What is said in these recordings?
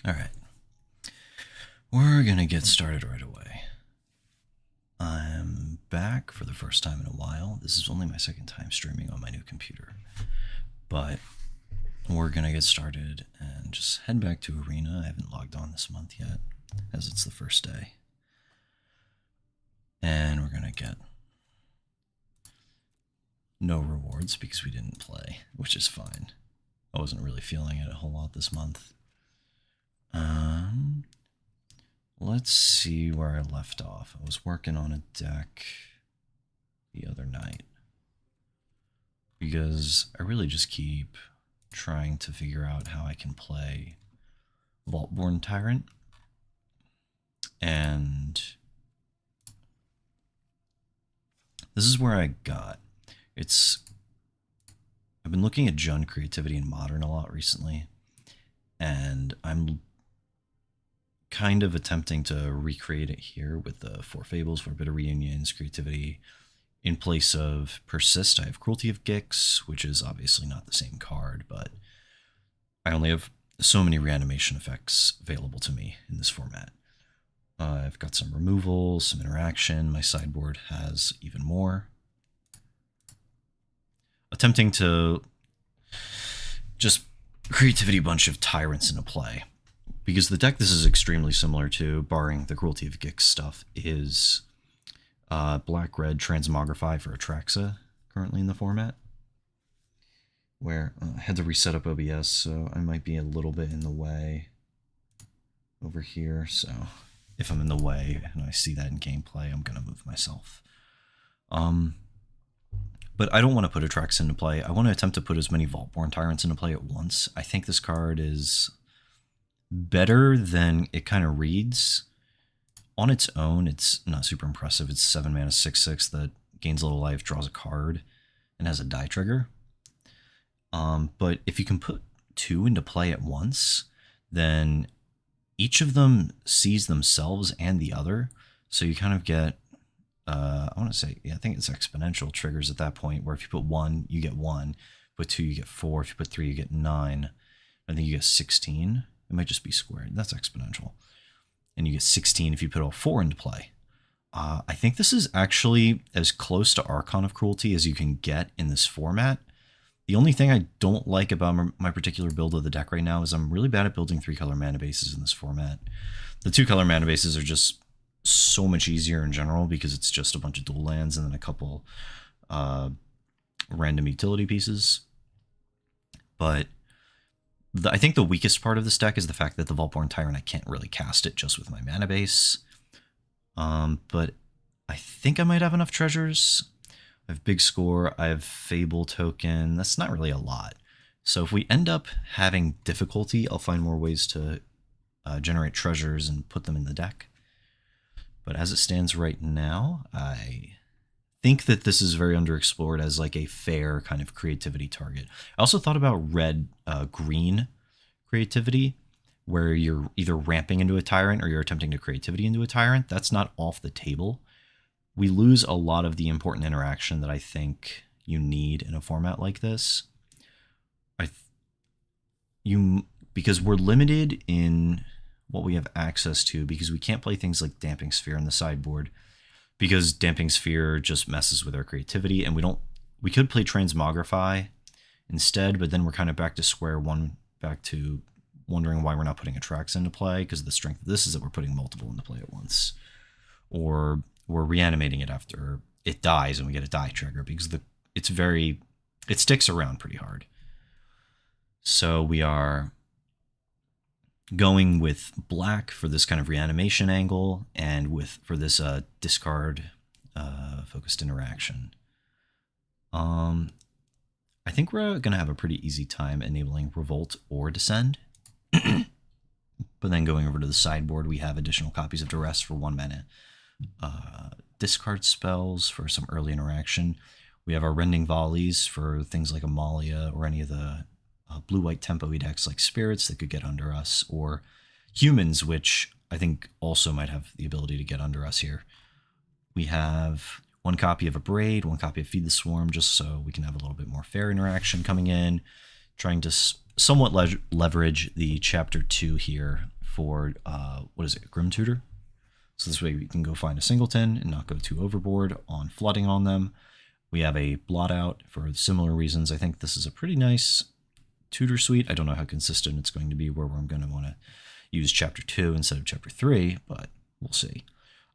All right. We're going to get started right away. I'm back for the first time in a while. This is only my second time streaming on my new computer. But we're going to get started and just head back to Arena. I haven't logged on this month yet, as it's the first day. And we're going to get no rewards because we didn't play, which is fine. I wasn't really feeling it a whole lot this month. Let's see where I left off. I was working on a deck the other night because I really just keep trying to figure out how I can play Vaultborn Tyrant. And this is where I got. I've been looking at Jund creativity in Modern a lot recently, and I'm kind of attempting to recreate it here with the 4 Fables, 4 Bitter Reunions, creativity. In place of Persist, I have Cruelty of Gix, which is obviously not the same card, but I only have so many reanimation effects available to me in this format. I've got some removal, some interaction. My sideboard has even more. Attempting to just creativity bunch of Tyrants into play. Because the deck this is extremely similar to, barring the Cruelty of Gix stuff, is Black-Red Transmogrify for Atraxa, currently in the format. Where I had to reset up OBS, so I might be a little bit in the way over here. So if I'm in the way and I see that in gameplay, I'm going to move myself. But I don't want to put Atraxa into play. I want to attempt to put as many Vaultborn Tyrants into play at once. I think this card is better than it kind of reads. On its own, it's not super impressive. It's 7 mana, 6/6 that gains a little life, draws a card, and has a die trigger. But if you can put 2 into play at once, then each of them sees themselves and the other. So you kind of get, I want to say, yeah, I think it's exponential triggers at that point, where if you put 1, you get 1. Put 2, you get 4. If you put 3, you get 9. I think you get 16. It might just be squared. That's exponential. And you get 16 if you put all 4 into play. I think this is actually as close to Archon of Cruelty as you can get in this format. The only thing I don't like about my particular build of the deck right now is I'm really bad at building 3-color mana bases in this format. The 2-color mana bases are just so much easier in general because it's just a bunch of dual lands and then a couple random utility pieces. But I think the weakest part of this deck is the fact that the Vaultborn Tyrant, I can't really cast it just with my mana base. But I think I might have enough treasures. I have Big Score, I have Fable Token. That's not really a lot. So if we end up having difficulty, I'll find more ways to generate treasures and put them in the deck. But as it stands right now, I think that this is very underexplored as like a fair kind of creativity target. I also thought about red-green creativity, where you're either ramping into a Tyrant or you're attempting to creativity into a Tyrant. That's not off the table. We lose a lot of the important interaction that I think you need in a format like this. Because we're limited in what we have access to, because we can't play things like Damping Sphere in the sideboard, because Damping Sphere just messes with our creativity, and we could play Transmogrify instead, but then we're kind of back to square one, back to wondering why we're not putting Atraxa into play, because the strength of this is that we're putting multiple into play at once. Or we're reanimating it after it dies and we get a die trigger, because it sticks around pretty hard. So we are going with black for this kind of reanimation angle, and for this discard focused interaction. I think we're going to have a pretty easy time enabling Revolt or Descend. But then going over to the sideboard, we have additional copies of Duress for 1 mana. Discard spells for some early interaction. We have our Rending Volleys for things like Amalia or any of the blue-white tempo-y decks like Spirits that could get under us, or Humans, which I think also might have the ability to get under us here. We have 1 copy of Abrade, 1 copy of Feed the Swarm, just so we can have a little bit more fair interaction coming in, trying to somewhat leverage the Chapter 2 here for, what is it, Grim Tutor. So this way we can go find a singleton and not go too overboard on flooding on them. We have a blot out for similar reasons. I think this is a pretty nice tutor suite. I don't know how consistent it's going to be, where I'm going to want to use chapter 2 instead of chapter 3, but we'll see.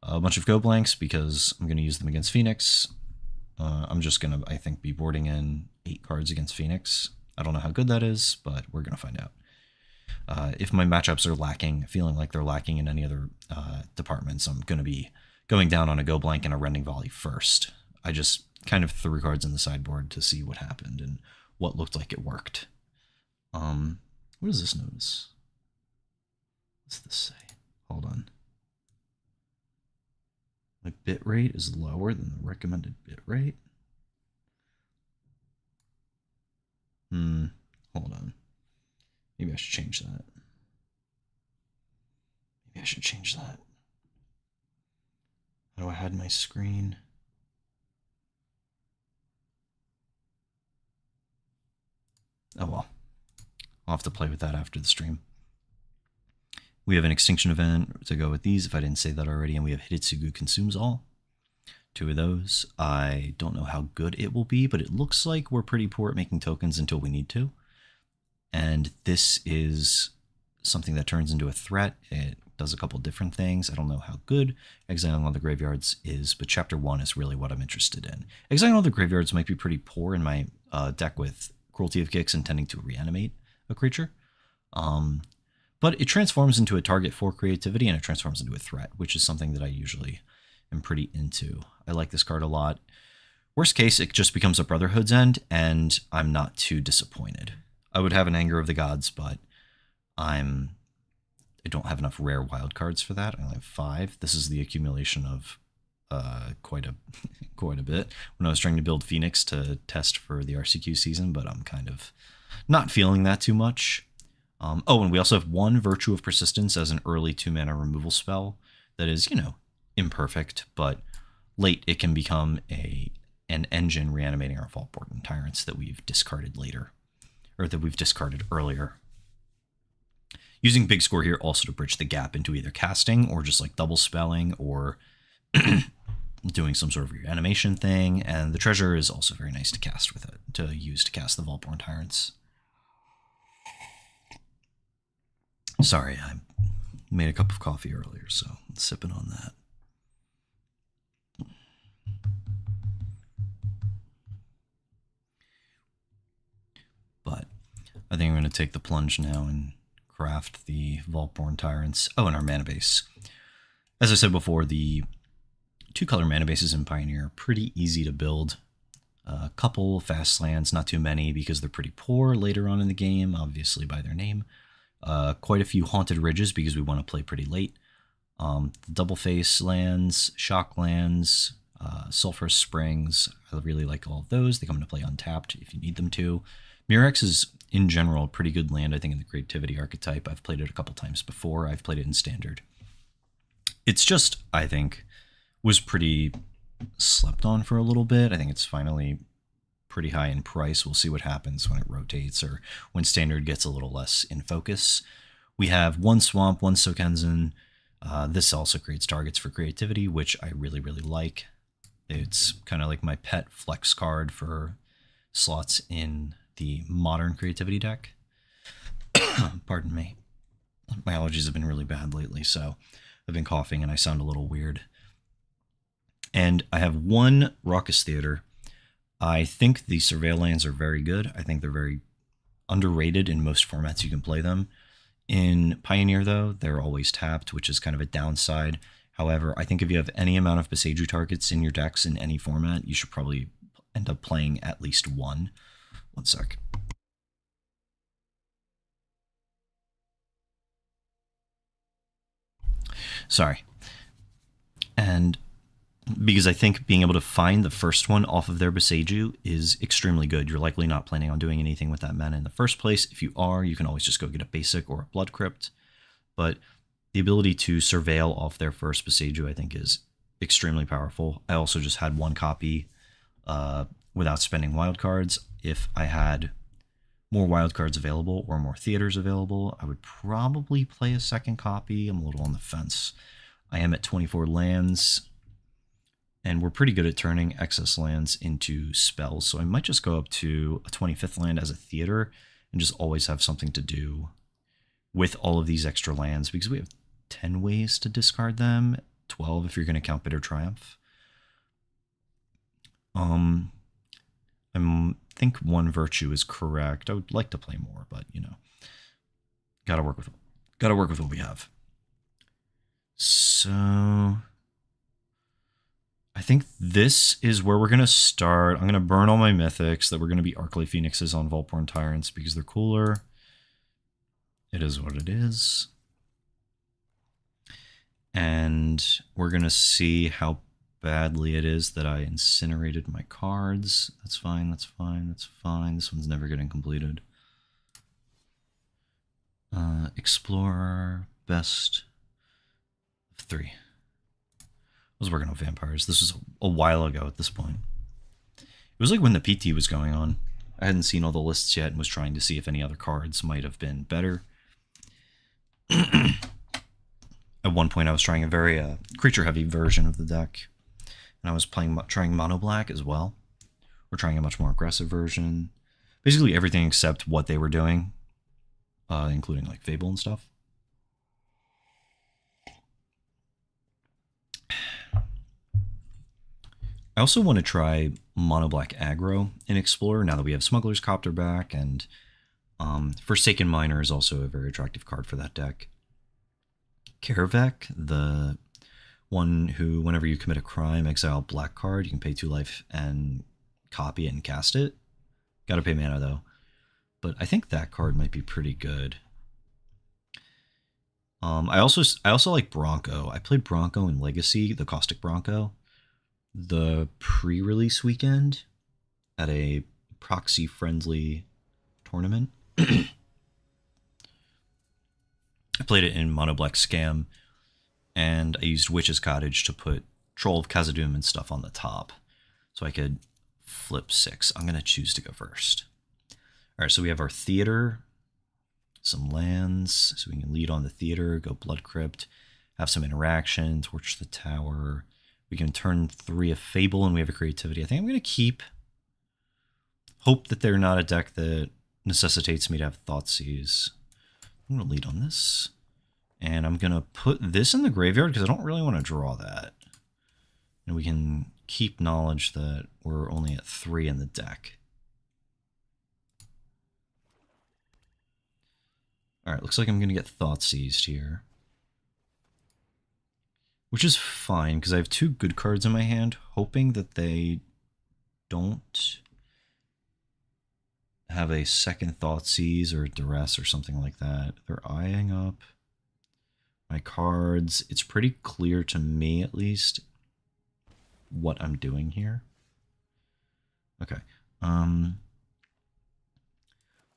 A bunch of go blanks because I'm going to use them against Phoenix. I'm just going to, I think, be boarding in 8 cards against Phoenix. I don't know how good that is, but we're going to find out. If my matchups are lacking, feeling like they're lacking in any other departments, I'm going to be going down on a go blank and a rending volley first. I just kind of threw cards in the sideboard to see what happened and what looked like it worked. What does this notice? What's this say? Hold on. My bit rate is lower than the recommended bit rate. Hold on. Maybe I should change that. Maybe I should change that. How do I hide my screen? Oh well. I'll have to play with that after the stream. We have an extinction event to go with these, if I didn't say that already, and we have Hitotsugu Consumes All. 2 of those. I don't know how good it will be, but it looks like we're pretty poor at making tokens until we need to. And this is something that turns into a threat. It does a couple different things. I don't know how good Exiling All the Graveyards is, but Chapter 1 is really what I'm interested in. Exiling All the Graveyards might be pretty poor in my deck with Cruelty of Kicks intending to reanimate a creature. But it transforms into a target for creativity, and it transforms into a threat, which is something that I usually am pretty into. I like this card a lot. Worst case, it just becomes a Brotherhood's End, and I'm not too disappointed. I would have an Anger of the Gods, but I don't have enough rare wild cards for that. I only have 5. This is the accumulation of quite a bit when I was trying to build Phoenix to test for the RCQ season, but I'm kind of not feeling that too much. Oh, and we also have 1 Virtue of Persistence as an early 2-mana removal spell that is, imperfect, but late it can become an engine reanimating our Vaultborn Tyrants that we've discarded later, or that we've discarded earlier. Using Big Score here also to bridge the gap into either casting or just like double spelling or doing some sort of reanimation thing, and the treasure is also very nice to cast with it, to use to cast the Vaultborn Tyrants. Sorry, I made a cup of coffee earlier, so I'm sipping on that. But I think I'm going to take the plunge now and craft the Vaultborn Tyrants. Oh, and our mana base. As I said before, the 2-color mana bases in Pioneer are pretty easy to build. A couple fast lands, not too many because they're pretty poor later on in the game, obviously by their name. Quite a few Haunted Ridges because we want to play pretty late. Double face lands, shock lands, Sulphurous Springs. I really like all of those. They come into play untapped if you need them to. Murex is, in general, a pretty good land, I think, in the Creativity archetype. I've played it a couple times before. I've played it in Standard. It's just, I think, was pretty slept on for a little bit. I think it's finally pretty high in price. We'll see what happens when it rotates or when Standard gets a little less in focus. We have 1 Swamp, 1 Sokenzen. This also creates targets for creativity, which I really, really like. It's kind of like my pet flex card for slots in the modern creativity deck. Pardon me. My allergies have been really bad lately, so I've been coughing and I sound a little weird. And I have 1 Raucous Theater. I think the Surveil lands are very good. I think they're very underrated in most formats you can play them. In Pioneer, though, they're always tapped, which is kind of a downside. However, I think if you have any amount of Boseiju targets in your decks in any format, you should probably end up playing at least 1. One sec. Sorry. And because I think being able to find the first one off of their Boseiju is extremely good. You're likely not planning on doing anything with that mana in the first place. If you are, you can always just go get a basic or a Blood Crypt. But the ability to surveil off their first Boseiju, I think, is extremely powerful. I also just had 1 copy without spending wild cards. If I had more wildcards available or more theaters available, I would probably play a second copy. I'm a little on the fence. I am at 24 lands, and we're pretty good at turning excess lands into spells, so I might just go up to a 25th land as a theater and just always have something to do with all of these extra lands, because we have 10 ways to discard them, 12 if you're going to count Bitter Triumph. I think one virtue is correct. I would like to play more, but you know, gotta work with what we have. So I think this is where we're gonna start. I'm gonna burn all my mythics that were gonna be Arclight Phoenixes on Vaultborn Tyrants because they're cooler. It is what it is. And we're gonna see how badly it is that I incinerated my cards. That's fine, that's fine, that's fine. This one's never getting completed. Explorer, best of 3. I was working on vampires. This was a while ago at this point. It was like when the PT was going on. I hadn't seen all the lists yet and was trying to see if any other cards might have been better. At one point I was trying a very creature-heavy version of the deck. And I was trying mono black as well. We're trying a much more aggressive version. Basically everything except what they were doing, including like Fable and stuff. I also want to try mono black aggro in Explorer now that we have Smuggler's Copter back, and Forsaken Miner is also a very attractive card for that deck. Karavek, the one who, whenever you commit a crime, exile a black card, you can pay 2 life and copy it and cast it. Gotta pay mana though. But I think that card might be pretty good. I also like Bronco. I played Bronco in Legacy, the Caustic Bronco, the pre-release weekend at a proxy-friendly tournament. I played it in Mono Black Scam, and I used Witch's Cottage to put Troll of Khazad-dûm and stuff on the top, so I could flip 6. I'm going to choose to go first. Alright, so we have our theater, some lands, so we can lead on the theater, go Blood Crypt, have some interaction, torch the tower. We can turn 3 of Fable, and we have a creativity. I think I'm going to keep. Hope that they're not a deck that necessitates me to have Thoughtseize. I'm going to lead on this. And I'm going to put this in the graveyard because I don't really want to draw that. And we can keep knowledge that we're only at 3 in the deck. Alright, looks like I'm going to get Thoughtseized here. Which is fine, because I have 2 good cards in my hand, hoping that they don't have a second Thoughtseize or Duress or something like that. They're eyeing up my cards. It's pretty clear to me, at least, what I'm doing here. Okay. I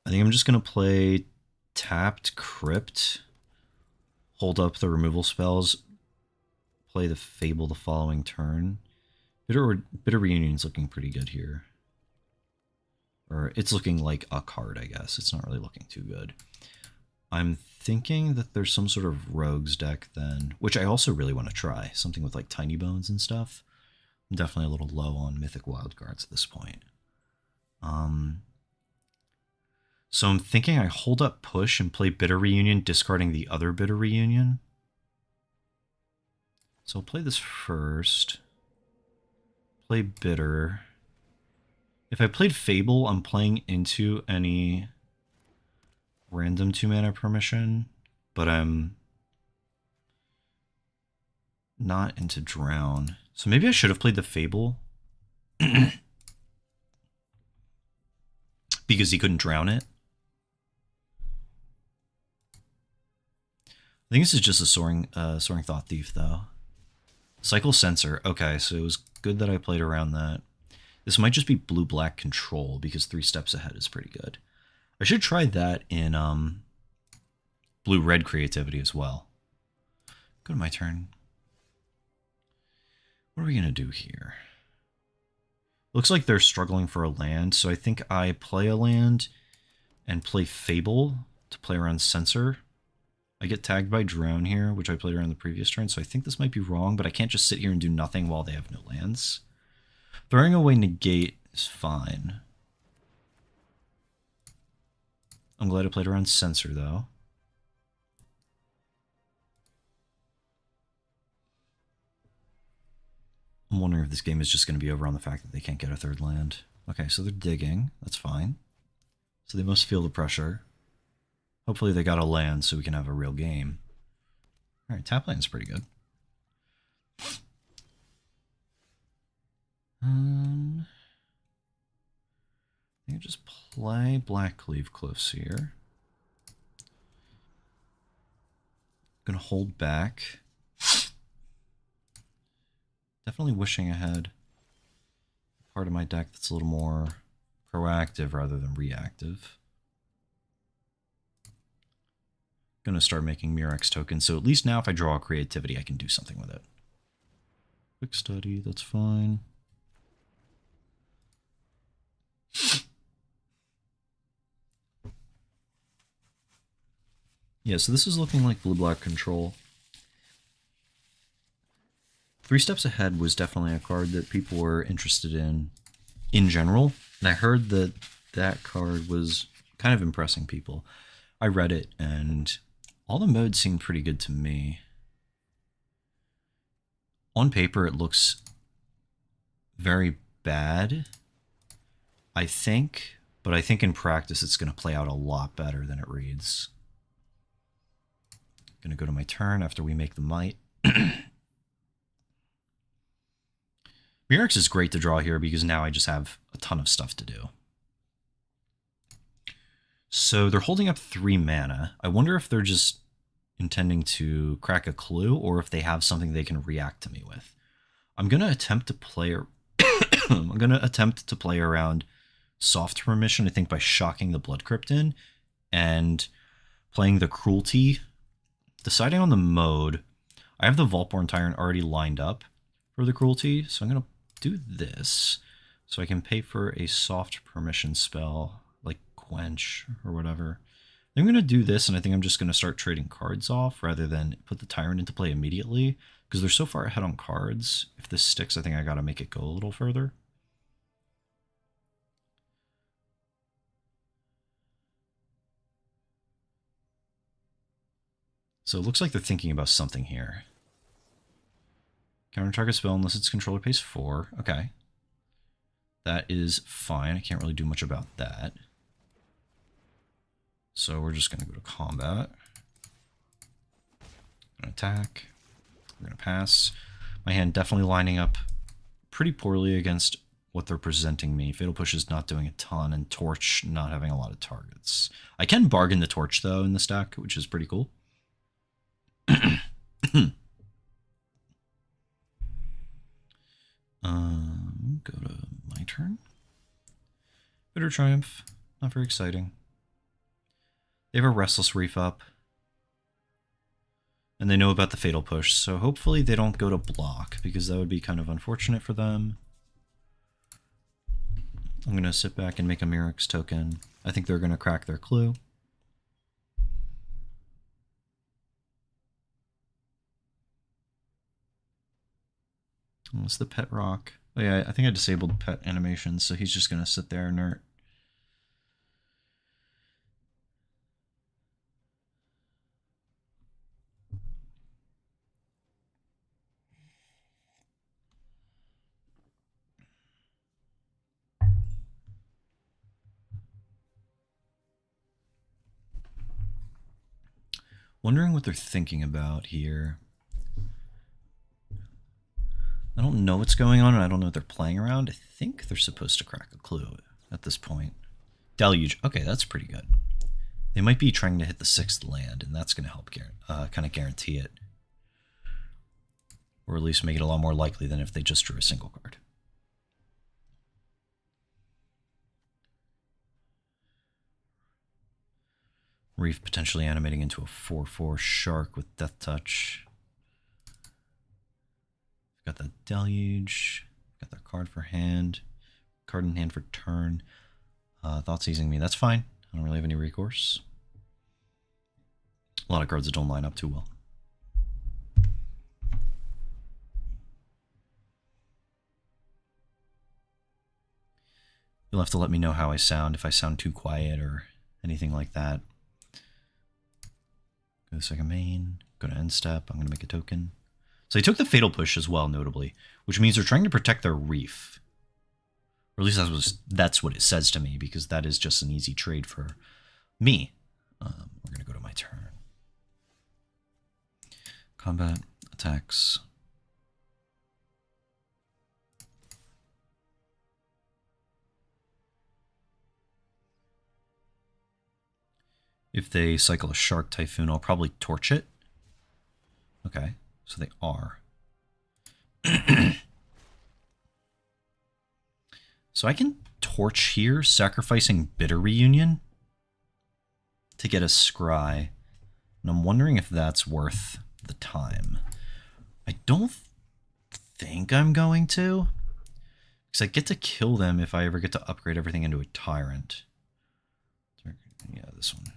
think I'm just going to play Tapped Crypt, hold up the removal spells, play the Fable the following turn. Bitter Reunion's looking pretty good here. Or it's looking like a card, I guess. It's not really looking too good. I'm thinking that there's some sort of rogues deck then, which I also really want to try. Something with like Tiny Bones and stuff. I'm definitely a little low on Mythic Wildcards at this point. So I'm thinking I hold up Push and play Bitter Reunion, discarding the other Bitter Reunion. So I'll play this first. Play Bitter. If I played Fable, I'm playing into any random 2-mana permission, but I'm not into Drown. So maybe I should have played the Fable. Because he couldn't drown it. I think this is just a Soaring Thought Thief, though. Cycle Sensor. Okay, so it was good that I played around that. This might just be blue-black control, because 3 steps ahead is pretty good. I should try that in blue-red creativity as well. Go to my turn. What are we going to do here? Looks like they're struggling for a land, so I think I play a land, and play Fable to play around Censor. I get tagged by Drone here, which I played around the previous turn, so I think this might be wrong, but I can't just sit here and do nothing while they have no lands. Throwing away Negate is fine. I'm glad I played around Censor, though. I'm wondering if this game is just going to be over on the fact that they can't get a third land. Okay, so they're digging. That's fine. So they must feel the pressure. Hopefully they got a land so we can have a real game. Alright, tap land's pretty good. I think I just play Black Cleave close here. Gonna hold back. Definitely wishing I had part of my deck that's a little more proactive rather than reactive. Gonna start making Murex tokens, so at least now if I draw a creativity, I can do something with it. Quick study, that's fine. Yeah, so this is looking like blue-black control. 3 Steps Ahead was definitely a card that people were interested in general, and I heard that that card was kind of impressing people. I read it, and all the modes seemed pretty good to me. On paper, it looks very bad, I think, but I think in practice it's going to play out a lot better than it reads. Going to go to my turn after we make the Might. Murex is great to draw here because now I just have a ton of stuff to do. So they're holding up 3 mana. I wonder if they're just intending to crack a clue or if they have something they can react to me with. I'm going to attempt to play around soft permission, I think, by shocking the Blood Crypt in and playing the Cruelty. Deciding on the mode, I have the Vaultborn Tyrant already lined up for the Cruelty, so I'm going to do this so I can pay for a soft permission spell like Quench or whatever. I'm going to do this, and I think I'm just going to start trading cards off rather than put the Tyrant into play immediately because they're so far ahead on cards. If this sticks, I think I got to make it go a little further. So it looks like they're thinking about something here. Counter target spell unless its controller pays 4. Okay. That is fine. I can't really do much about that. So we're just going to go to combat. Gonna attack. We're going to pass. My hand definitely lining up pretty poorly against what they're presenting me. Fatal Push is not doing a ton, and Torch not having a lot of targets. I can bargain the Torch, though, in this deck, which is pretty cool. Go to my turn. Bitter Triumph, not very exciting. They have a Restless Reef up. And they know about the Fatal Push, so hopefully they don't go to block, because that would be kind of unfortunate for them. I'm going to sit back and make a Murex token. I think they're going to crack their clue. What's the pet rock? Oh yeah, I think I disabled pet animations, so he's just going to sit there inert. Wondering what they're thinking about here. I don't know what's going on, and I don't know what they're playing around. I think they're supposed to crack a clue at this point. Deluge. Okay, that's pretty good. They might be trying to hit the 6th land, and that's going to help kind of guarantee it. Or at least make it a lot more likely than if they just drew a single card. Reef potentially animating into a 4/4 Shark with Death Touch. Got that Deluge. Got their card for hand. Card in hand for turn. Thought seizing me. That's fine. I don't really have any recourse. A lot of cards that don't line up too well. You'll have to let me know how I sound, if I sound too quiet or anything like that. Go to second main, go to end step, I'm going to make a token. So they took the Fatal Push as well, notably, which means they're trying to protect their Reef. Or at least that's what it says to me, because that is just an easy trade for me. We're going to go to my turn. Combat, attacks. If they cycle a Shark Typhoon, I'll probably torch it. Okay, so they are. So I can torch here, sacrificing Bitter Reunion to get a Scry. And I'm wondering if that's worth the time. I don't think I'm going to, because I get to kill them if I ever get to upgrade everything into a Tyrant. Yeah, this one.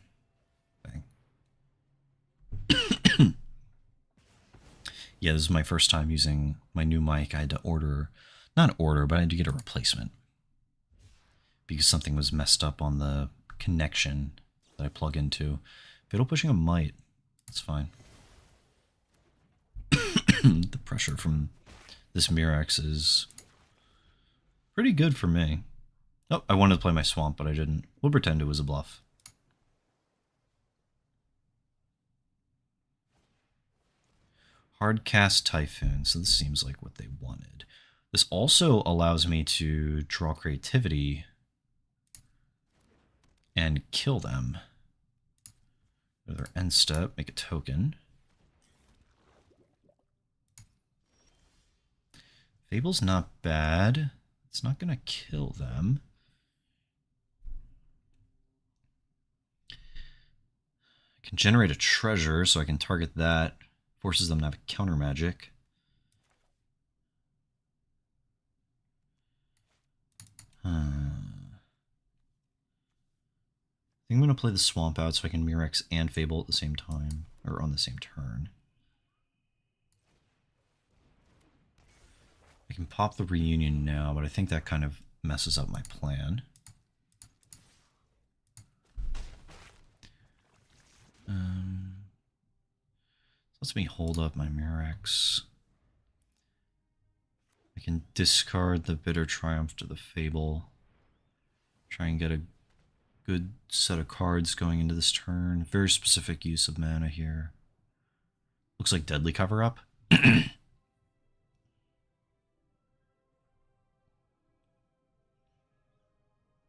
Yeah, this is my first time using my new mic. I had to order, not order, but I had to get a replacement because something was messed up on the connection that I plug into. Fatal Pushing a Might, that's fine. The pressure from this Mirax is pretty good for me. Oh, I wanted to play my Swamp, but I didn't. We'll pretend it was a bluff. Hardcast Typhoon, so this seems like what they wanted. This also allows me to draw creativity and kill them. Go to their end step, make a token. Fable's not bad. It's not going to kill them. I can generate a treasure, so I can target that. Forces them to have a counter magic. I think I'm going to play the Swamp out so I can Mirex and Fable at the same time, or on the same turn. I can pop the Reunion now, but I think that kind of messes up my plan. Lets me hold up my Mirex. I can discard the Bitter Triumph to the Fable. Try and get a good set of cards going into this turn. Very specific use of mana here. Looks like Deadly Cover-Up.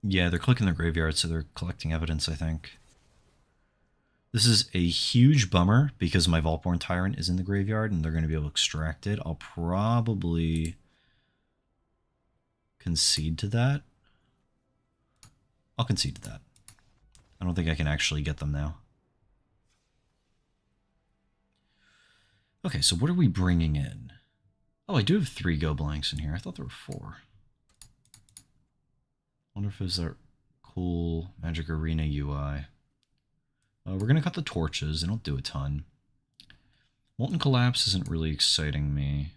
Yeah, they're clicking their graveyard, so they're collecting evidence, I think. This is a huge bummer because my Vaultborn Tyrant is in the graveyard and they're going to be able to extract it. I'll probably concede to that. I'll concede to that. I don't think I can actually get them now. Okay, so what are we bringing in? Oh, I do have 3 go blanks in here. I thought there were 4. Wonder if it's that cool Magic Arena UI. We're going to cut the torches. They don't do a ton. Molten Collapse isn't really exciting me.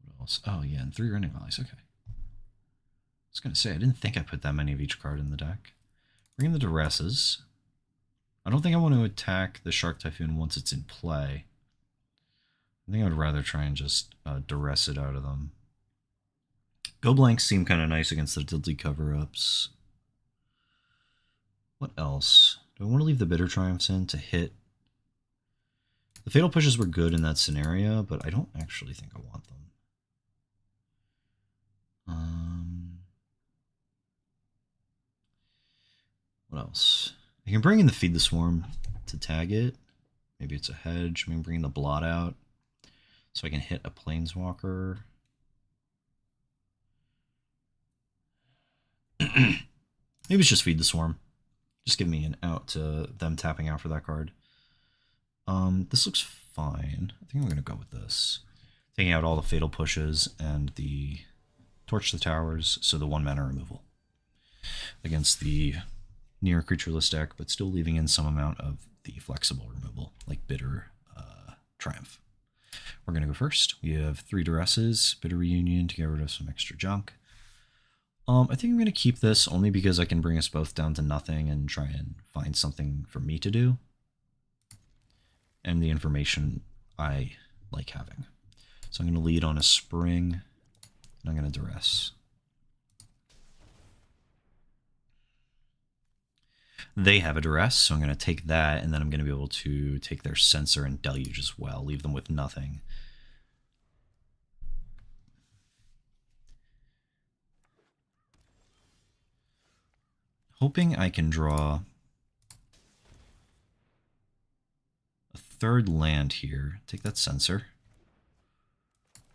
What else? Oh, yeah, and 3 Rending Volleys. Okay. I was going to say, I didn't think I put that many of each card in the deck. Bring in the Duresses. I don't think I want to attack the Shark Typhoon once it's in play. I think I would rather try and just duress it out of them. Go blanks seem kind of nice against the Deadly Cover-Ups. What else? Do I want to leave the Bitter Triumphs in to hit? The Fatal Pushes were good in that scenario, but I don't actually think I want them. What else? I can bring in the Feed the Swarm to tag it. Maybe it's a hedge. I mean, bring the Blot out so I can hit a Planeswalker. Maybe it's just Feed the Swarm. Just give me an out to them tapping out for that card. This looks fine. I think I'm going to go with this. Taking out all the Fatal Pushes and the Torch the Towers, so the 1 mana removal. against the near creatureless deck, but still leaving in some amount of the flexible removal, like Bitter Triumph. We're going to go first. We have 3 Duresses, Bitter Reunion to get rid of some extra junk. I think I'm going to keep this only because I can bring us both down to nothing and try and find something for me to do. And the information I like having. So I'm going to lead on a Spring, and I'm going to Duress. They have a Duress, so I'm going to take that, and then I'm going to be able to take their Censor and Deluge as well, leave them with nothing. Hoping I can draw a 3rd land here. Take that Censor.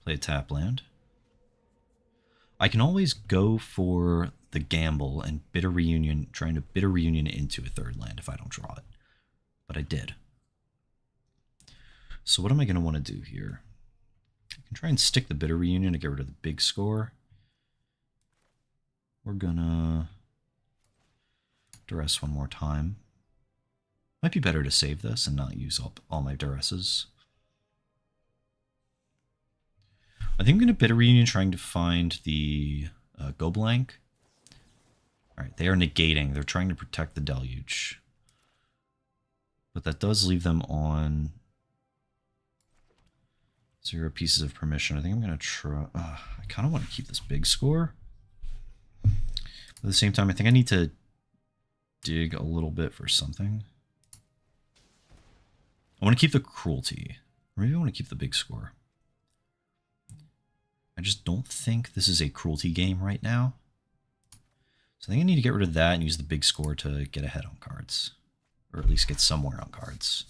Play a tap land. I can always go for the gamble and Bitter Reunion, trying to Bitter Reunion into a 3rd land if I don't draw it. But I did. So what am I going to want to do here? I can try and stick the Bitter Reunion to get rid of the big score. We're going to Duress one more time. Might be better to save this and not use up all my Duresses. I think I'm going to Bitter Reunion trying to find the Go Blank. Alright, they are negating. They're trying to protect the Deluge. But that does leave them on 0 pieces of permission. I think I'm going to try... I kind of want to keep this big score. But at the same time, I think I need to dig a little bit for something. I want to keep the Cruelty. Or maybe I want to keep the big score. I just don't think this is a Cruelty game right now. So I think I need to get rid of that and use the big score to get ahead on cards. Or at least get somewhere on cards.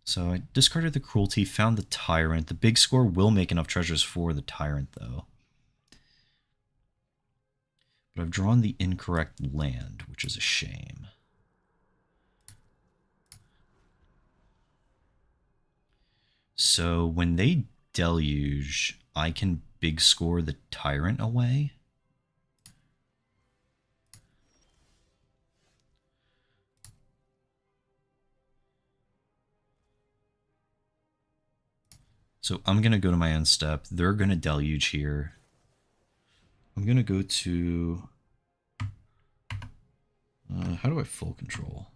So I discarded the Cruelty, found the Tyrant. The big score will make enough treasures for the Tyrant, though. But I've drawn the incorrect land, which is a shame. So when they Deluge, I can big score the Tyrant away. So I'm going to go to my end step. They're going to Deluge here. I'm going to go to... how do I full control?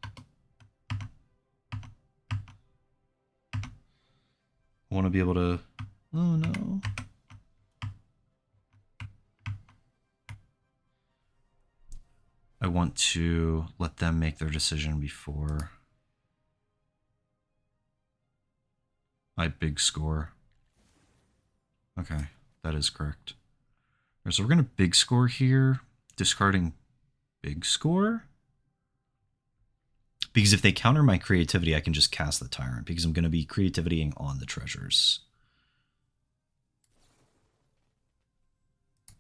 I want to be able to... Oh, no. I want to let them make their decision before I big score. Okay, that is correct. Right, so we're going to big score here, discarding big score. Because if they counter my creativity, I can just cast the Tyrant, because I'm going to be creativitying on the treasures.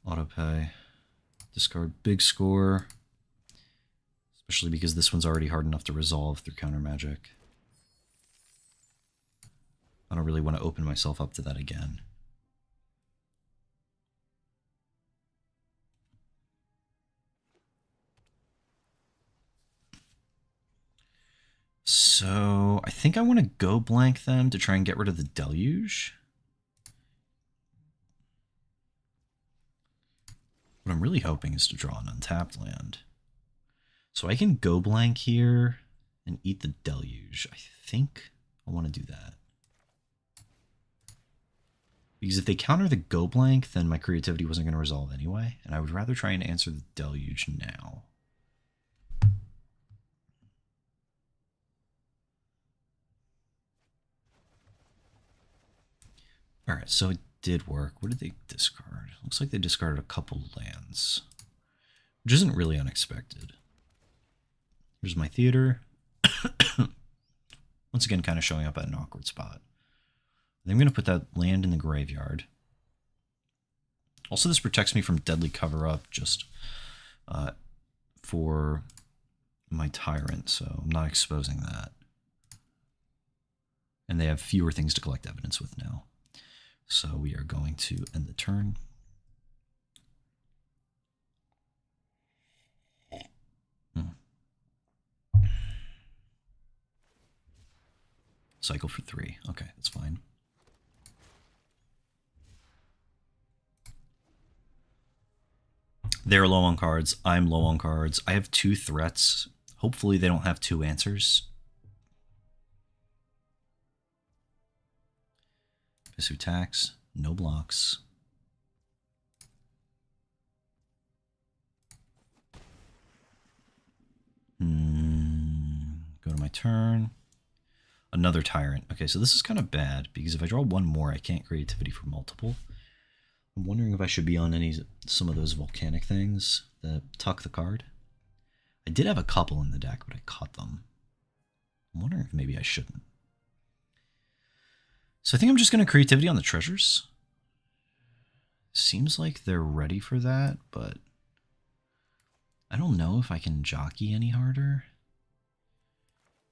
Autopay. Discard big score. Especially because this one's already hard enough to resolve through counter magic. I don't really want to open myself up to that again. So I think I want to go blank them to try and get rid of the Deluge. What I'm really hoping is to draw an untapped land. So I can go blank here and eat the Deluge. I think I want to do that. Because if they counter the go blank, then my creativity wasn't going to resolve anyway. And I would rather try and answer the Deluge now. Alright, so it did work. What did they discard? Looks like they discarded a couple lands. Which isn't really unexpected. Here's my theater. Once again, kind of showing up at an awkward spot. I'm going to put that land in the graveyard. Also, this protects me from deadly cover-up just for my Tyrant, so I'm not exposing that. And they have fewer things to collect evidence with now. So we are going to end the turn. Cycle for 3. Okay, that's fine. They're low on cards. I'm low on cards. I have 2 threats. Hopefully they don't have 2 answers. Who attacks? No blocks. Go to my turn. Another Tyrant. Okay, so this is kind of bad, because if I draw 1 more, I can't creativity for multiple. I'm wondering if I should be on some of those volcanic things that tuck the card. I did have a couple in the deck, but I cut them. I'm wondering if maybe I shouldn't. So I think I'm just going to creativity on the treasures. Seems like they're ready for that, but I don't know if I can jockey any harder.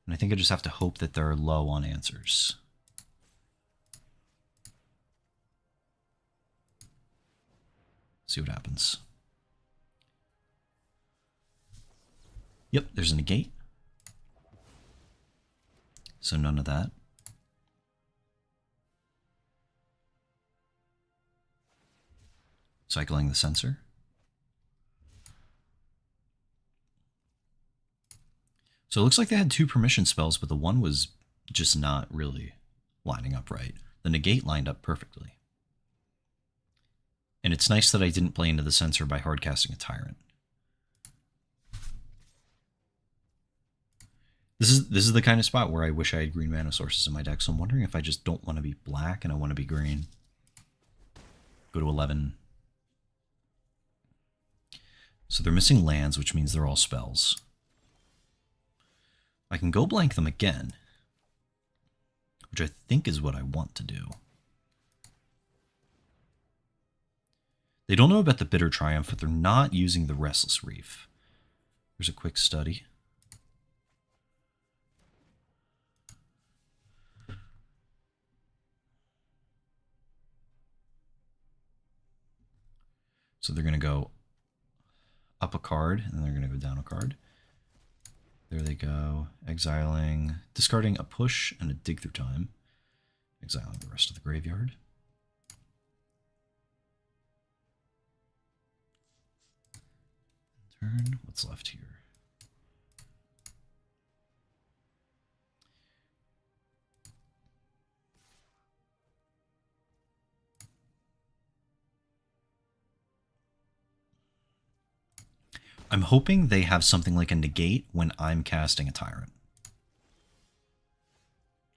And I think I just have to hope that they're low on answers. See what happens. Yep, there's a negate. So none of that. Cycling the sensor. So it looks like they had 2 permission spells, but the one was just not really lining up right. The negate lined up perfectly. And it's nice that I didn't play into the sensor by hardcasting a Tyrant. This is the kind of spot where I wish I had green mana sources in my deck, so I'm wondering if I just don't want to be black and I want to be green. Go to 11. So they're missing lands, which means they're all spells. I can go blank them again, which I think is what I want to do. They don't know about the Bitter Triumph, but they're not using the Restless Reef. Here's a quick study. So they're going to go up a card, and they're going to go down a card. There they go. Exiling, discarding a push and a dig through time. Exiling the rest of the graveyard. Turn. What's left here? I'm hoping they have something like a negate when I'm casting a Tyrant.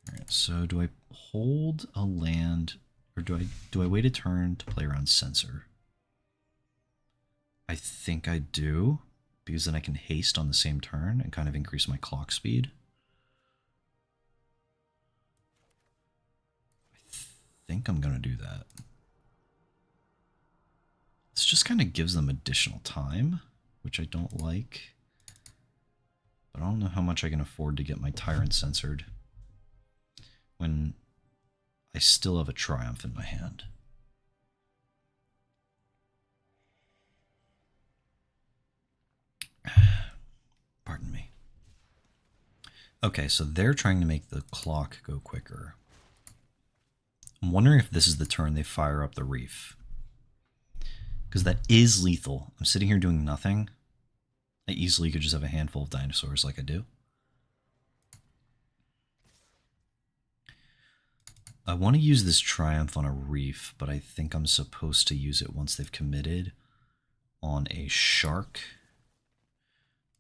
Alright, so do I hold a land, or do I wait a turn to play around Censor? I think I do, because then I can haste on the same turn and kind of increase my clock speed. I think I'm going to do that. This just kind of gives them additional time, which I don't like. But I don't know how much I can afford to get my Tyrant censored when I still have a Triumph in my hand. Pardon me. Okay, so they're trying to make the clock go quicker. I'm wondering if this is the turn they fire up the Reef. Because that is lethal. I'm sitting here doing nothing. I easily could just have a handful of dinosaurs like I do. I want to use this Triumph on a Reef, but I think I'm supposed to use it once they've committed on a Shark.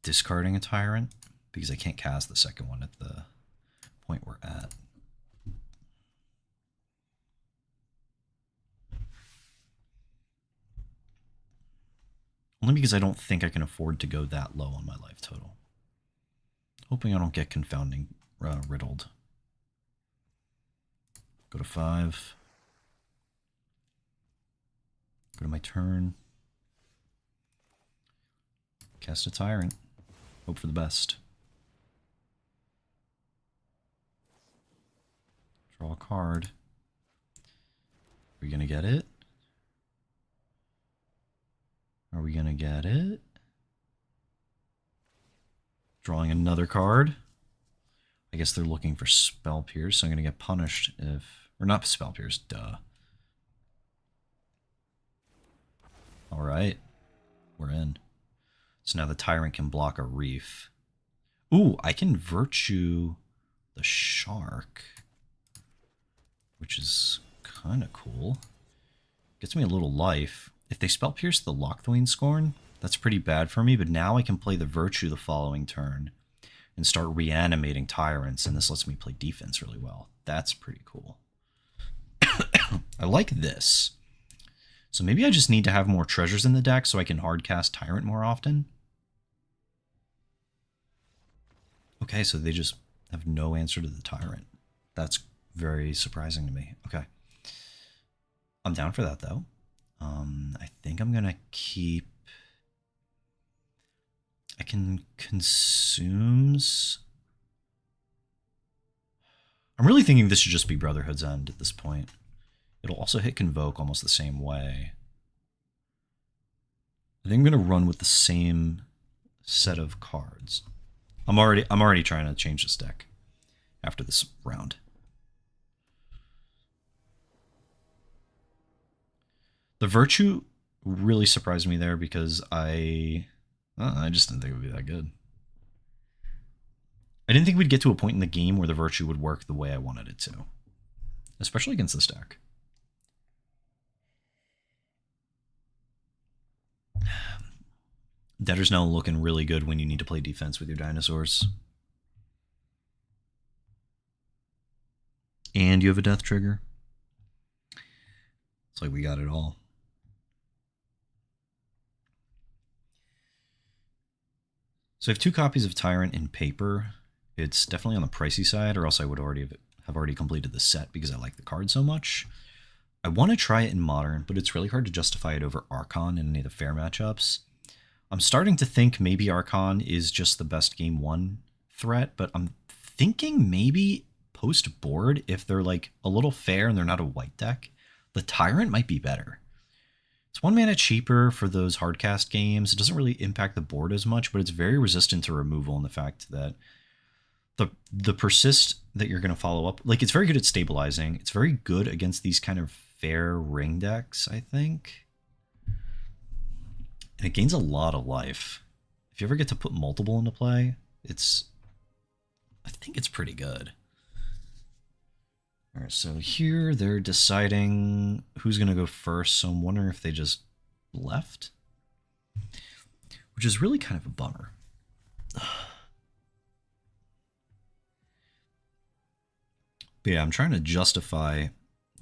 Discarding a Tyrant, because I can't cast the second one at the point we're at. Only because I don't think I can afford to go that low on my life total. Hoping I don't get confounding riddled. Go to 5. Go to my turn. Cast a Tyrant. Hope for the best. Draw a card. Are we going to get it? Are we going to get it? Drawing another card. I guess they're looking for Spell Pierce, so I'm going to get punished if... Or not Spell Pierce, duh. Alright. We're in. So now the Tyrant can block a Reef. Ooh, I can Virtue the Shark. Which is kind of cool. Gets me a little life. If they Spell Pierce the Lockthwain Scorn, that's pretty bad for me, but now I can play the Virtue the following turn and start reanimating Tyrants, and this lets me play defense really well. That's pretty cool. I like this. So maybe I just need to have more treasures in the deck so I can hardcast Tyrant more often. Okay, so they just have no answer to the Tyrant. That's very surprising to me. Okay. I'm down for that, though. I think I'm going to keep... I can consumes... I'm really thinking this should just be Brotherhood's End at this point. It'll also hit Convoke almost the same way. I think I'm going to run with the same set of cards. I'm already trying to change this deck after this round. The Virtue really surprised me there because I just didn't think it would be that good. I didn't think we'd get to a point in the game where the Virtue would work the way I wanted it to. Especially against this deck. Debtor's now looking really good when you need to play defense with your dinosaurs. And you have a death trigger. It's like we got it all. So I have 2 copies of Tyrant in paper. It's definitely on the pricey side, or else I would have already completed the set because I like the card so much. I want to try it in Modern, but it's really hard to justify it over Archon in any of the fair matchups. I'm starting to think maybe Archon is just the best game 1 threat, but I'm thinking maybe post-board, if they're like a little fair and they're not a white deck, the Tyrant might be better. It's 1 mana cheaper for those hardcast games. It doesn't really impact the board as much, but it's very resistant to removal in the fact that the persist that you're going to follow up, like it's very good at stabilizing. It's very good against these kind of fair ring decks, I think. And it gains a lot of life. If you ever get to put multiple into play, I think it's pretty good. All right, so here they're deciding who's going to go first, so I'm wondering if they just left, which is really kind of a bummer. But yeah, I'm trying to justify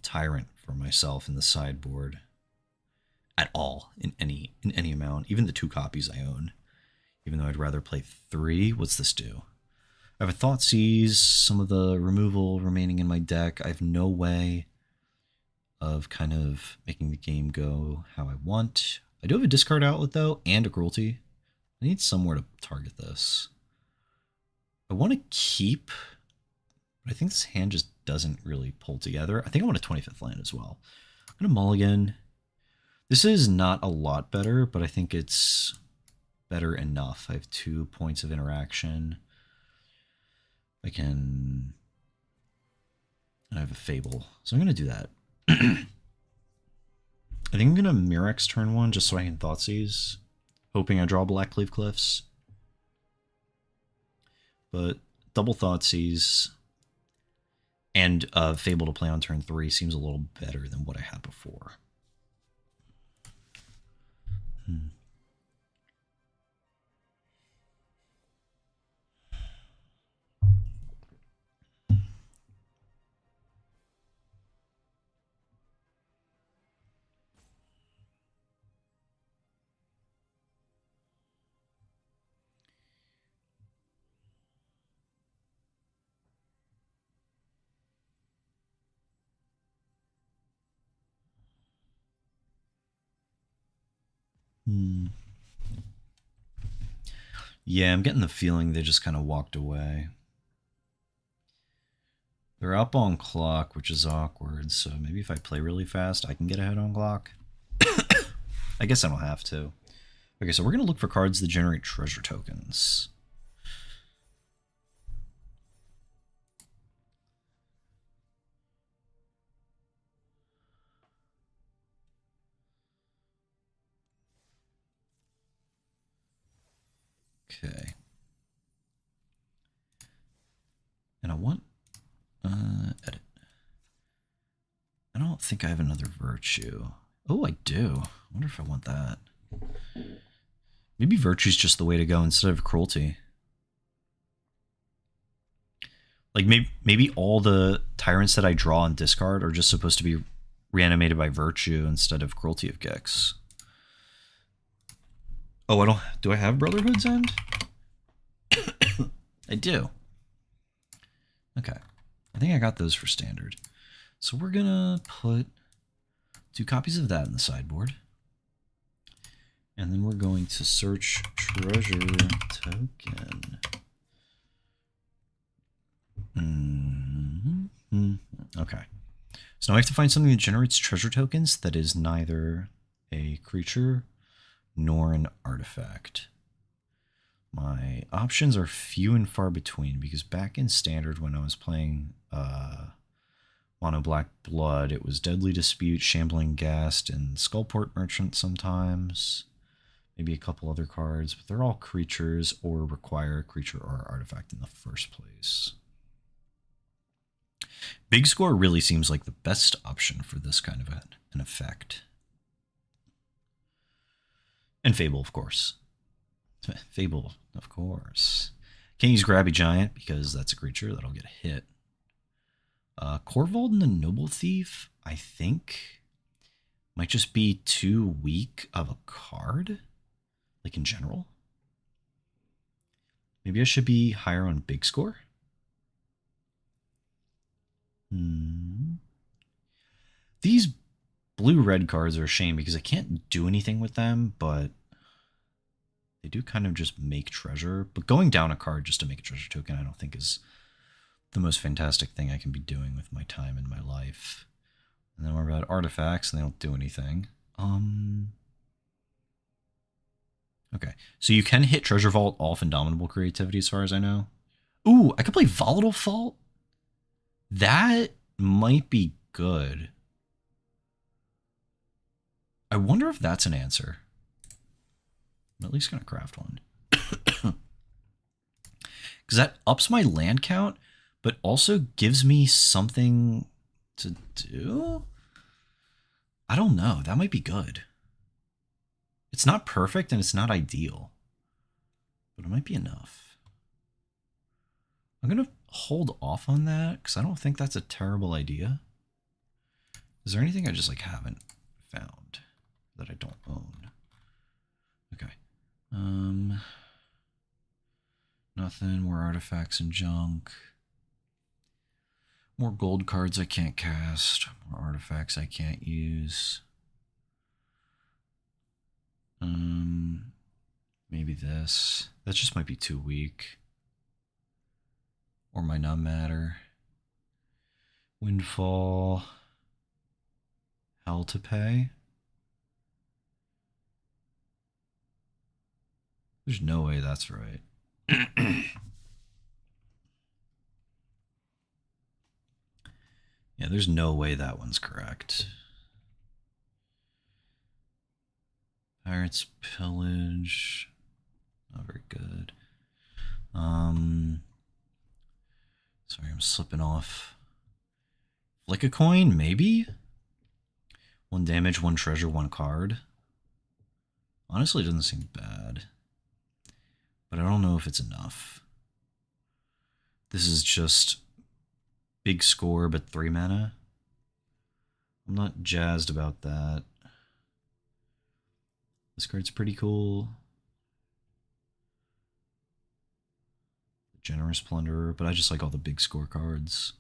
Tyrant for myself in the sideboard at all, in any amount, even the 2 copies I own, even though I'd rather play 3. What's this do? I have a Thoughtseize, some of the removal remaining in my deck. I have no way of kind of making the game go how I want. I do have a discard outlet, though, and a Cruelty. I need somewhere to target this. I want to keep, but I think this hand just doesn't really pull together. I think I want a 25th land as well. I'm going to mulligan. This is not a lot better, but I think it's better enough. I have 2 points of interaction. I have a Fable, so I'm going to do that. I think I'm going to Murex turn 1 just so I can Thoughtseize, hoping I draw Blackcleave Cliffs. But double Thoughtseize and Fable to play on turn 3 seems a little better than what I had before. Yeah, I'm getting the feeling they just kind of walked away. They're up on clock, which is awkward, so maybe if I play really fast, I can get ahead on clock. I guess I don't have to. Okay, so we're going to look for cards that generate treasure tokens. want edit. I don't think I have another virtue. Oh, I do. I wonder if I want that. Maybe virtue's just the way to go instead of cruelty. Like maybe all the tyrants that I draw and discard are just supposed to be reanimated by virtue instead of cruelty of Gex. Oh, do I have Brotherhood's End? I do. Okay. I think I got those for standard. So we're gonna put 2 copies of that in the sideboard. And then we're going to search treasure token. Okay. So now I have to find something that generates treasure tokens that is neither a creature nor an artifact. My options are few and far between because back in standard when I was playing Mono Black Blood, it was Deadly Dispute, Shambling Ghast, and Skullport Merchant sometimes. Maybe a couple other cards, but they're all creatures or require a creature or artifact in the first place. Big Score really seems like the best option for this kind of an effect. And Fable, of course. Fable, of course. Can't use Grabby Giant because that's a creature that'll get a hit. Corvold and the Noble Thief, I think, might just be too weak of a card, like in general. Maybe I should be higher on Big Score. These blue-red cards are a shame because I can't do anything with them, but they do kind of just make treasure. But going down a card just to make a treasure token I don't think is the most fantastic thing I can be doing with my time in my life. And then we're about artifacts, and they don't do anything. Okay, so you can hit Treasure Vault off Indomitable Creativity as far as I know. Ooh, I could play Volatile Fault? That might be good. I wonder if that's an answer. I'm at least going to craft one. Because that ups my land count, but also gives me something to do? I don't know. That might be good. It's not perfect and it's not ideal, but it might be enough. I'm going to hold off on that because I don't think that's a terrible idea. Is there anything I just like haven't found that I don't own? Okay. Nothing. More artifacts and junk. More gold cards I can't cast. More artifacts I can't use. Maybe this. That just might be too weak. Or might not matter. Windfall. Hell to pay. There's no way that's right. Yeah, there's no way that one's correct. Pirates Pillage. Not very good. Sorry, I'm slipping off. Flick a coin, maybe? 1 damage, 1 treasure, 1 card. Honestly, it doesn't seem bad. But I don't know if it's enough. This is just big score, but 3 mana. I'm not jazzed about that. This card's pretty cool. Generous Plunderer, but I just like all the big score cards.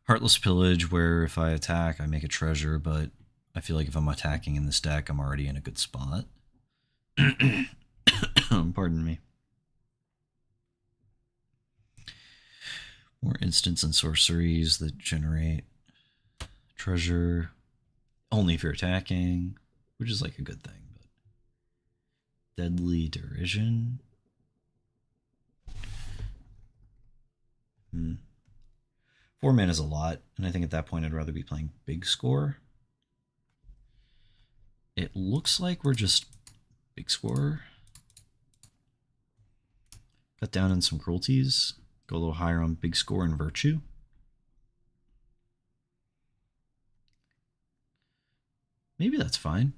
Heartless Pillage, where if I attack, I make a treasure, but I feel like if I'm attacking in this deck, I'm already in a good spot. Pardon me. More instants and sorceries that generate treasure only if you're attacking, which is like a good thing. But Deadly Derision. 4 mana is a lot, and I think at that point I'd rather be playing big score. It looks like we're just big score. Cut down on some cruelties. Go a little higher on big score and virtue. Maybe that's fine.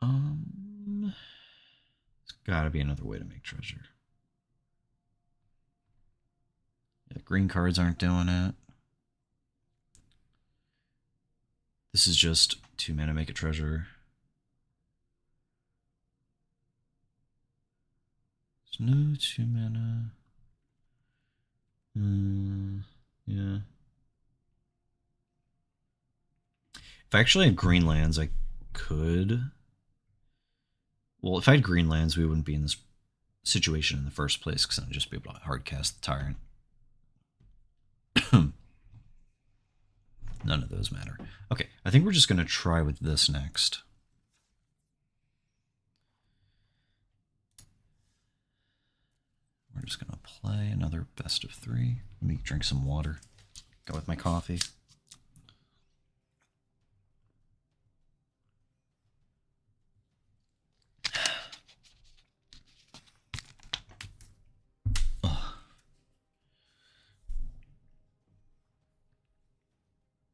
There's gotta be another way to make treasure. Yeah, green cards aren't doing it. This is just 2 mana, make a treasure. There's no 2 mana. Yeah. If I actually had green lands, I could. Well, if I had green lands, we wouldn't be in this situation in the first place, because I'd just be able to hardcast the Tyrant. None of those matter. Okay, I think we're just going to try with this next. We're just going to play another best of 3. Let me drink some water. Go with my coffee.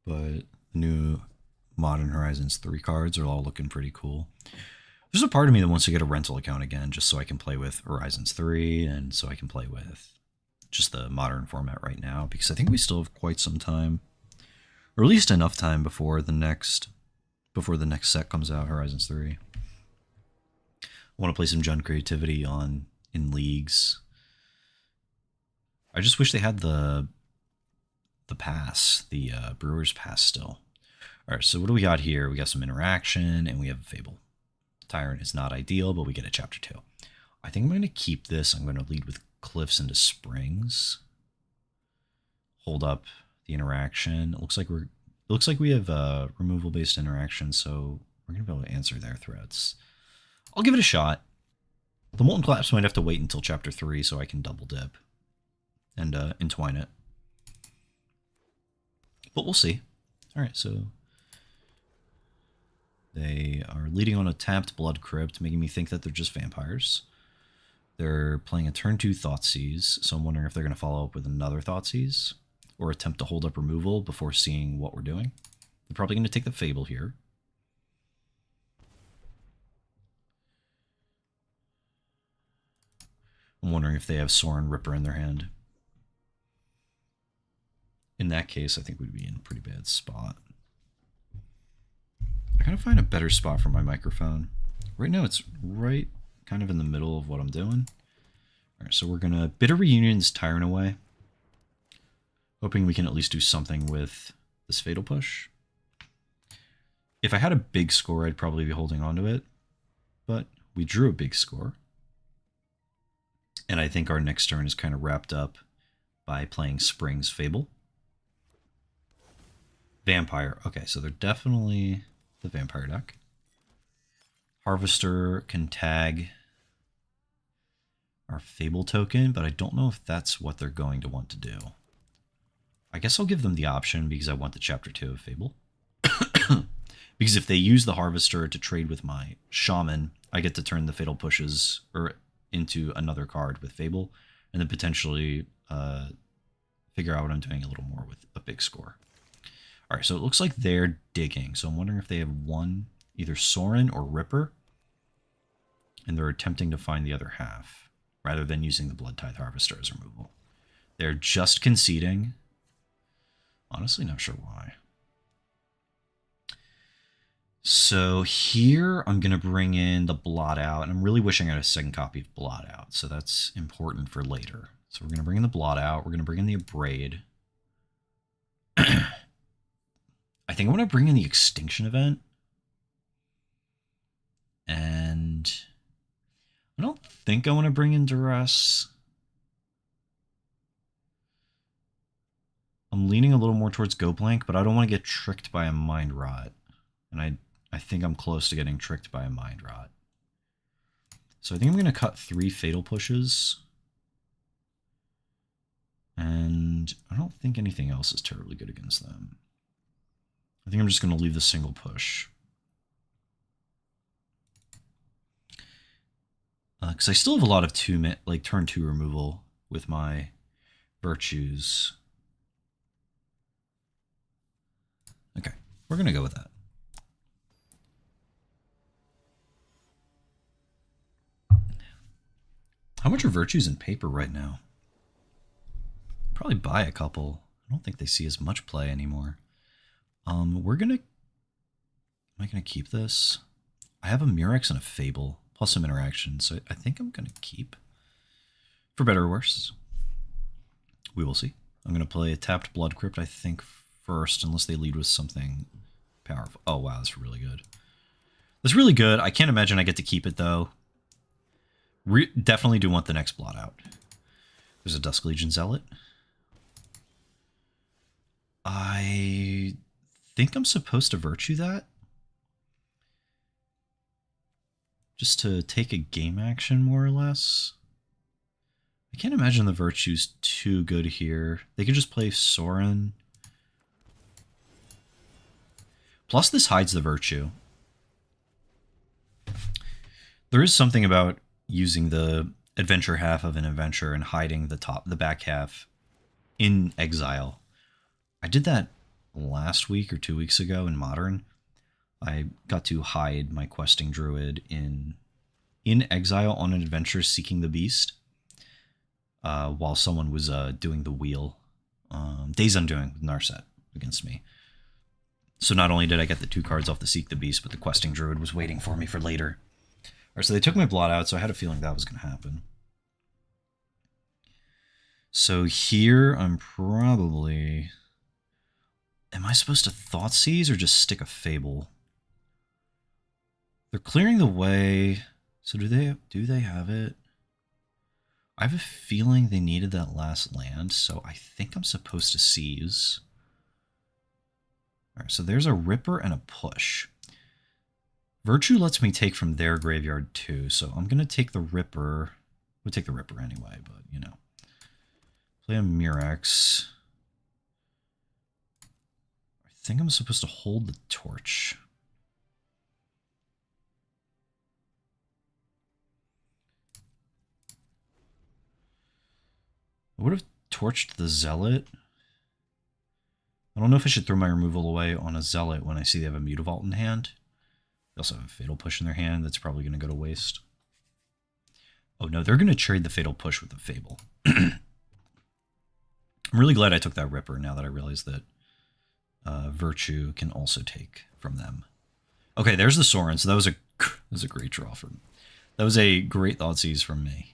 But the new Modern Horizons 3 cards are all looking pretty cool. There's a part of me that wants to get a rental account again, just so I can play with Horizons 3 and so I can play with just the modern format right now, because I think we still have quite some time, or at least enough time before the next set comes out, Horizons 3. I want to play some Jund Creativity in leagues. I just wish they had the pass, the Brewer's Pass still. Alright, so what do we got here? We got some interaction, and we have a Fable. Tyrant is not ideal, but we get a Chapter 2. I think I'm going to keep this. I'm going to lead with Cliffs into Springs. Hold up the interaction. It looks like we have removal-based interaction, so we're going to be able to answer their threats. I'll give it a shot. The Molten Collapse might have to wait until Chapter 3 so I can double dip and entwine it. But we'll see. Alright, so they are leading on a tapped Blood Crypt, making me think that they're just vampires. They're playing a turn 2 Thoughtseize, so I'm wondering if they're going to follow up with another Thoughtseize, or attempt to hold up removal before seeing what we're doing. They're probably going to take the Fable here. I'm wondering if they have Sorin Ripper in their hand. In that case, I think we'd be in a pretty bad spot. I gotta find a better spot for my microphone. Right now it's right kind of in the middle of what I'm doing. Alright, so we're gonna Bitter Reunion's Tyrant away. Hoping we can at least do something with this Fatal Push. If I had a big score, I'd probably be holding on to it. But we drew a big score. And I think our next turn is kind of wrapped up by playing Spring's Fable. Vampire. Okay, so they're definitely the Vampire deck. Harvester can tag our Fable token, but I don't know if that's what they're going to want to do. I guess I'll give them the option because I want the Chapter 2 of Fable. Because if they use the Harvester to trade with my Shaman, I get to turn the Fatal Pushes into another card with Fable, and then potentially figure out what I'm doing a little more with a big score. Alright, so it looks like they're digging. So I'm wondering if they have one, either Sorin or Ripper, and they're attempting to find the other half, rather than using the Blood Tithe Harvester as removal. They're just conceding. Honestly, not sure why. So here, I'm going to bring in the Blot Out, and I'm really wishing I had a second copy of Blot Out, so that's important for later. So we're going to bring in the Blot Out, we're going to bring in the Abrade. I think I want to bring in the Extinction Event. And I don't think I want to bring in Duress. I'm leaning a little more towards Goplank, but I don't want to get tricked by a Mind Rot. And I think I'm close to getting tricked by a Mind Rot. So I think I'm going to cut 3 Fatal Pushes. And I don't think anything else is terribly good against them. I think I'm just going to leave the single push. Because I still have a lot of turn 2 removal with my virtues. Okay, we're going to go with that. How much are virtues in paper right now? Probably buy a couple. I don't think they see as much play anymore. We're going to... Am I going to keep this? I have a Murex and a Fable, plus some interaction, so I think I'm going to keep. For better or worse. We will see. I'm going to play a tapped Blood Crypt, I think, first, unless they lead with something powerful. Oh, wow, that's really good. That's really good. I can't imagine I get to keep it, though. Definitely do want the next blot out. There's a Dusk Legion Zealot. I think I'm supposed to virtue that. Just to take a game action, more or less. I can't imagine the virtue's too good here. They could just play Sorin. Plus, this hides the virtue. There is something about using the adventure half of an adventure and hiding the back half in exile. I did that last week or 2 weeks ago in Modern. I got to hide my questing druid in exile on an adventure seeking the beast, while someone was doing the wheel, Days Undoing with Narset against me. So not only did I get the 2 cards off the Seek the Beast, but the questing druid was waiting for me for later. Alright, so they took my blot out, so I had a feeling that was going to happen. So here I'm probably... Am I supposed to Thoughtseize or just stick a Fable? They're clearing the way. So do they have it? I have a feeling they needed that last land, so I think I'm supposed to seize. Alright, so there's a Ripper and a Push. Virtue lets me take from their graveyard too, so I'm going to take the Ripper. We'll take the Ripper anyway, but, you know. Play a Murex. I think I'm supposed to hold the Torch. I would have torched the Zealot. I don't know if I should throw my removal away on a Zealot when I see they have a Mutavault in hand. They also have a Fatal Push in their hand. That's probably going to go to waste. Oh no, they're going to trade the Fatal Push with the Fable. I'm really glad I took that Ripper now that I realize that Virtue can also take from them. Okay, there's the Sorin. So that was a great draw from. That was a great Thoughtseize from me.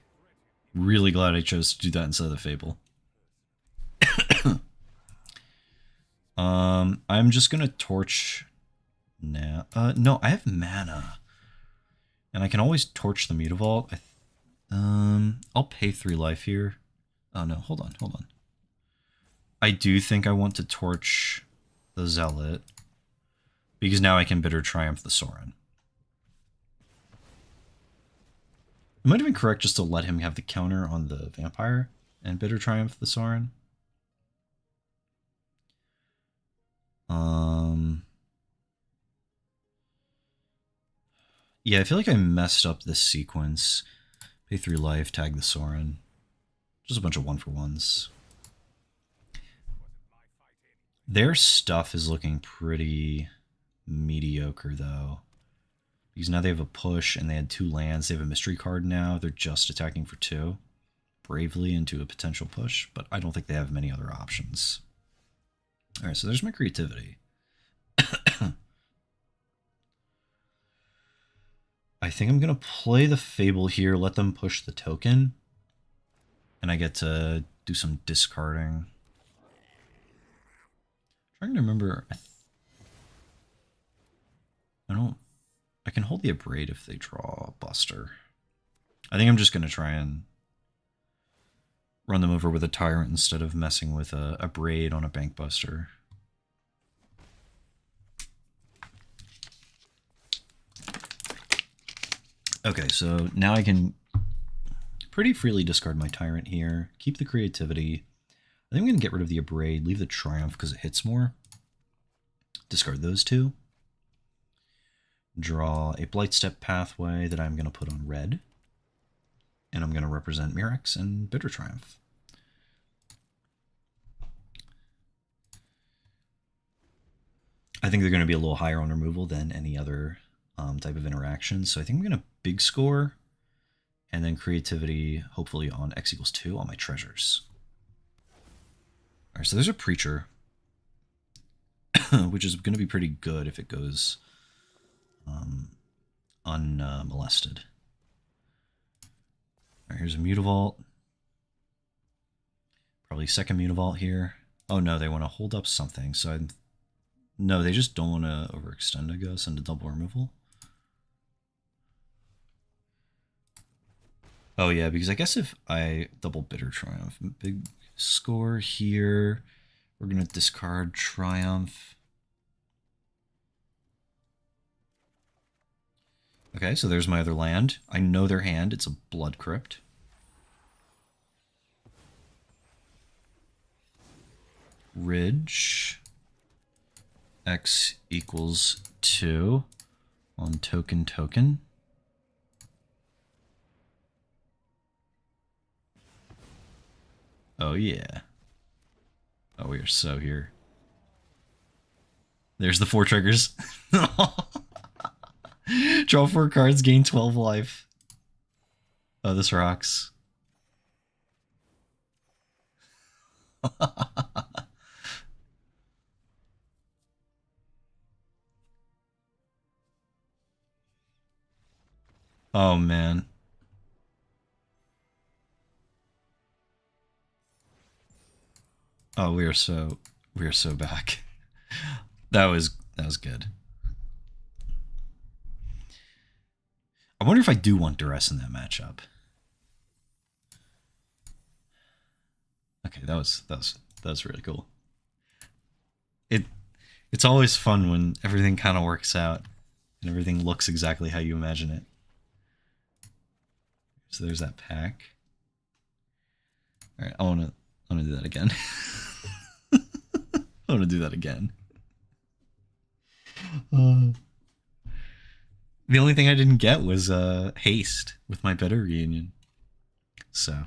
Really glad I chose to do that instead of the Fable. I'm just gonna torch now. No, I have mana, and I can always torch the Mutavault. I'll pay 3 life here. Oh no, hold on. I do think I want to torch the Zealot because now I can Bitter Triumph the Sorin. It might have been correct just to let him have the counter on the Vampire and Bitter Triumph the Sorin. Yeah, I feel like I messed up this sequence. Pay 3 life, tag the Sorin. Just a bunch of 1-for-1s. Their stuff is looking pretty mediocre, though. Because now they have a push, and they had 2 lands. They have a mystery card now. They're just attacking for 2. Bravely into a potential push, but I don't think they have many other options. Alright, so there's my creativity. I think I'm going to play the Fable here, let them push the token, and I get to do some discarding. I'm trying to remember. I can hold the Abrade if they draw a Buster. I think I'm just going to try and run them over with a Tyrant instead of messing with a Abrade on a Bank Buster. Okay, so now I can pretty freely discard my Tyrant here, keep the creativity. I think I'm going to get rid of the Abrade, leave the Triumph because it hits more. Discard those 2. Draw a Blightstep Pathway that I'm going to put on red. and I'm going to represent Mirex and Bitter Triumph. I think they're going to be a little higher on removal than any other type of interaction. So I think I'm going to big score and then creativity, hopefully on X equals 2 on my treasures. All right, so there's a Preacher, which is going to be pretty good if it goes unmolested. All right, here's a Mutavault. Probably second Mutavault here. Oh no, they want to hold up something. So no, they just don't want to overextend, I guess, into double removal. Oh yeah, because I guess if I double Bitter Triumph, big score here, we're going to discard Triumph. Okay, so there's my other land. I know their hand. It's a Blood Crypt. Ridge. X equals 2 on token. Oh yeah. Oh, we are so here. There's the 4 triggers. Draw 4 cards, gain 12 life. Oh, this rocks. Oh man. Oh, we are so back. That was good. I wonder if I do want Duress in that matchup. Okay, that was really cool. It's always fun when everything kind of works out and everything looks exactly how you imagine it. So there's that pack. All right, I want to do that again. I want to do that again. The only thing I didn't get was haste with my better reunion. So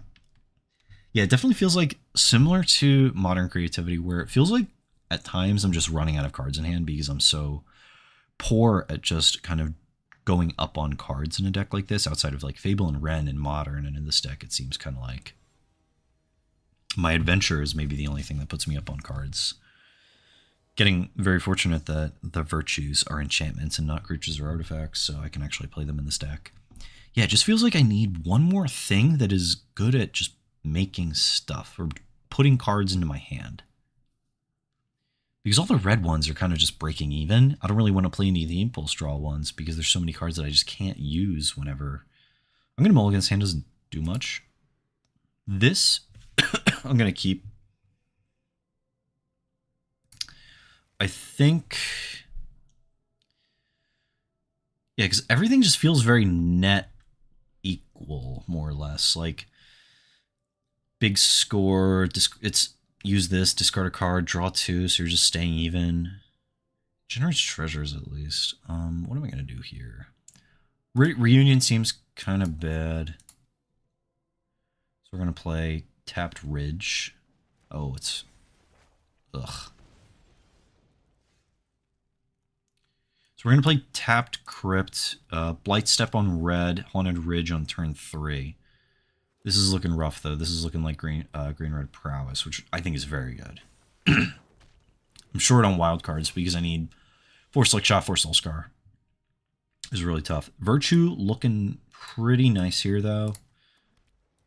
yeah, it definitely feels like similar to Modern Creativity, where it feels like at times I'm just running out of cards in hand because I'm so poor at just kind of going up on cards in a deck like this. Outside of like Fable and Ren in Modern, and in this deck it seems kind of like my Adventure is maybe the only thing that puts me up on cards. Getting very fortunate that the Virtues are enchantments and not creatures or artifacts, so I can actually play them in this deck. Yeah, it just feels like I need one more thing that is good at just making stuff or putting cards into my hand. Because all the red ones are kind of just breaking even. I don't really want to play any of the impulse draw ones because there's so many cards that I just can't use whenever. I'm going to mulligan's hand doesn't do much. This, I'm going to keep. I think. Yeah, because everything just feels very net equal, more or less. Like, big score, it's use this, discard a card, draw 2, so you're just staying even. Generates treasures, at least. What am I going to do here? Reunion seems kind of bad. So we're going to play tapped Ridge. Oh, it's... Ugh. So we're going to play tapped Crypt, Blight Step on red, Haunted Ridge on turn 3. This is looking rough, though. This is looking like green-red prowess, which I think is very good. I'm short on wild cards because I need 4 Slick Shot, 4 Soul Scar. Is really tough. Virtue looking pretty nice here, though.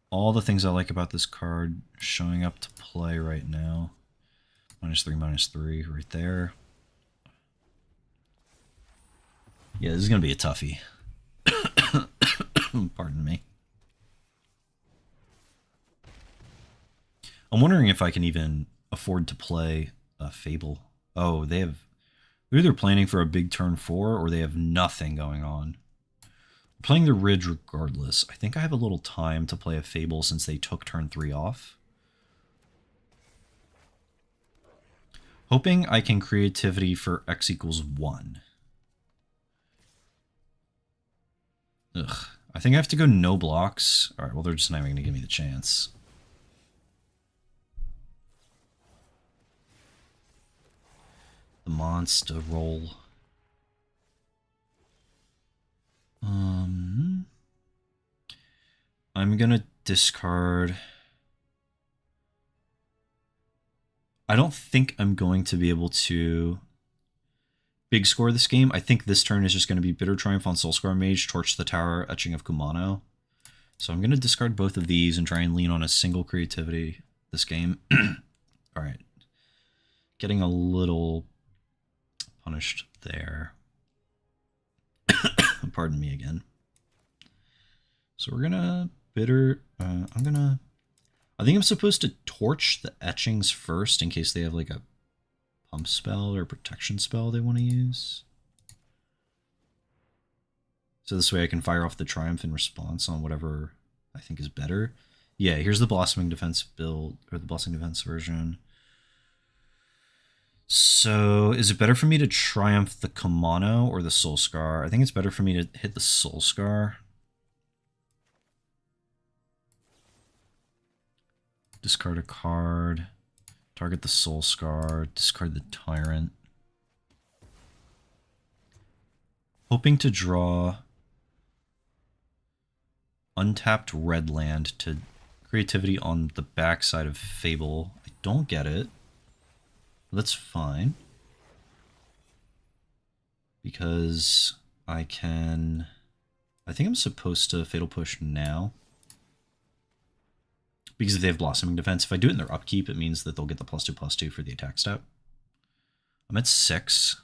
All the things I like about this card showing up to play right now. -3/-3 right there. Yeah, this is going to be a toughie. Pardon me. I'm wondering if I can even afford to play Fable. Oh, they're either planning for a big turn 4 or they have nothing going on. I'm playing the Ridge regardless. I think I have a little time to play a Fable since they took turn 3 off. Hoping I can creativity for X equals 1. Ugh, I think I have to go no blocks. Alright, well, they're just not even going to give me the chance. The monster roll. I'm going to discard... I don't think I'm going to be able to big score this game. I think this turn is just going to be Bitter Triumph on Soulscar Mage, Torch the Tower, Etching of Kumano. So I'm going to discard both of these and try and lean on a single creativity this game. Alright. Getting a little punished there. Pardon me again. So we're going to Bitter... I think I'm supposed to torch the etchings first in case they have like a pump spell or protection spell they want to use. So this way I can fire off the Triumph in response on whatever I think is better. Yeah, here's the Blossoming Defense build, or the Blossoming Defense version. So is it better for me to Triumph the Kumano or the Soulscar? I think it's better for me to hit the Soulscar. Discard a card, target the Soulscar, discard the Tyrant. Hoping to draw untapped red land to creativity on the backside of Fable. I don't get it. That's fine. Because I think I'm supposed to Fatal Push now. Because if they have Blossoming Defense, if I do it in their upkeep, it means that they'll get the +2/+2 for the attack step. I'm at 6.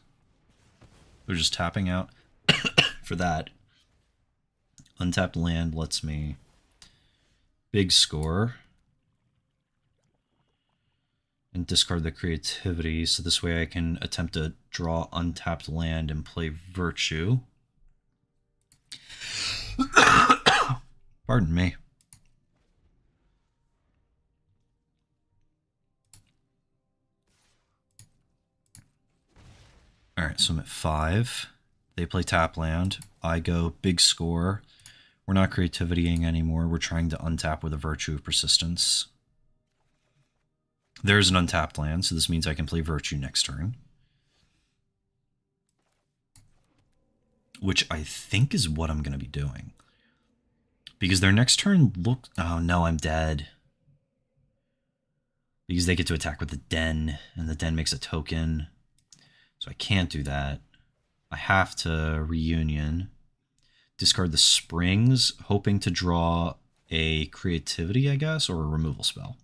They're just tapping out for that. Untapped land lets me big score. And discard the creativity, so this way I can attempt to draw untapped land and play Virtue. Pardon me. Alright, so I'm at 5. They play tap land. I go big score. We're not creativitying anymore. We're trying to untap with a Virtue of Persistence. There's an untapped land, so this means I can play Virtue next turn. Which I think is what I'm going to be doing. Because their next turn looks... Oh no, I'm dead. Because they get to attack with the Den, and the Den makes a token. So I can't do that. I have to Reunion. Discard the Springs, hoping to draw a creativity, I guess, or a removal spell.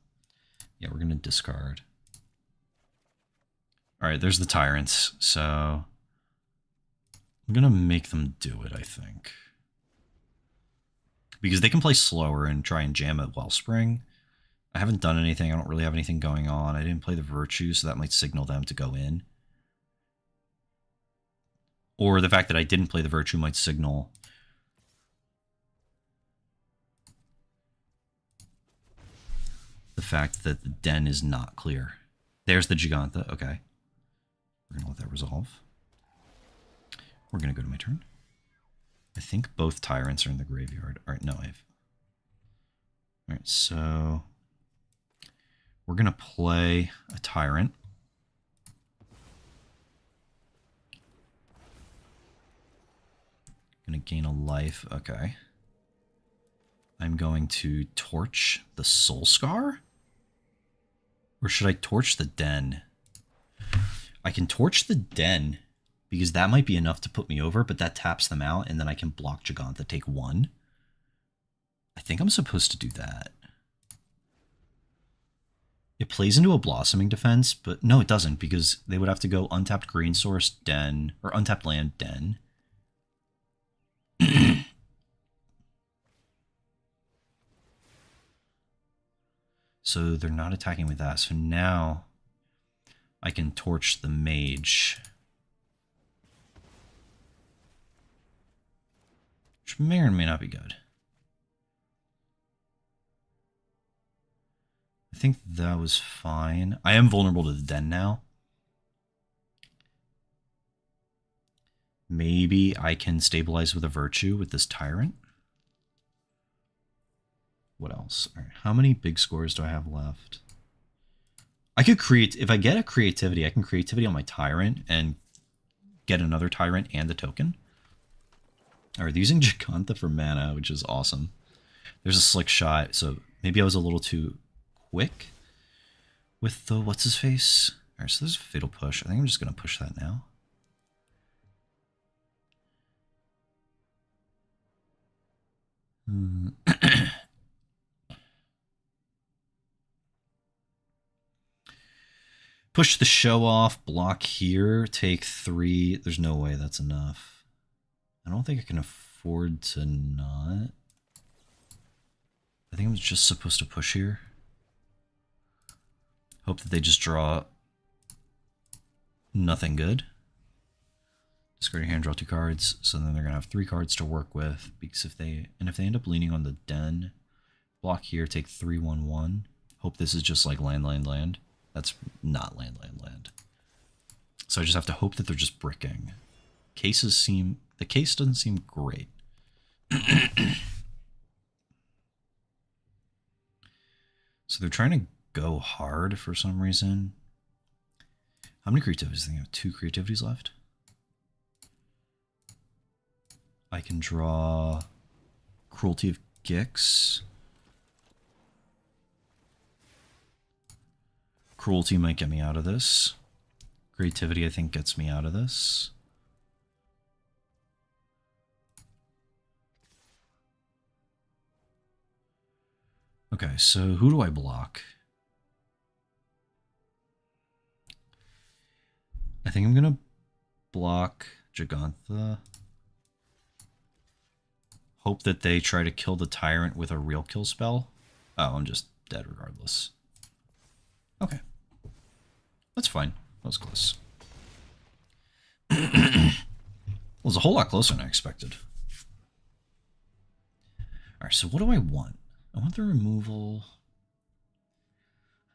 Yeah, we're going to discard. Alright, there's the Tyrants, so I'm going to make them do it, I think. Because they can play slower and try and jam at Wellspring. I haven't done anything. I don't really have anything going on. I didn't play the Virtue, so that might signal them to go in. Or the fact that I didn't play the Virtue might signal the fact that the Den is not clear. There's the Giganta. Okay. We're going to let that resolve. We're going to go to my turn. I think both Tyrants are in the graveyard. Alright, no, I have... Alright, so... We're going to play a Tyrant. Going to gain a life. Okay. I'm going to torch the Soulscar? Or should I torch the Den? I can torch the Den, because that might be enough to put me over, but that taps them out, and then I can block Giganta, take 1. I think I'm supposed to do that. It plays into a Blossoming Defense, but no, it doesn't, because they would have to go untapped green source, Den, or untapped land, Den. So they're not attacking with that. So now I can torch the Mage. Which may or may not be good. I think that was fine. I am vulnerable to the Den now. Maybe I can stabilize with a Virtue with this Tyrant. What else? All right, how many big scores do I have left? I could create, if I get a creativity, I can creativity on my Tyrant and get another Tyrant and the token. All right, they're using Giganta for mana, which is awesome. There's a slick shot, so maybe I was a little too quick with the what's-his-face. All right, so there's a Fatal Push. I think I'm just going to push that now. Push the show off, block here, take 3. There's no way that's enough. I don't think I can afford to not. I think I'm just supposed to push here. Hope that they just draw nothing good. Discard your hand, draw 2 cards. So then they're gonna have 3 cards to work with. Because if they end up leaning on the den, block here, take 3/1/1. Hope this is just like land, land, land. That's not land, land, land. So I just have to hope that they're just bricking. The case doesn't seem great. So they're trying to go hard for some reason. How many creativities? I think I have 2 creativities left. I can draw Cruelty of Gix. Cruelty might get me out of this. Creativity, I think, gets me out of this. Okay, so who do I block? I think I'm going to block Giganta. Hope that they try to kill the Tyrant with a real kill spell. Oh, I'm just dead regardless. Okay. That's fine. That was close. It was a whole lot closer than I expected. Alright, so what do I want? I want the removal.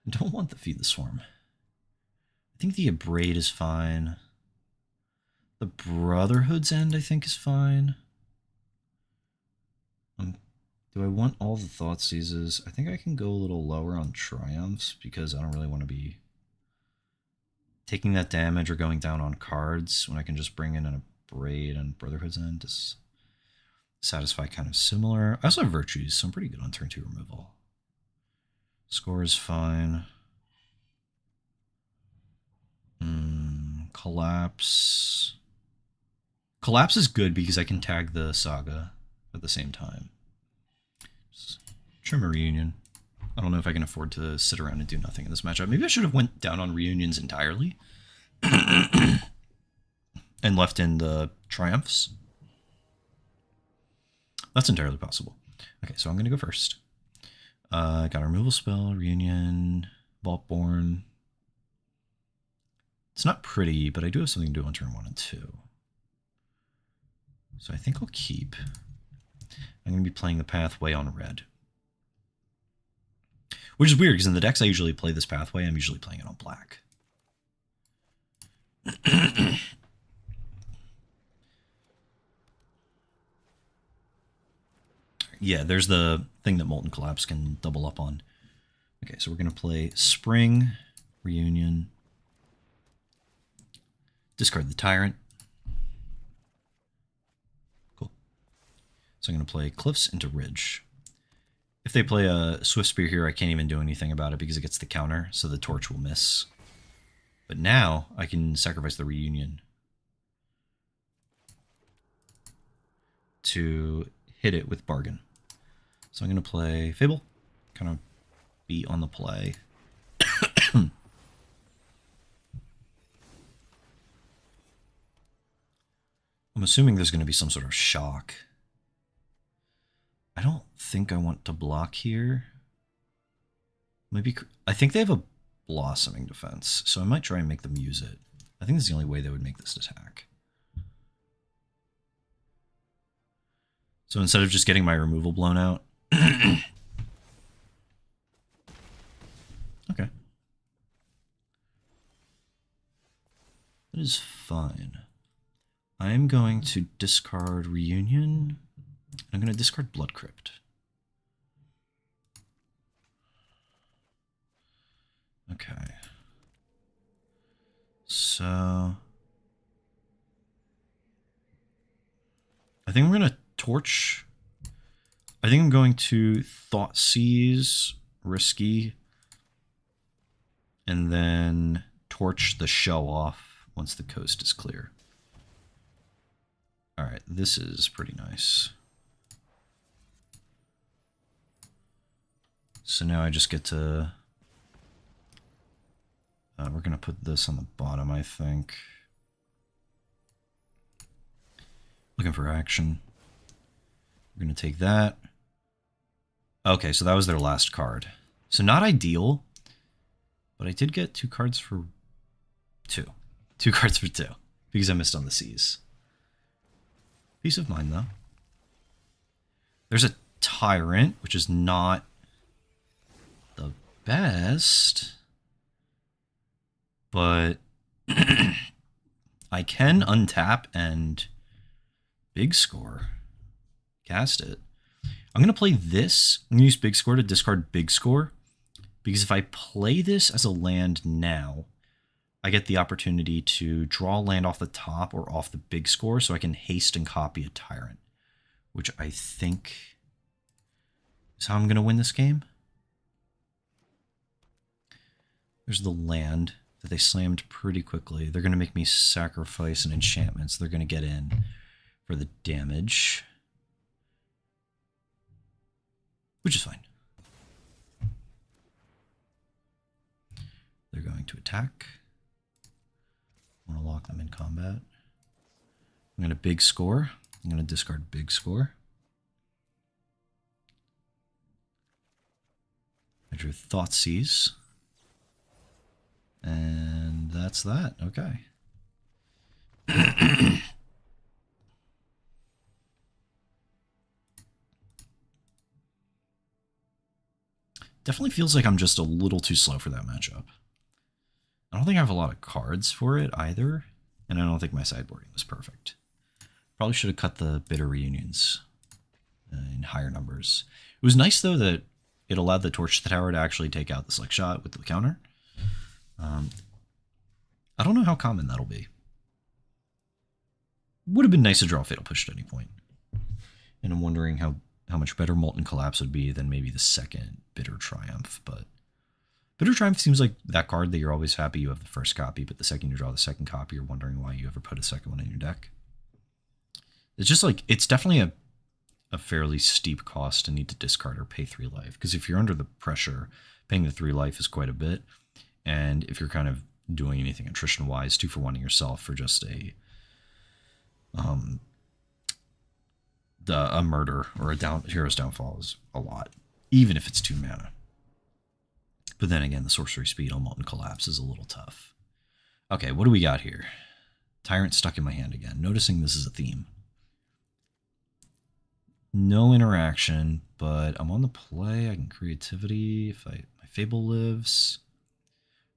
I don't want the Feed the Swarm. I think the Abrade is fine. The Brotherhood's End, I think, is fine. Do I want all the Thoughtseizes? I think I can go a little lower on Triumphs because I don't really want to be taking that damage or going down on cards when I can just bring in an Abrade and Brotherhood's End to satisfy kind of similar. I also have Virtues, so I'm pretty good on turn 2 removal. Score is fine. Collapse. Collapse is good because I can tag the Saga at the same time. Just trim a Reunion. I don't know if I can afford to sit around and do nothing in this matchup. Maybe I should have went down on Reunions entirely. And left in the Triumphs. That's entirely possible. Okay, so I'm going to go first. Got a removal spell, Reunion, Vaultborn. It's not pretty, but I do have something to do on turn 1 and 2. So I think I'll keep. I'm going to be playing the Pathway on red. Which is weird, because in the decks I usually play this Pathway, I'm usually playing it on black. Yeah, there's the thing that Molten Collapse can double up on. Okay, so we're going to play Spring, Reunion, discard the Tyrant. Cool. So I'm going to play Cliffs into Ridge. If they play a Swift Spear here, I can't even do anything about it because it gets the counter, so the Torch will miss. But now I can sacrifice the Reunion to hit it with Bargain. So I'm going to play Fable, kind of be on the play. I'm assuming there's going to be some sort of shock. I don't think I want to block here. Maybe I think they have a Blossoming defense, so I might try and make them use it. I think that's the only way they would make this attack. So instead of just getting my removal blown out. Okay. That is fine. I'm going to discard Reunion. I'm going to discard Blood Crypt. Okay. So I think I'm going to torch. I think I'm going to Thoughtseize, risky, and then torch the show off once the coast is clear. Alright, this is pretty nice. So now I just get to... we're going to put this on the bottom, I think. Looking for action. We're going to take that. Okay, so that was their last card. So not ideal, but I did get 2 cards for 2. 2 cards for 2, because I missed on the C's. Peace of mind, though. There's a Tyrant, which is not the best, but I can untap and big score. Cast it. I'm going to play this. I'm going to use big score to discard big score, because if I play this as a land now, I get the opportunity to draw land off the top or off the big score, so I can haste and copy a Tyrant, which I think is how I'm going to win this game. There's the land that they slammed pretty quickly. They're going to make me sacrifice an enchantment, so they're going to get in for the damage, which is fine. They're going to attack. I want to lock them in combat. I'm going to big score. I'm going to discard big score. I drew Thoughtseize. And that's that. Okay. Definitely feels like I'm just a little too slow for that matchup. I don't think I have a lot of cards for it either, and I don't think my sideboarding was perfect. Probably should have cut the bitter reunions in higher numbers. It was nice, though, that it allowed the Torch Tower to actually take out the Select Shot with the counter. I don't know how common that'll be. Would have been nice to draw Fatal Push at any point. And I'm wondering how much better Molten Collapse would be than maybe the second Bitter Triumph, but Bitter Triumph seems like that card that you're always happy you have the first copy, but the second you draw the second copy, you're wondering why you ever put a second one in your deck. It's just like, it's definitely a fairly steep cost to need to discard or pay 3 life, because if you're under the pressure, paying the 3 life is quite a bit, and if you're kind of doing anything attrition-wise, 2 for 1ing yourself for just a murder or a hero's downfall is a lot, even if it's 2 mana. But then again, the sorcery speed on Molten Collapse is a little tough. Okay, what do we got here? Tyrant stuck in my hand again. Noticing this is a theme. No interaction, but I'm on the play. I can creativity if my Fable lives.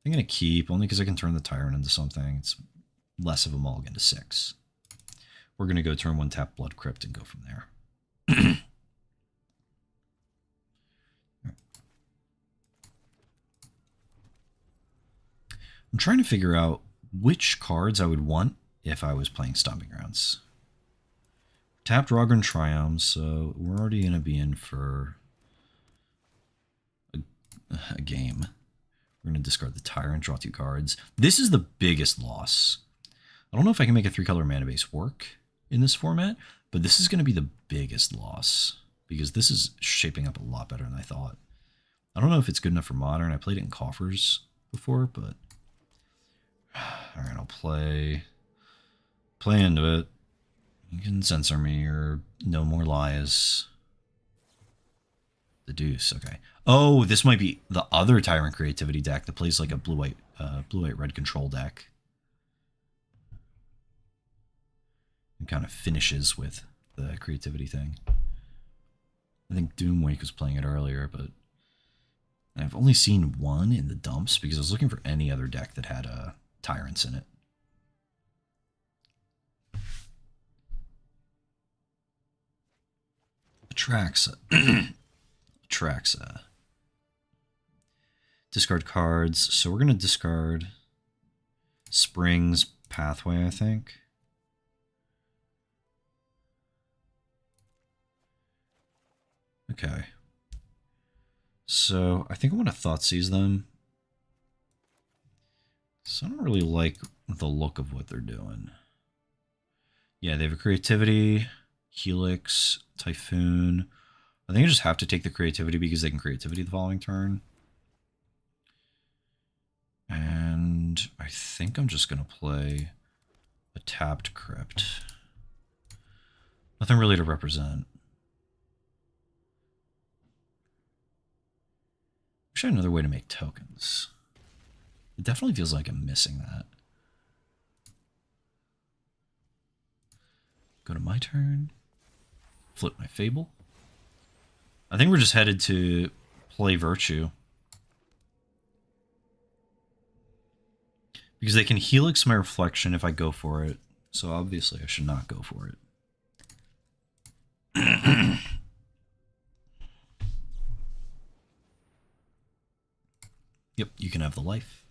I'm going to keep, only because I can turn the Tyrant into something. It's less of a mulligan to 6. We're going to go turn 1 tap Blood Crypt and go from there. I'm trying to figure out which cards I would want if I was playing Stomping Grounds. Tapped Rogran Triumph, so we're already going to be in for a game. We're going to discard the Tyrant, draw 2 cards. This is the biggest loss. I don't know if I can make a 3-color mana base work in this format, but this is going to be the biggest loss, because this is shaping up a lot better than I thought. I don't know if it's good enough for Modern. I played it in Coffers before, but... Alright, I'll play into it. You can censor me or no more lies. The Deuce, okay. Oh, this might be the other Tyrant Creativity deck that plays like a blue-white-red control deck. And kind of finishes with the creativity thing. I think Doomwake was playing it earlier, but I've only seen one in the dumps because I was looking for any other deck that had Tyrants in it. Atraxa. Discard cards. So we're going to discard Spring's Pathway, I think. Okay. So I think I want to Thoughtseize them. So I don't really like the look of what they're doing. Yeah, they have a Creativity, Helix, Typhoon. I think I just have to take the Creativity because they can Creativity the following turn. And I think I'm just going to play a tapped Crypt. Nothing really to represent. Wish I had another way to make tokens. It definitely feels like I'm missing that. Go to my turn. Flip my Fable. I think we're just headed to play Virtue. Because they can Helix my Reflection if I go for it. So obviously I should not go for it. Yep, you can have the life.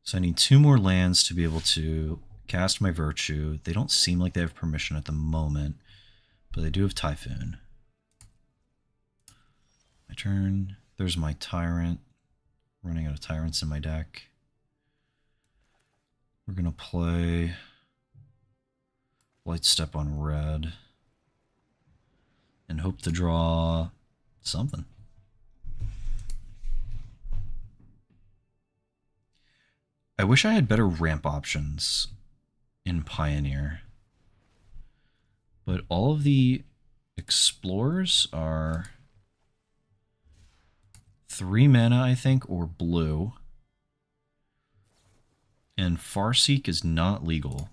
So I need 2 more lands to be able to cast my Virtue. They don't seem like they have permission at the moment, but they do have Typhoon. My turn. There's my Tyrant. Running out of Tyrants in my deck. We're going to play Light Step on red and hope to draw something. I wish I had better ramp options in Pioneer. But all of the Explorers are 3 mana, I think, or blue. And Farseek is not legal.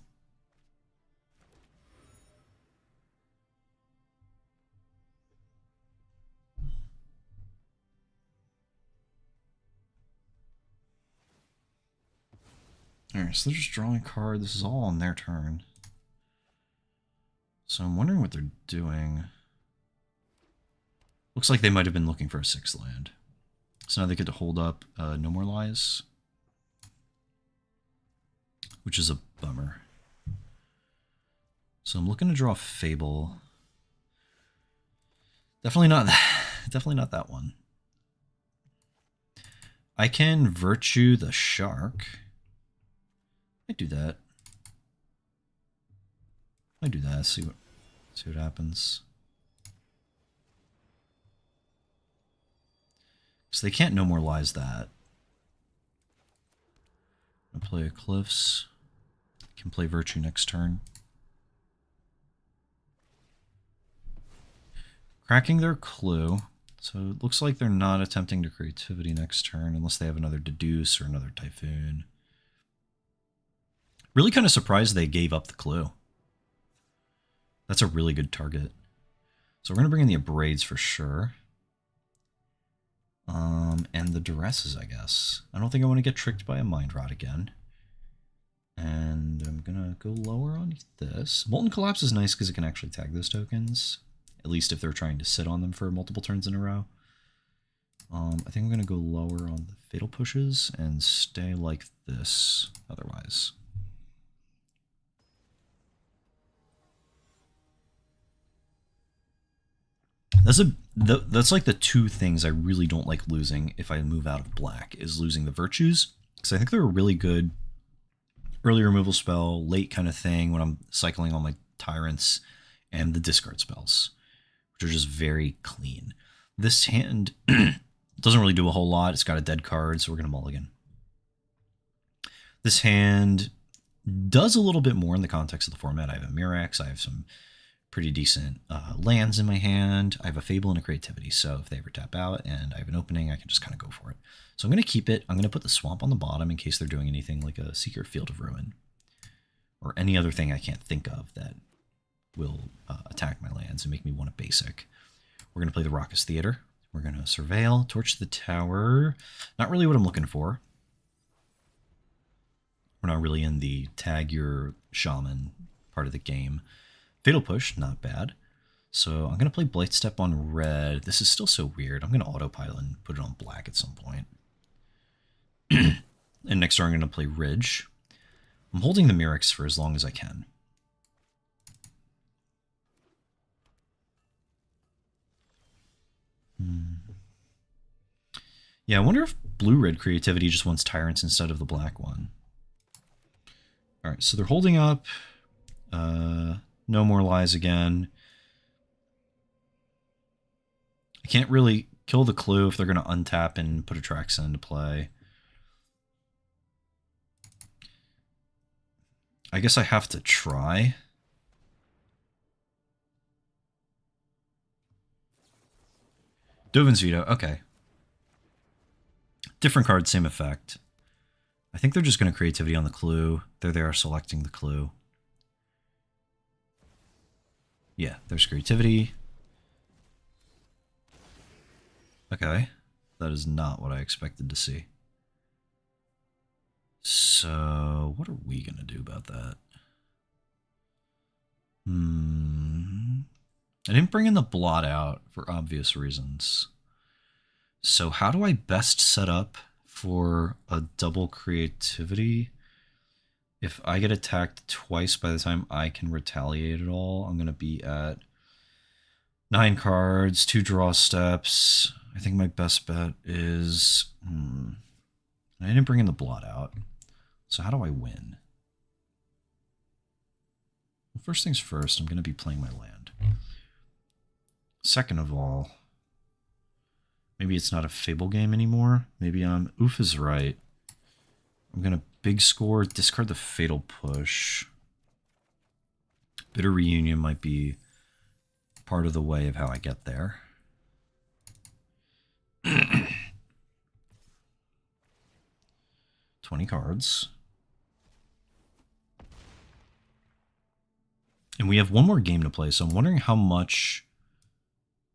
Alright, so they're just drawing a card. This is all on their turn. So I'm wondering what they're doing. Looks like they might have been looking for a 6th land. So now they get to hold up No More Lies. Which is a bummer. So I'm looking to draw Fable. Definitely not that one. I can Virtue the Shark. I do that. I do that. See what happens. So they can't No More Lies that. I'm gonna play Eclipse. Can play Virtue next turn. Cracking their Clue. So it looks like they're not attempting to Creativity next turn unless they have another Deduce or another Typhoon. Really kind of surprised they gave up the Clue. That's a really good target. So we're going to bring in the Abrades for sure. And the Duresses, I guess. I don't think I want to get tricked by a Mind Rot again. And I'm going to go lower on this. Molten Collapse is nice because it can actually tag those tokens. At least if they're trying to sit on them for multiple turns in a row. I think I'm going to go lower on the Fatal Pushes and stay like this otherwise. That's like the 2 things I really don't like losing if I move out of black, is losing the Virtues. Because I think they're a really good early removal spell, late kind of thing when I'm cycling all my Tyrants, and the discard spells, which are just very clean. This hand doesn't really do a whole lot. It's got a dead card, so we're going to mulligan. This hand does a little bit more in the context of the format. I have a Mirax, I have some pretty decent lands in my hand. I have a Fable and a Creativity, so if they ever tap out and I have an opening, I can just kind of go for it. So I'm going to keep it. I'm going to put the Swamp on the bottom in case they're doing anything like a Secret Field of Ruin or any other thing I can't think of that will attack my lands and make me want a basic. We're going to play the Raucous Theater. We're going to Surveil, Torch the Tower. Not really what I'm looking for. We're not really in the tag your shaman part of the game. Fatal Push, not bad. So I'm going to play Blight Step on red. This is still so weird. I'm going to autopilot and put it on black at some point. And next turn I'm going to play Ridge. I'm holding the Murex for as long as I can. Yeah, I wonder if blue-red creativity just wants Tyrants instead of the black one. Alright, so they're holding up. No more lies again. I can't really kill the clue if they're going to untap and put Atraxa into play. I guess I have to try. Dovin's Veto, okay. Different card, same effect. I think they're just going to creativity on the clue. There they are selecting the clue. Yeah, there's creativity. Okay. That is not what I expected to see. So, what are we going to do about that? I didn't bring in the blot out for obvious reasons. So how do I best set up for a double creativity? If I get attacked twice by the time I can retaliate at all, I'm going to be at 9 cards, 2 draw steps. I think my best bet is... I didn't bring in the blot out. So how do I win? Well, first things first, I'm going to be playing my land. Second of all, maybe it's not a Fable game anymore. Maybe Oof is right. I'm going to big score, discard the Fatal Push. Bitter Reunion might be part of the way of how I get there. 20 cards. And we have one more game to play, so I'm wondering how much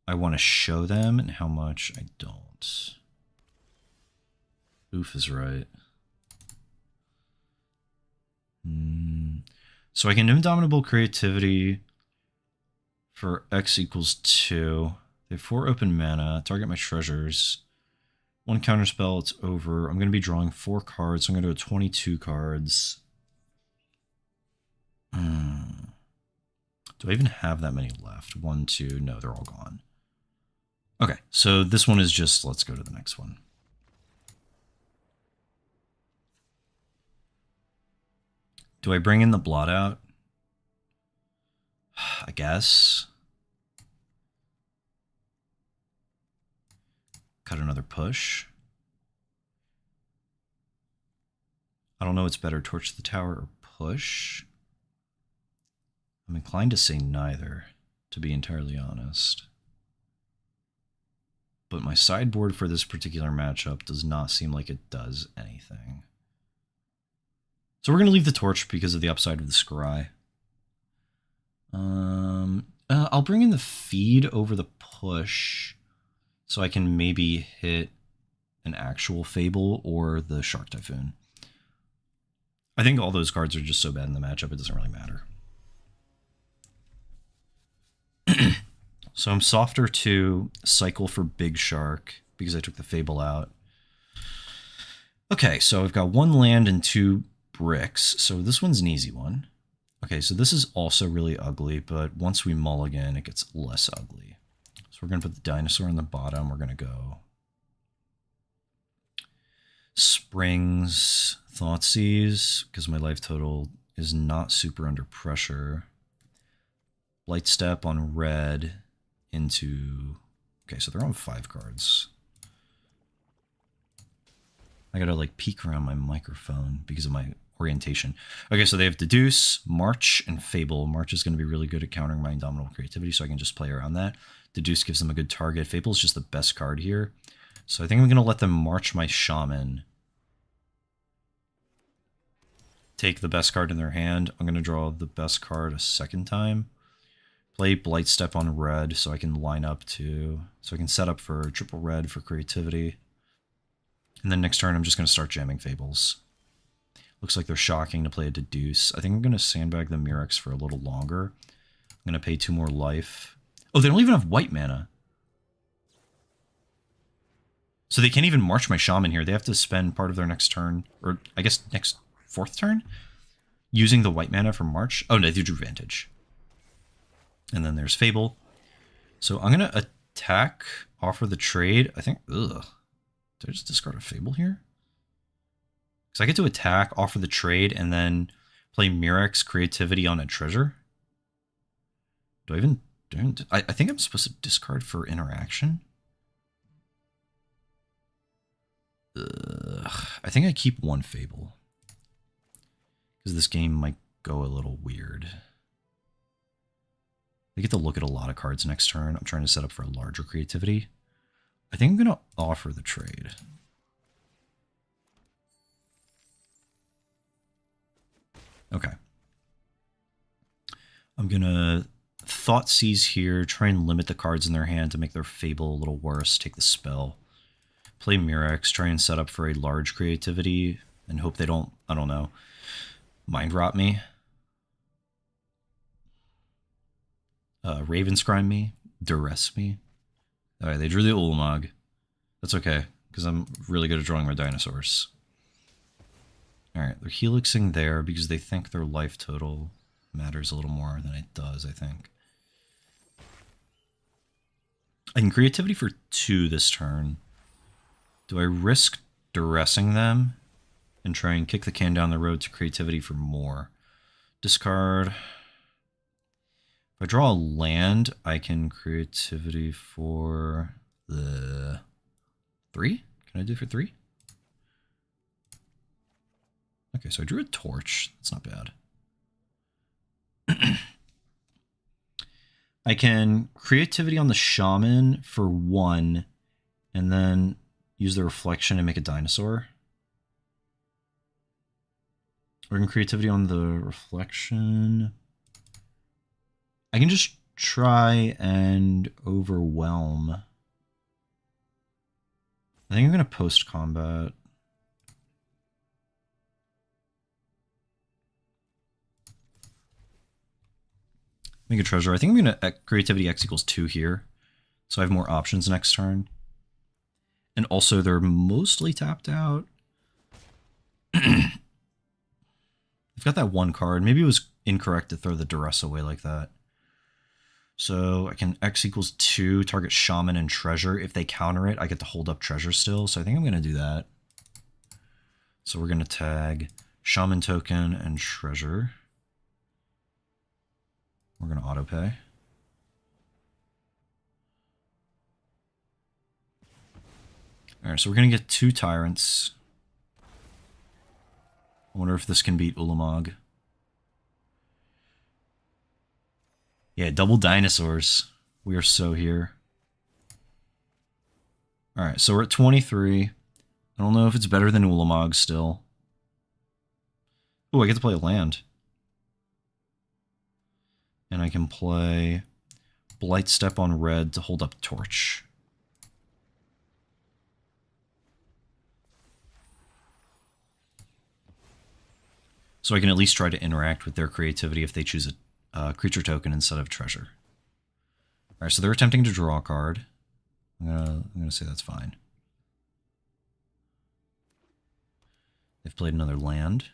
I want to show them and how much I don't. Oof is right. So I can Indomitable Creativity for X equals 2. They have 4 open mana. Target my treasures. 1 counterspell, it's over. I'm going to be drawing 4 cards, so I'm going to go 22 cards. Do I even have that many left? 1, 2, no, they're all gone. Okay, so this one is just, let's go to the next one. Do I bring in the blot out? I guess. Cut another push. I don't know what's better, Torch the Tower or push. I'm inclined to say neither, to be entirely honest. But my sideboard for this particular matchup does not seem like it does anything. So we're going to leave the Torch because of the upside of the Scry. I'll bring in the feed over the push so I can maybe hit an actual Fable or the Shark Typhoon. I think all those cards are just so bad in the matchup, it doesn't really matter. So I'm softer to cycle for Big Shark because I took the Fable out. Okay, so I've got 1 land and 2 bricks. So this one's an easy one. Okay, so this is also really ugly, but once we mulligan, it gets less ugly. So we're going to put the dinosaur on the bottom. We're going to go Springs, Thoughtseize, because my life total is not super under pressure. Light Step on red into... Okay, so they're on 5 cards. I gotta like peek around my microphone because of my orientation. Okay, so they have Deduce, March, and Fable. March is going to be really good at countering my Indomitable Creativity, so I can just play around that. Deduce gives them a good target. Fable is just the best card here. So I think I'm going to let them March my Shaman. Take the best card in their hand. I'm going to draw the best card a second time. Play Blight Step on red so I can line up to... So I can set up for triple red for creativity. And then next turn I'm just going to start jamming Fables. Looks like they're shocking to play a Deduce. I think I'm going to sandbag the Murex for a little longer. I'm going to pay 2 more life. Oh, they don't even have white mana. So they can't even march my shaman here. They have to spend part of their next turn, or I guess next 4th turn, using the white mana from March. Oh, no, they drew Vantage. And then there's Fable. So I'm going to attack, offer the trade. I think, ugh. Did I just discard a Fable here? Because I get to attack, offer the trade, and then play Mirac's Creativity on a treasure. Do I even... I think I'm supposed to discard for interaction. I think I keep 1 Fable. Because this game might go a little weird. I get to look at a lot of cards next turn. I'm trying to set up for a larger creativity. I think I'm going to offer the trade. Okay. I'm going to Thoughtseize here, try and limit the cards in their hand to make their Fable a little worse, take the spell. Play Mirac's, try and set up for a large creativity, and hope they don't, I don't know, mind rot me. Ravenscrime me, duress me. Alright, they drew the Ulamog. That's okay, because I'm really good at drawing my dinosaurs. Alright, they're helixing there because they think their life total matters a little more than it does, I think. I can creativity for 2 this turn. Do I risk duressing them and try and kick the can down the road to creativity for more? Discard. If I draw a land, I can creativity for the 3? Can I do it for 3? Okay, so I drew a torch. That's not bad. I can creativity on the shaman for 1 and then use the reflection and make a dinosaur. Or I can creativity on the reflection. I can just try and overwhelm. I think I'm going to post combat. Make a treasure. I think I'm going to creativity X equals 2 here. So I have more options next turn. And also they're mostly tapped out. I've got that 1 card. Maybe it was incorrect to throw the duress away like that. So I can X equals 2, target shaman and treasure. If they counter it, I get to hold up treasure still. So I think I'm going to do that. So we're going to tag shaman token and treasure. We're going to auto pay. Alright, so we're going to get 2 Tyrants. I wonder if this can beat Ulamog. Yeah, double dinosaurs. We are so here. Alright, so we're at 23. I don't know if it's better than Ulamog still. Oh, I get to play a land. And I can play Blight Step on red to hold up Torch. So I can at least try to interact with their creativity if they choose a creature token instead of treasure. Alright, so they're attempting to draw a card. I'm gonna say that's fine. They've played another land.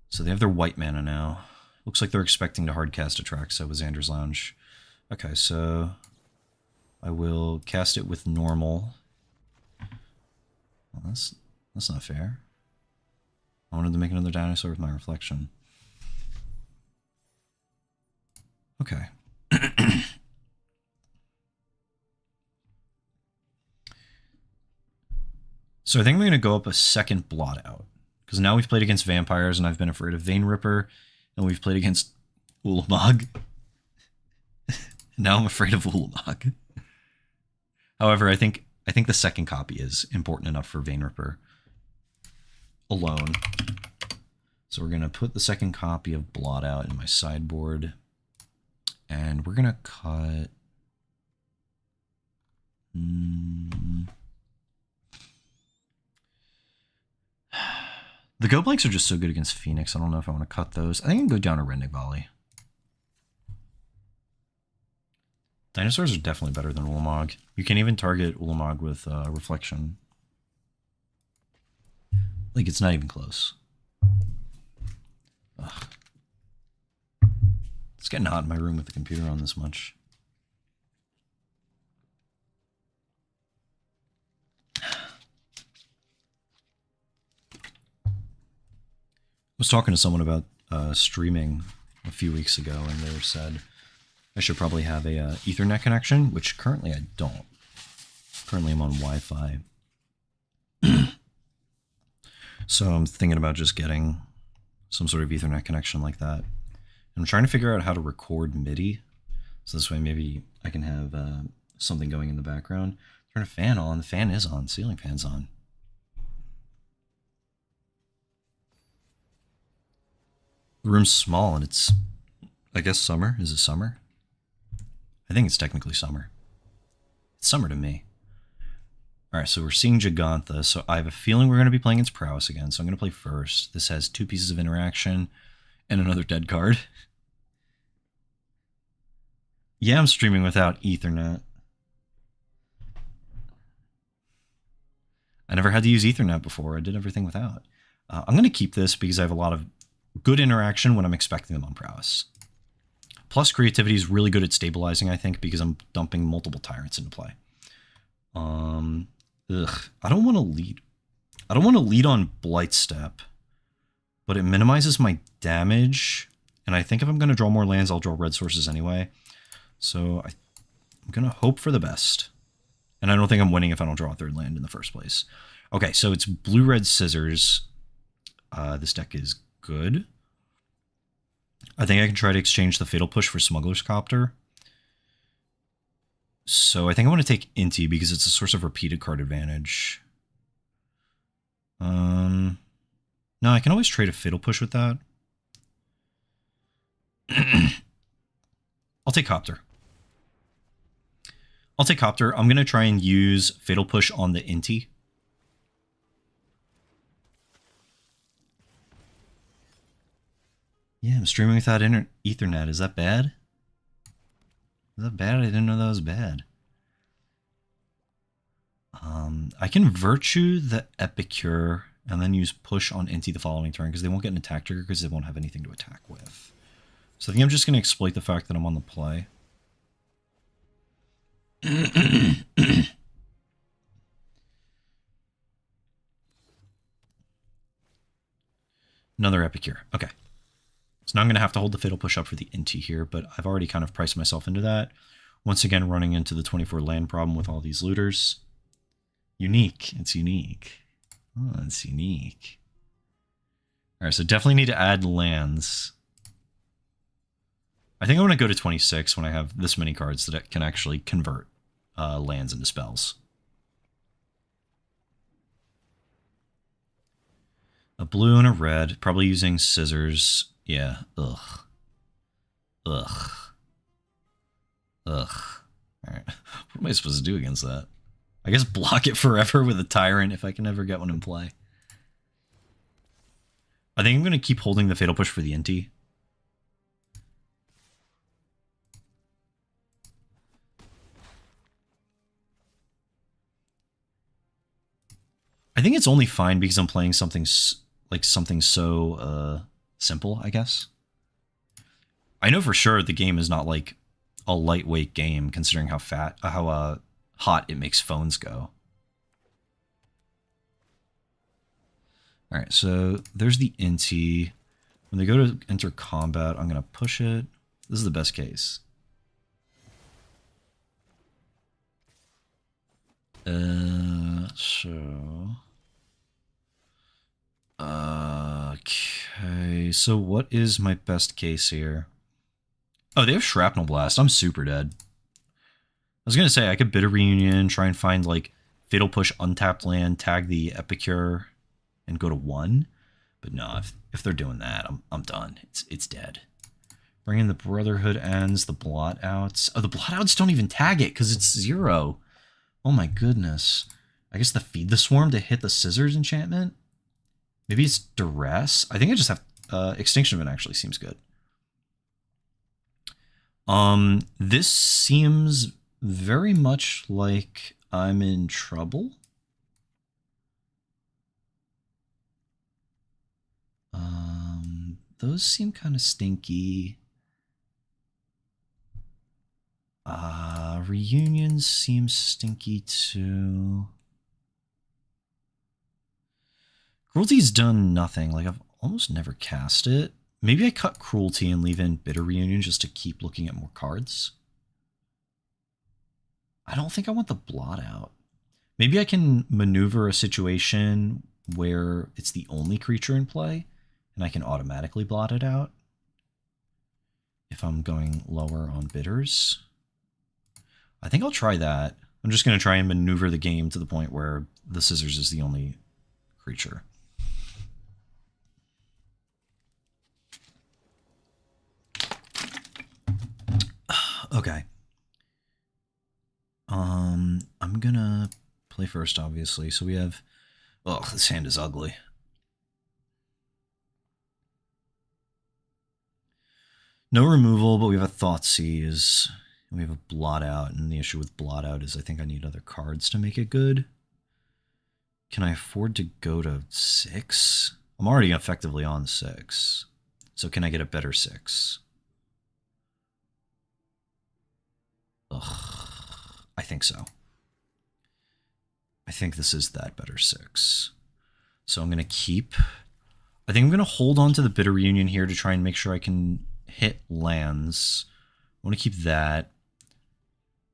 So they have their white mana now. Looks like they're expecting to hardcast Atraxa with Xander's Lounge. Okay, so I will cast it with normal. Well, that's not fair. I wanted to make another dinosaur with my reflection. Okay. So I think I'm going to go up a second blot out. Because now we've played against vampires and I've been afraid of Vein Ripper. And we've played against Ulamog. Now I'm afraid of Ulamog. However, I think the second copy is important enough for Vein Ripper alone. So we're going to put the second copy of Blot out in my sideboard. And we're going to cut... The Go Blanks are just so good against Phoenix. I don't know if I want to cut those. I think I can go down to Rendig Volley. Dinosaurs are definitely better than Ulamog. You can even target Ulamog with Reflection. Like, it's not even close. Ugh. It's getting hot in my room with the computer on this much. I was talking to someone about streaming a few weeks ago, and they said I should probably have a Ethernet connection, which currently I don't. Currently I'm on Wi-Fi. So I'm thinking about just getting some sort of Ethernet connection like that. And I'm trying to figure out how to record MIDI. So this way maybe I can have something going in the background. Turn a fan on. The fan is on. Ceiling fan's on. The room's small and it's, I guess, summer. Is it summer? I think it's technically summer. It's summer to me. All right, so we're seeing Gigantha. So I have a feeling we're going to be playing its prowess again. So I'm going to play first. This has 2 pieces of interaction and another dead card. Yeah, I'm streaming without Ethernet. I never had to use Ethernet before. I did everything without. I'm going to keep this because I have a lot of good interaction when I'm expecting them on prowess. Plus, creativity is really good at stabilizing, I think, because I'm dumping multiple tyrants into play. I don't want to lead. I don't want to lead on Blight Step, but it minimizes my damage. And I think if I'm going to draw more lands, I'll draw red sources anyway. So I'm going to hope for the best. And I don't think I'm winning if I don't draw a 3rd land in the first place. Okay, so it's blue-red scissors. This deck is good. I think I can try to exchange the Fatal Push for Smuggler's Copter. So I think I want to take Inti because it's a source of repeated card advantage. No, I can always trade a Fatal Push with that. I'll take Copter. I'll take Copter. I'm going to try and use Fatal Push on the Inti. Yeah, I'm streaming without Ethernet. Is that bad? Is that bad? I didn't know that was bad. I can Virtue the Epicure and then use Push on Inti the following turn because they won't get an attack trigger because they won't have anything to attack with. So I think I'm just going to exploit the fact that I'm on the play. Another Epicure. Okay. So now I'm going to have to hold the Fatal Push up for the Inti here, but I've already kind of priced myself into that. Once again, running into the 24 land problem with all these looters. Unique. It's unique. Oh, it's unique. All right, so definitely need to add lands. I think I want to go to 26 when I have this many cards that it can actually convert lands into spells. A blue and a red, probably using scissors. Yeah, ugh. Ugh. Ugh. Alright, what am I supposed to do against that? I guess block it forever with a Tyrant if I can ever get one in play. I think I'm going to keep holding the Fatal Push for the Inti. I think it's only fine because I'm playing something like something so simple, I guess. I know for sure the game is not like a lightweight game considering how hot it makes phones go. All right, so there's the Inti. When they go to enter combat, I'm going to push it. This is the best case. Okay, so what is my best case here? Oh, they have Shrapnel Blast. I'm super dead. I was going to say, I could bid a reunion, try and find, like, Fatal Push untapped land, tag the Epicure, and go to 1. But no, if they're doing that, I'm done. It's dead. Bring in the Brotherhood Ends, the Blot Outs. Oh, the Blot Outs don't even tag it, because it's 0. Oh my goodness. I guess the Feed the Swarm to hit the Scissors enchantment? Maybe it's Duress? I think I just have... Extinction Event actually seems good. This seems very much like I'm in trouble. Those seem kind of stinky. Reunions seem stinky too. Cruelty's done nothing. Like, I've almost never cast it. Maybe I cut Cruelty and leave in Bitter Reunion just to keep looking at more cards. I don't think I want the blot out. Maybe I can maneuver a situation where it's the only creature in play, and I can automatically blot it out if I'm going lower on bitters. I think I'll try that. I'm just going to try and maneuver the game to the point where the scissors is the only creature. Okay. I'm gonna play first, obviously. So we have... Oh, this hand is ugly. No removal, but we have a Thoughtseize. And we have a blot out, and the issue with blot out is I think I need other cards to make it good. Can I afford to go to 6? I'm already effectively on 6. So can I get a better 6? Ugh. I think so. I think this is that better 6. So I'm going to keep... I think I'm going to hold on to the Bitter Reunion here to try and make sure I can hit lands. I want to keep that.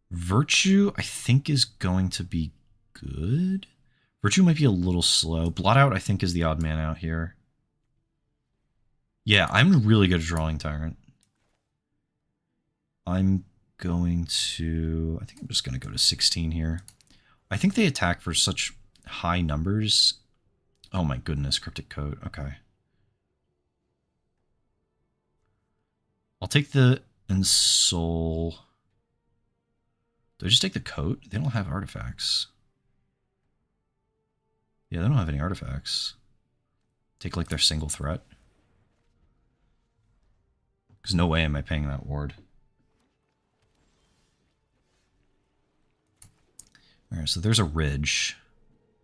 Virtue, I think, is going to be good. Virtue might be a little slow. Blot out, I think, is the odd man out here. Yeah, I'm really good at drawing Tyrant. I'm going to... I think I'm just going to go to 16 here. I think they attack for such high numbers. Oh my goodness, Cryptic Coat. Okay. I'll take the Ensoul. Do I just take the coat? They don't have artifacts. Yeah, they don't have any artifacts. Take like their single threat. Because no way am I paying that ward. Alright, so there's a ridge.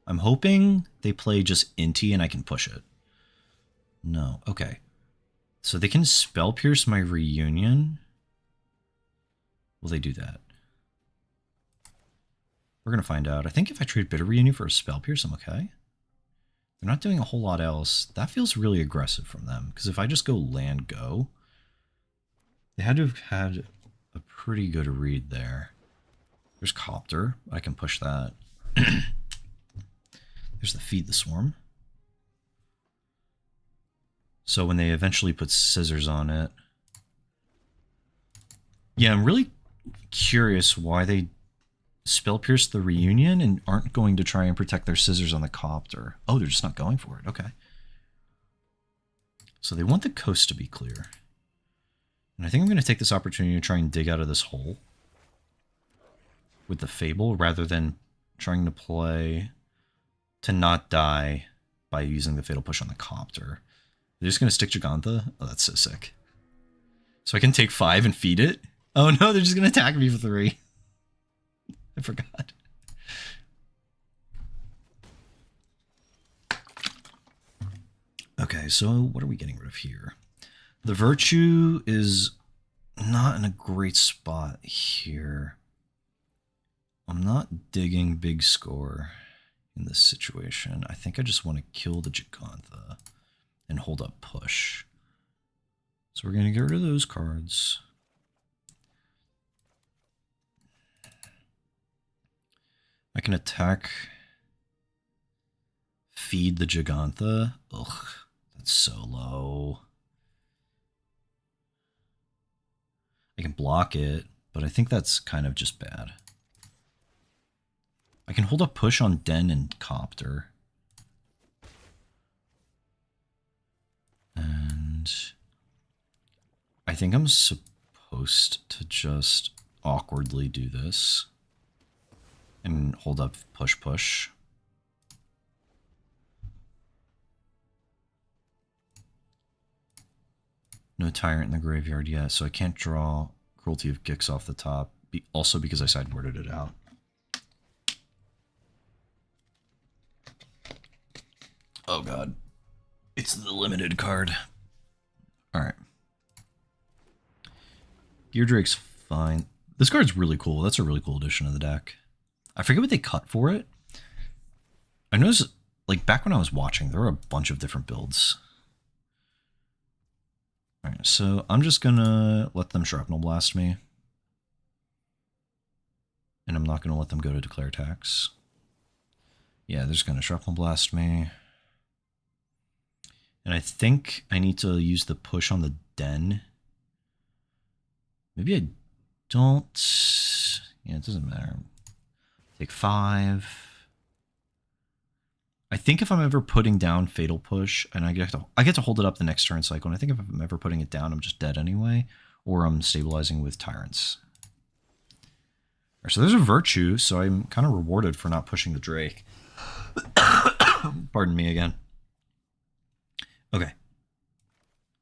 I'm hoping they play just Inti and I can push it. No, okay. So they can Spell Pierce my Reunion. Will they do that? We're going to find out. I think if I trade Bitter Reunion for a Spell Pierce, I'm okay. They're not doing a whole lot else. That feels really aggressive from them. Because if I just go land go, they had to have had a pretty good read there. There's Copter. I can push that. There's the Feed the Swarm. So when they eventually put Scissors on it... Yeah, I'm really curious why they Spell Pierce the Reunion and aren't going to try and protect their Scissors on the Copter. Oh, they're just not going for it. Okay. So they want the coast to be clear. And I think I'm going to take this opportunity to try and dig out of this hole with the Fable rather than trying to play to not die by using the Fatal Push on the Copter. They're just going to stick Gigantha? Oh, that's so sick. So I can take 5 and feed it? Oh no, they're just going to attack me for 3. I forgot. Okay, so what are we getting rid of here? The Virtue is not in a great spot here. I'm not digging big score in this situation. I think I just want to kill the Gigantha and hold up push. So we're going to get rid of those cards. I can attack, feed the Gigantha. Ugh, that's so low. I can block it, but I think that's kind of just bad. I can hold a push on Den and Copter. And I think I'm supposed to just awkwardly do this. And hold up push push. No Tyrant in the graveyard yet, so I can't draw Cruelty of Gix off the top. Also because I sideboarded it out. Oh god. It's the limited card. Alright. Gear Drake's fine. This card's really cool. That's a really cool addition to the deck. I forget what they cut for it. I noticed, like, back when I was watching, there were a bunch of different builds. Alright, so I'm just gonna let them Shrapnel Blast me. And I'm not gonna let them go to declare attacks. Yeah, they're just gonna Shrapnel Blast me. And I think I need to use the push on the den. Maybe I don't. Yeah, it doesn't matter. Take 5. I think if I'm ever putting down Fatal Push, and I get to hold it up the next turn cycle, and I think if I'm ever putting it down, I'm just dead anyway, or I'm stabilizing with Tyrants. Right, so there's a Virtue, so I'm kind of rewarded for not pushing the Drake. Pardon me again. Okay.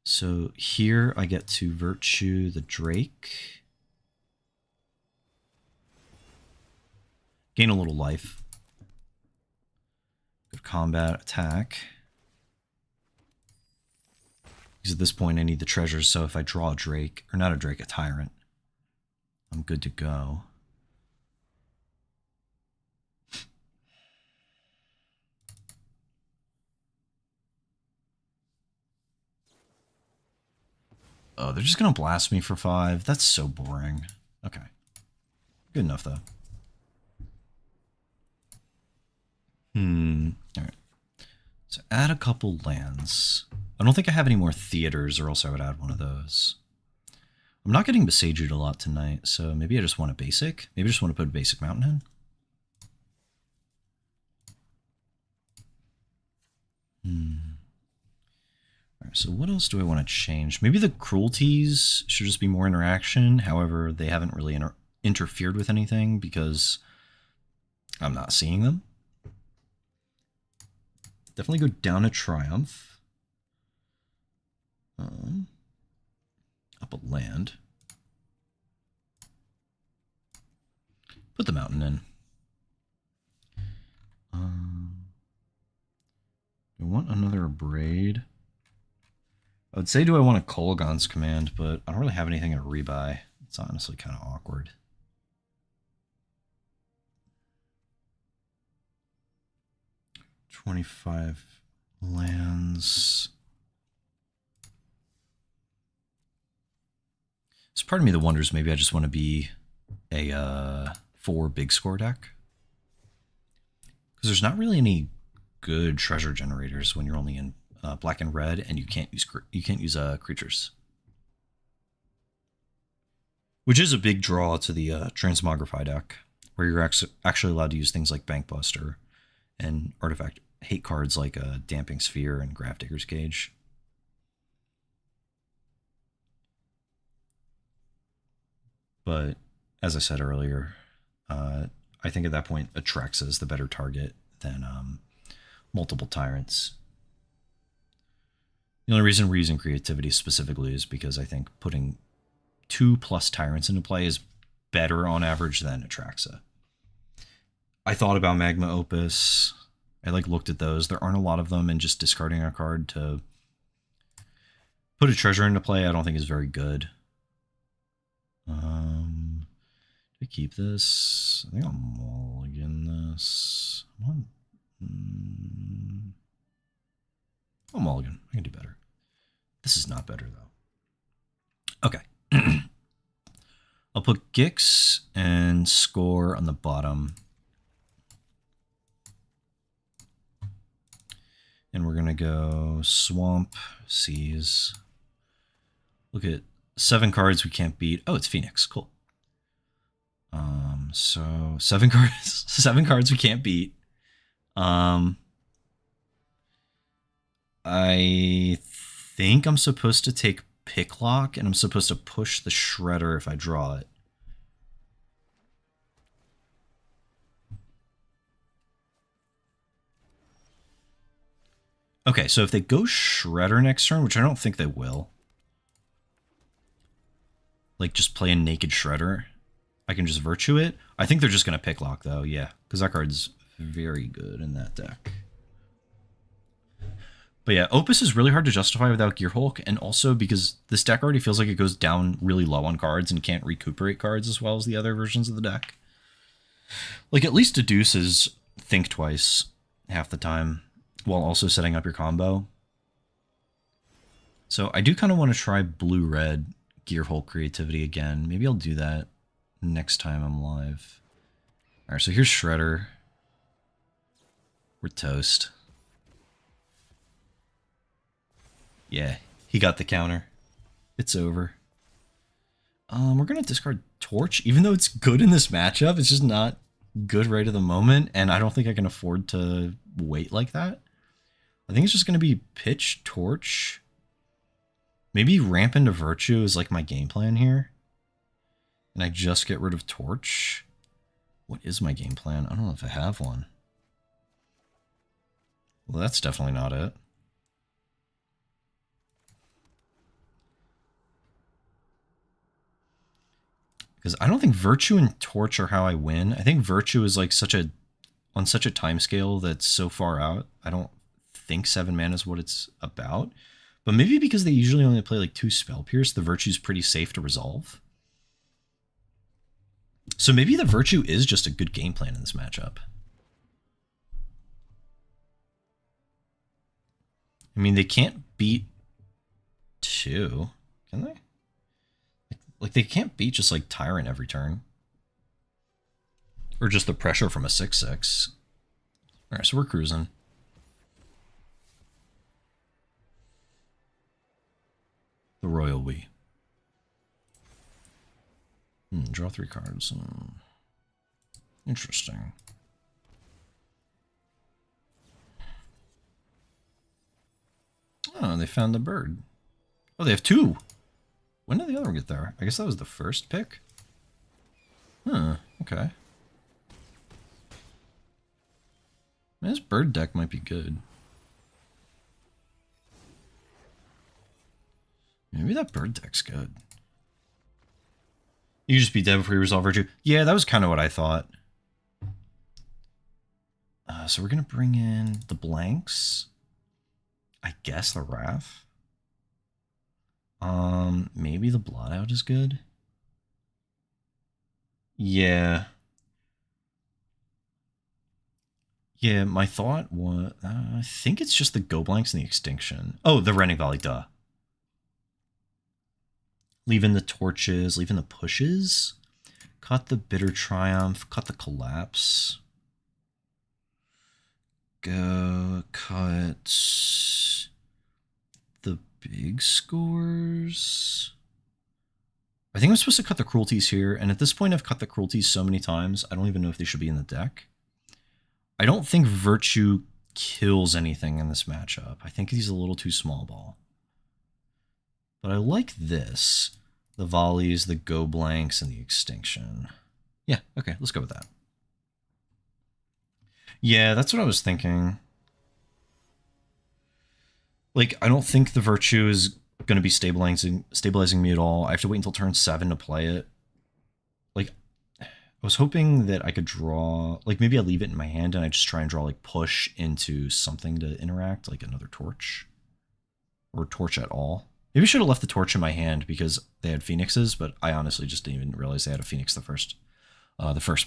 So here I get to Virtue the Drake. Gain a little life. Good combat attack. Because at this point I need the treasures, so if I draw a Drake, or not a Drake, a Tyrant, I'm good to go. Oh, they're just going to blast me for 5. That's so boring. Okay. Good enough, though. Alright. So add a couple lands. I don't think I have any more theaters, or else I would add one of those. I'm not getting Besaged a lot tonight, so maybe I just want a basic. Maybe I just want to put a basic mountain in. Alright, so what else do I want to change? Maybe the cruelties should just be more interaction. However, they haven't really interfered with anything because I'm not seeing them. Definitely go down a Triumph. Up a land. Put the mountain in. Do I want another Braid? I would say, do I want a Kolaghan's Command, but I don't really have anything to rebuy. It's honestly kind of awkward. $25 lands. So part of me that wonders maybe I just want to be a 4 big score deck. Because there's not really any good treasure generators when you're only in black and red, and you can't use creatures, which is a big draw to the Transmogrify deck, where you're actually allowed to use things like Bankbuster and artifact hate cards like Damping Sphere and Gravedigger's Cage. But as I said earlier, I think at that point Atraxa is the better target than multiple Tyrants. The only reason we're using creativity specifically is because I think putting 2+ Tyrants into play is better on average than Atraxa. I thought about Magma Opus. I looked at those. There aren't a lot of them, and just discarding a card to put a treasure into play I don't think is very good. Do I keep this? I think I'll mulligan this. I'll mulligan. I can do better. This is not better, though. Okay. I'll put Gix and Score on the bottom. And we're going to go Swamp, Seize. Look at 7 cards we can't beat. Oh, it's Phoenix. Cool. So 7 cards, 7 cards we can't beat. I think I'm supposed to take Picklock, and I'm supposed to push the Shredder if I draw it. Okay, so if they go Shredder next turn, which I don't think they will, like just play a Naked Shredder. I can just Virtue it. I think they're just going to pick lock though, yeah. Because that card's very good in that deck. But yeah, Opus is really hard to justify without Gearhulk, and also because this deck already feels like it goes down really low on cards and can't recuperate cards as well as the other versions of the deck. Like, at least Deduces think twice half the time while also setting up your combo. So I do kind of want to try blue-red Gearhulk creativity again. Maybe I'll do that next time I'm live. Alright, so here's Shredder. We're toast. Yeah, he got the counter. It's over. We're going to discard Torch. Even though it's good in this matchup, it's just not good right at the moment, and I don't think I can afford to wait like that. I think it's just going to be pitch, Torch. Maybe ramp into Virtue is like my game plan here. And I just get rid of Torch. What is my game plan? I don't know if I have one. Well, that's definitely not it. Because I don't think Virtue and Torch are how I win. I think Virtue is like on such a time scale that's so far out. I don't think 7 mana is what it's about. But maybe because they usually only play like 2 Spell Pierce, the Virtue's pretty safe to resolve. So maybe the Virtue is just a good game plan in this matchup. I mean, they can't beat 2, can they? Like, they can't beat just, like, Tyrant every turn. Or just the pressure from a 6/6. Alright, so we're cruising. The Royal We. Draw 3 cards. Interesting. Oh, they found the bird. Oh, they have 2! When did the other one get there? I guess that was the first pick? Huh, okay. Man, this bird deck might be good. Maybe that bird deck's good. You just be dead before you resolve Virtue. Yeah, that was kind of what I thought. So we're going to bring in the blanks. I guess the Wrath. Maybe the Bloodout is good. Yeah. Yeah, my thought was, I think it's just the Go Blanks and the Extinction. Oh, the Renning Valley, duh. Leaving the Torches, leaving the Pushes. Cut the Bitter Triumph, cut the Collapse. Go cut the big scores. I think I'm supposed to cut the Cruelties here, and at this point I've cut the Cruelties so many times, I don't even know if they should be in the deck. I don't think Virtue kills anything in this matchup. I think he's a little too small ball. But I like this. The Volleys, the Go Blanks, and the Extinction. Yeah, okay, let's go with that. Yeah, that's what I was thinking. Like, I don't think the Virtue is going to be stabilizing me at all. I have to wait until turn 7 to play it. Like, I was hoping that I could draw... Like, maybe I leave it in my hand and I just try and draw, like, push into something to interact, like another Torch. Or Torch at all. Maybe I should have left the Torch in my hand because they had Phoenixes, but I honestly just didn't even realize they had a Phoenix the first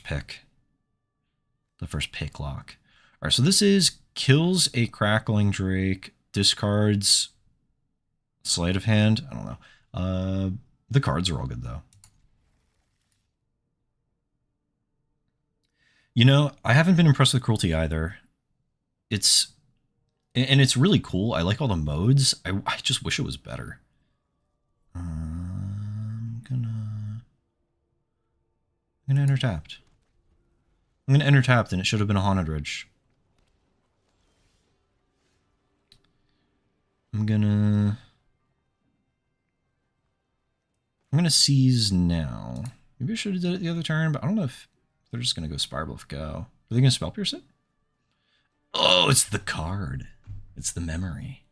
pick. The first pick lock. All right, so this is kills a Crackling Drake, discards Sleight of Hand. I don't know. The cards are all good, though. You know, I haven't been impressed with Cruelty either. It's really cool. I like all the modes. I just wish it was better. I'm gonna enter tapped. I'm gonna enter tapped, and it should have been a Haunted Ridge. I'm gonna seize now. Maybe I should have did it the other turn, but I don't know if they're just gonna go Spirebluff go. Are they gonna Spell Pierce it? Oh, it's the card. It's the memory.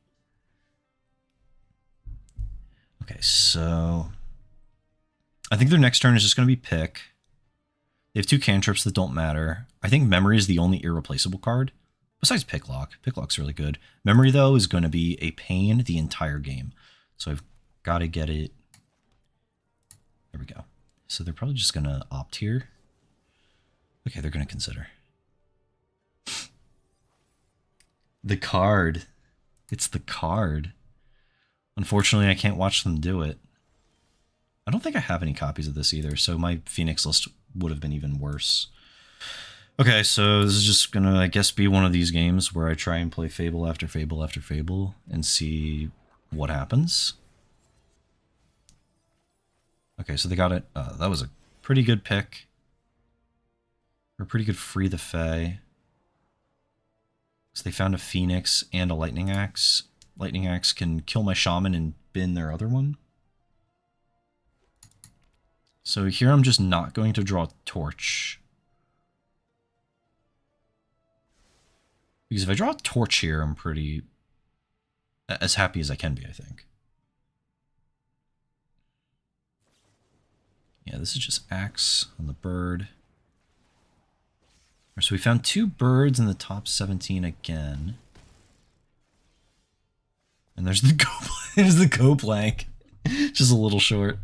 Okay, so I think their next turn is just going to be pick. They have 2 cantrips that don't matter. I think Memory is the only irreplaceable card, besides Picklock. Picklock's really good. Memory, though, is going to be a pain the entire game. So I've got to get it. There we go. So they're probably just going to opt here. Okay, they're going to consider. The card. It's the card. Unfortunately, I can't watch them do it. I don't think I have any copies of this either, so my Phoenix list would have been even worse. Okay, so this is just gonna, I guess, be one of these games where I try and play Fable after Fable after Fable and see what happens. Okay, so they got it. That was a pretty good pick. Or a pretty good free the Fae. So they found a Phoenix and a Lightning Axe. Lightning Axe can kill my Shaman and bin their other one. So here I'm just not going to draw Torch. Because if I draw a Torch here, I'm pretty as happy as I can be, I think. Yeah, this is just Axe on the bird. So we found 2 birds in the top 17 again. And there's the go blank. Just a little short.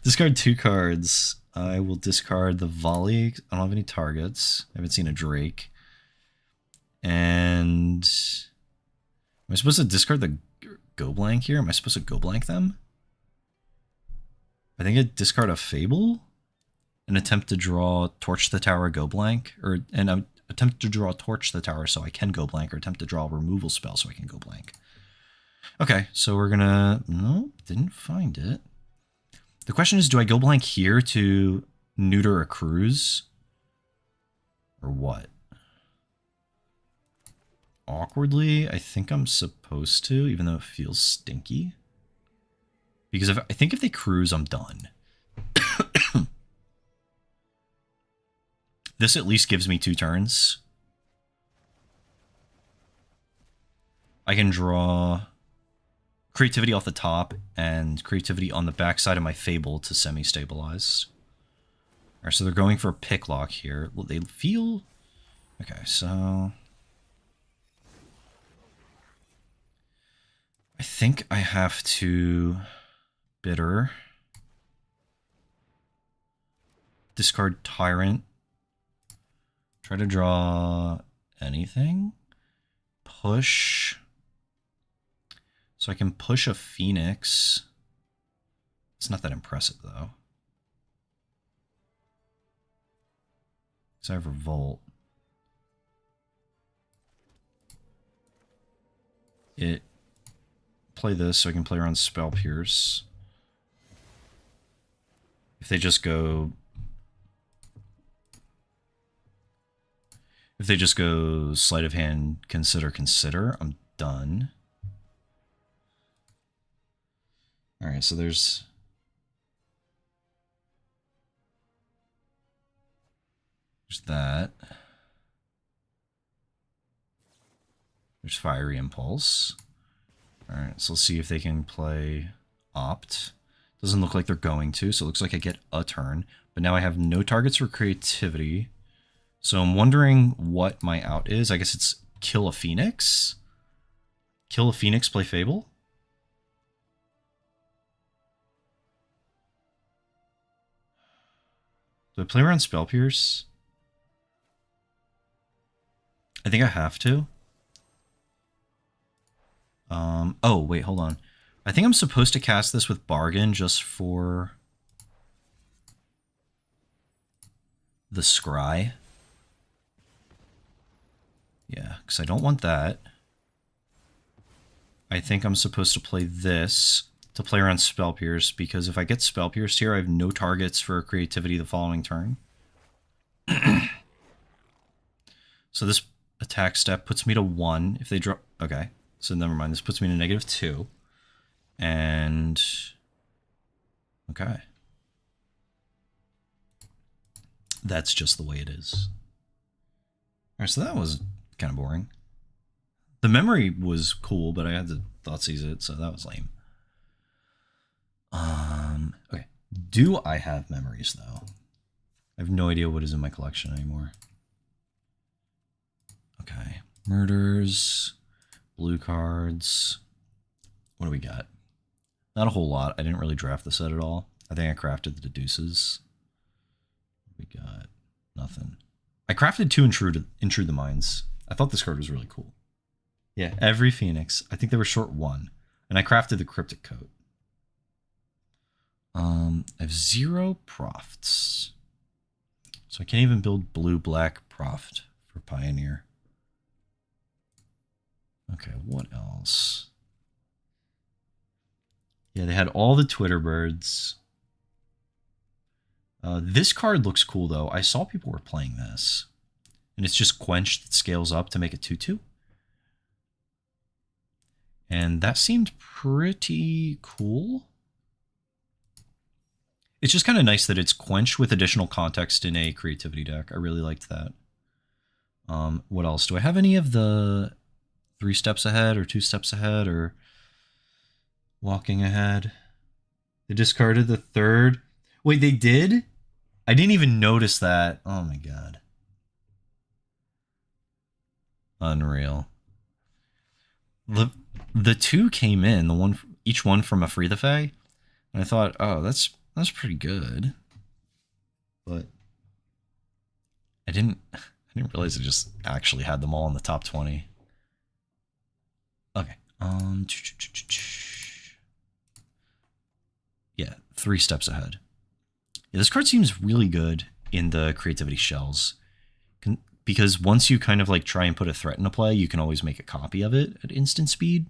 Discard 2 cards. I will discard the volley. I don't have any targets. I haven't seen a Drake. And am I supposed to discard the go blank here? Am I supposed to go blank them? I think I discard a Fable and attempt to draw Torch the Tower, go blank, or attempt to draw Torch the Tower so I can go blank, or attempt to draw a removal spell so I can go blank. Okay, so we're gonna... No, didn't find it. The question is, do I go blank here to neuter a cruise? Or what? Awkwardly, I think I'm supposed to, even though it feels stinky. Because I think if they cruise, I'm done. This at least gives me 2 turns. I can draw creativity off the top and creativity on the backside of my Fable to semi-stabilize. Alright, so they're going for a Picklock here. Well, they feel... Okay, so... I think I have to bitter. Discard Tyrant. Try to draw anything. Push. So I can push a Phoenix. It's not that impressive, though. So I have Revolt. Play this so I can play around Spell Pierce. If they just go... If they just go Sleight of Hand, consider, I'm done. Alright, so there's that. There's Fiery Impulse. Alright, so let's see if they can play Opt. Doesn't look like they're going to, so it looks like I get a turn. But now I have no targets for creativity. So I'm wondering what my out is. I guess it's kill a Phoenix? Kill a Phoenix, play Fable? Do I play around Spell Pierce? I think I have to. Oh, wait, hold on. I think I'm supposed to cast this with Bargain just for the Scry. Yeah, because I don't want that. I think I'm supposed to play this to play around Spell Pierce, because if I get Spell Pierced here, I have no targets for creativity the following turn. So this attack step puts me to 1. If they drop... Okay, so never mind. This puts me to -2. And... Okay. That's just the way it is. Alright, so that was kind of boring. The memory was cool, but I had to Thoughtseize it, so that was lame. Okay. Do I have memories, though? I have no idea what is in my collection anymore. Okay. Murders. Blue cards. What do we got? Not a whole lot. I didn't really draft the set at all. I think I crafted the deuces. We got nothing. I crafted 2 Intrude the Mines. I thought this card was really cool. Yeah, every Phoenix. I think they were short 1. And I crafted the Cryptic Coat. I have 0 Profts. So I can't even build blue-black Proft for Pioneer. Okay, what else? Yeah, they had all the Twitter birds. This card looks cool, though. I saw people were playing this. And it's just Quench that scales up to make a 2/2. And that seemed pretty cool. It's just kind of nice that it's Quench with additional context in a creativity deck. I really liked that. What else? Do I have any of the 3 steps ahead or 2 steps ahead or walking ahead? They discarded the 3rd. Wait, they did? I didn't even notice that. Oh my god. Unreal. The 2 came in, each one from a Free the Fae, and I thought, oh, that's pretty good. But I didn't realize it just actually had them all in the top 20. Okay. Yeah, 3 steps ahead. Yeah, this card seems really good in the creativity shells. Because once you kind of like try and put a threat into play, you can always make a copy of it at instant speed.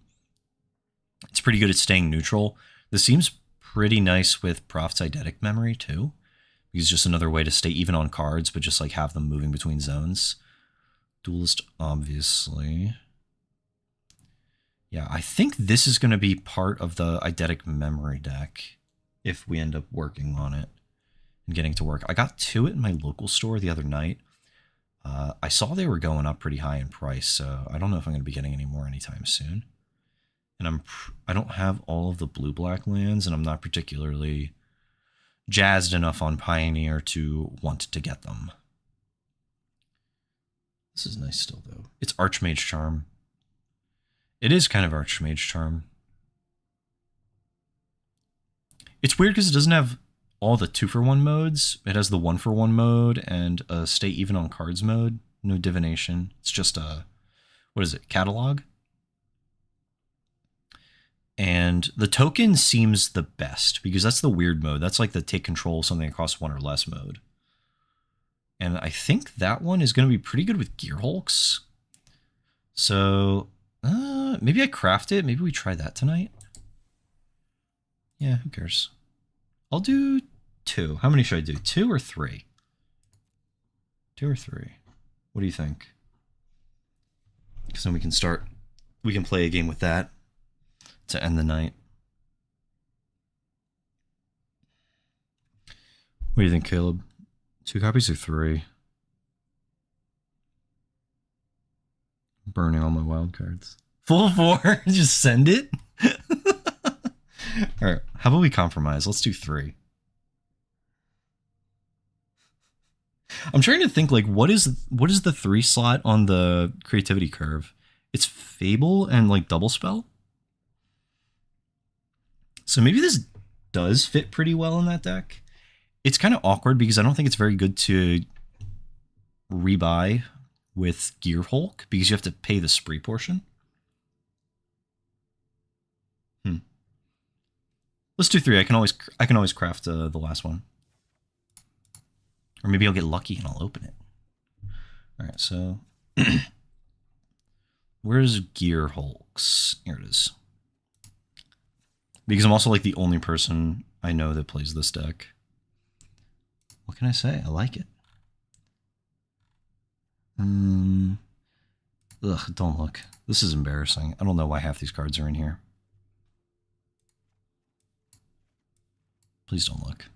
It's pretty good at staying neutral. This seems pretty nice with Proft's eidetic memory too. Because it's just another way to stay even on cards, but just like have them moving between zones. Duelist, obviously. Yeah, I think this is going to be part of the eidetic memory deck if we end up working on it and getting to work. I got 2 at my local store the other night. I saw they were going up pretty high in price, so I don't know if I'm going to be getting any more anytime soon. And I don't have all of the blue-black lands, and I'm not particularly jazzed enough on Pioneer to want to get them. This is nice still, though. It's Archmage Charm. It is kind of Archmage Charm. It's weird because it doesn't have all the 2-for-1 modes. It has the 1-for-1 mode and a stay even on cards mode. No divination. It's just a, what is it, catalog? And the token seems the best because that's the weird mode. That's like the take control of something across 1 or less mode. And I think that one is going to be pretty good with Gear Hulks. So maybe I craft it. Maybe we try that tonight. Yeah, who cares? I'll do 2. How many should I do? 2 or 3? 2 or 3? What do you think? Because then we can play a game with that to end the night. What do you think, Caleb? 2 copies or 3? Burning all my wild cards. Full 4? Just send it? Alright, how about we compromise? Let's do 3. I'm trying to think, like, what is the 3 slot on the creativity curve? It's Fable and, like, Double Spell? So maybe this does fit pretty well in that deck. It's kind of awkward because I don't think it's very good to rebuy with Gear Hulk because you have to pay the spree portion. Let's do 3. I can always craft the last one. Or maybe I'll get lucky and I'll open it. All right, so where's Gear Hulks? Here it is. Because I'm also like the only person I know that plays this deck. What can I say? I like it. Ugh, don't look. This is embarrassing. I don't know why half these cards are in here. Please don't look.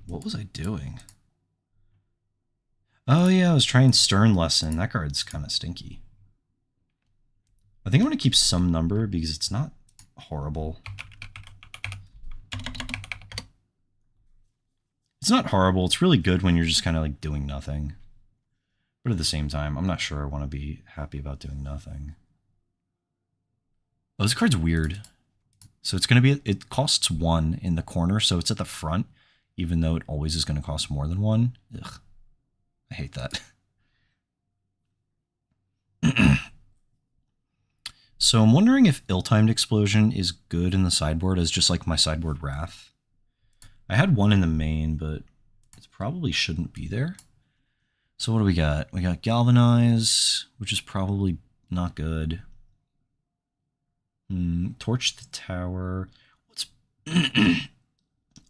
What was I doing? Oh yeah, I was trying Stern Lesson. That card's kind of stinky. I think I'm going to keep some number because it's not horrible. It's not horrible. It's really good when you're just kind of like doing nothing. But at the same time, I'm not sure I want to be happy about doing nothing. Oh, this card's weird. So it's going to be, it costs 1 in the corner, so it's at the front, even though it always is going to cost more than 1. Ugh. I hate that. So I'm wondering if Ill-Timed Explosion is good in the sideboard as just like my sideboard Wrath. I had 1 in the main, but it probably shouldn't be there. So what do we got? We got Galvanize, which is probably not good. Torch the Tower. What's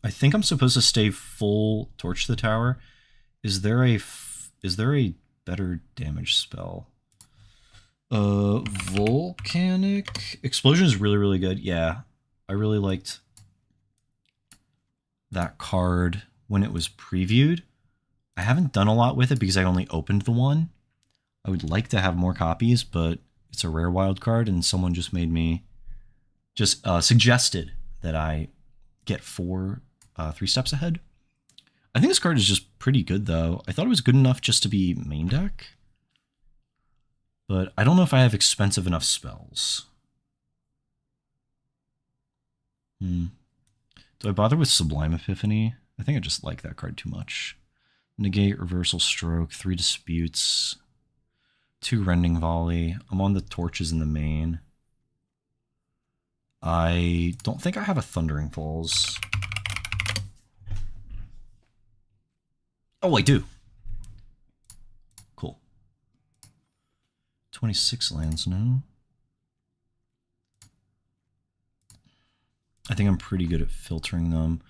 I think I'm supposed to stay full Torch the Tower. Is there a better damage spell? Volcanic Explosion is really, really good. Yeah, I really liked that card when it was previewed. I haven't done a lot with it because I only opened the one. I would like to have more copies, but it's a rare wild card, and someone just made me suggested that I get 3 steps ahead. I think this card is just pretty good, though. I thought it was good enough just to be main deck, but I don't know if I have expensive enough spells. Do I bother with Sublime Epiphany? I think I just like that card too much. Negate, Reversal Stroke, 3 Disputes, 2 Rending Volley. I'm on the torches in the main. I don't think I have a Thundering Falls. Oh, I do. Cool. 26 lands now. I think I'm pretty good at filtering them.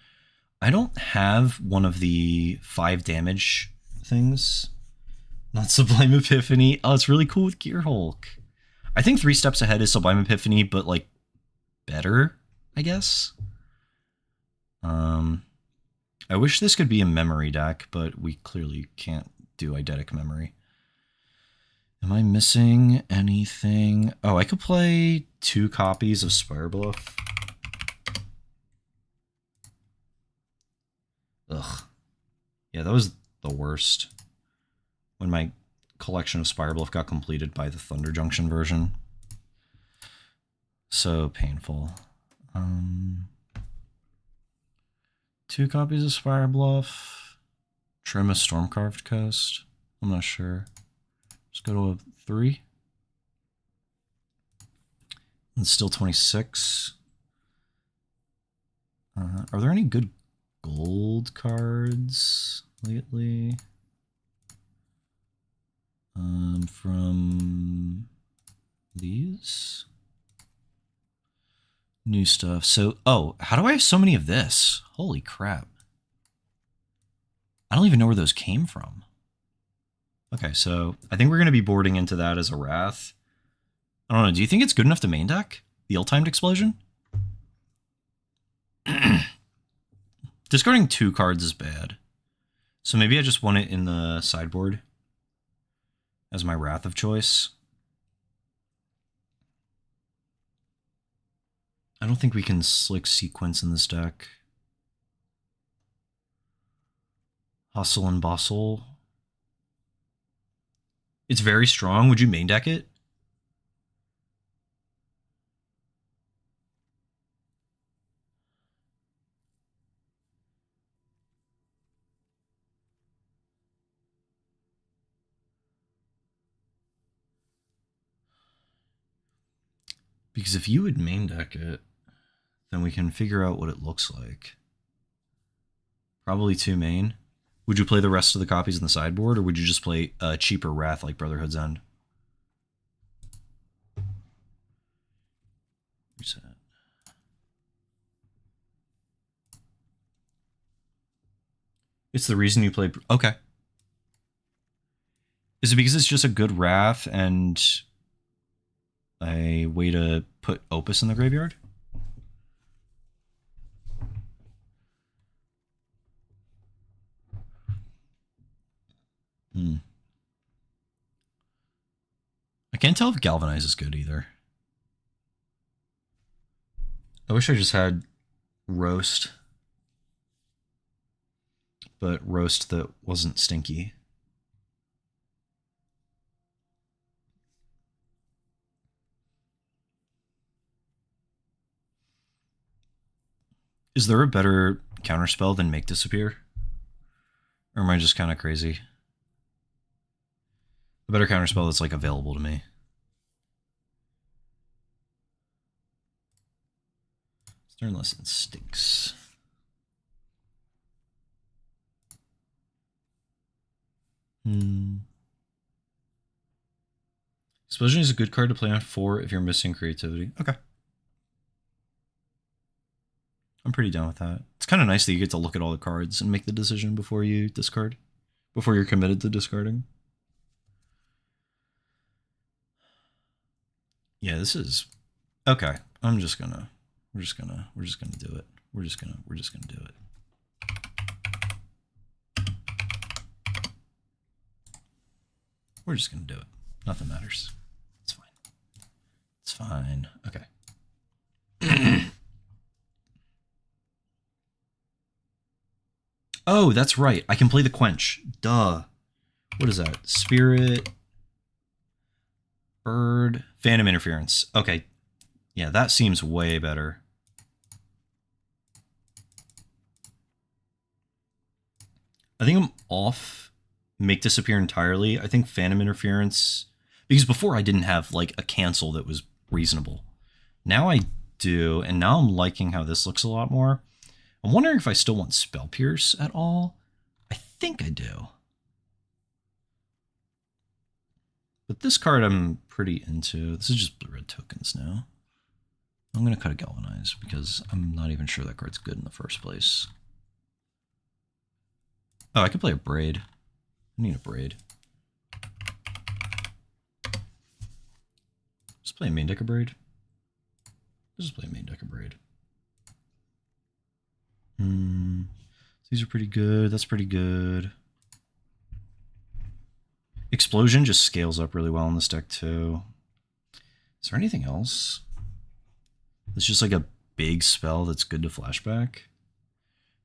I don't have one of the 5 damage things. Not Sublime Epiphany. Oh, it's really cool with Gear Hulk. I think 3 steps ahead is Sublime Epiphany, but like better, I guess. I wish this could be a memory deck, but we clearly can't do eidetic memory. Am I missing anything? Oh, I could play 2 copies of Spire Bluff. Ugh. Yeah, that was the worst. When my collection of Spire Bluff got completed by the Thunder Junction version. So painful. 2 copies of Spire Bluff. Trim a Stormcarved Coast. I'm not sure. Let's go to a 3. And still 26. Are there any good gold cards lately? From these? New stuff. So, oh, how do I have so many of this? Holy crap. I don't even know where those came from. Okay, so I think we're going to be boarding into that as a Wrath. I don't know. Do you think it's good enough to main deck? The Ill-Timed Explosion? Discarding 2 cards is bad. So maybe I just want it in the sideboard as my Wrath of choice. I don't think we can Slick Sequence in this deck. Hustle and Bustle. It's very strong. Would you main deck it? Because if you would main deck it, then we can figure out what it looks like. Probably 2 main. Would you play the rest of the copies in the sideboard, or would you just play a cheaper Wrath like Brotherhood's End? Reset. It's the reason you play... Okay. Is it because it's just a good Wrath and a way to put Opus in the graveyard? I can't tell if Galvanize is good either. I wish I just had Roast. but roast that wasn't stinky. Is there a better counterspell than Make Disappear? Or am I just kind of crazy? A better counterspell that's like available to me. Stern Lesson stinks. Explosion is a good card to play on 4 if you're missing creativity. Okay. I'm pretty down with that. It's kind of nice that you get to look at all the cards and make the decision before you discard. Before you're committed to discarding. Yeah, this is okay. We're just gonna do it. We're just gonna do it. We're just gonna do it. Nothing matters. It's fine. It's fine. Okay. Oh, that's right. I can play the Quench. Duh. What is that? Spirit. Bird. Phantom Interference. Okay. Yeah, that seems way better. I think I'm off Make Disappear entirely. I think Phantom Interference... Because before I didn't have, like, a cancel that was reasonable. Now I do, and now I'm liking how this looks a lot more. I'm wondering if I still want Spell Pierce at all. I think I do. But this card I'm pretty into. This is just blue-red tokens now. I'm going to cut a Galvanize because I'm not even sure that card's good in the first place. Oh, I could play a Braid. I need a Braid. Just play a main deck of Braid. Just play a main deck of Braid. These are pretty good. That's pretty good. Explosion just scales up really well in this deck too. Is there anything else? It's just like a big spell that's good to flashback.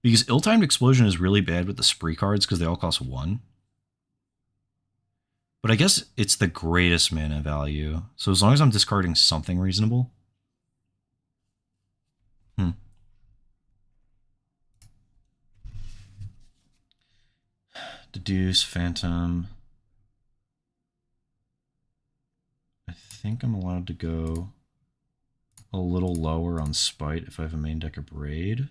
Because Ill-Timed Explosion is really bad with the spree cards because they all cost 1. But I guess it's the greatest mana value. So as long as I'm discarding something reasonable. Deduce, Phantom. I think I'm allowed to go a little lower on Spite if I have a main deck of Braid.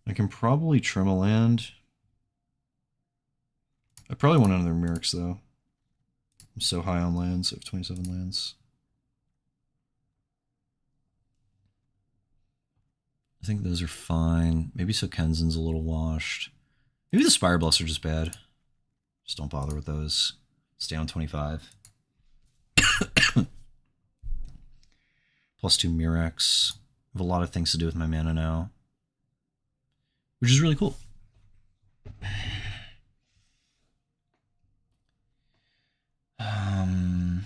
I can probably trim a land. I probably want another Mirrex though. I'm so high on lands. I have 27 lands. I think those are fine. Maybe Sokenzin's a little washed. Maybe the Spire Bless are just bad. Just don't bother with those. Stay on 25. +2 Mirrex. I have a lot of things to do with my mana now. Which is really cool. I'm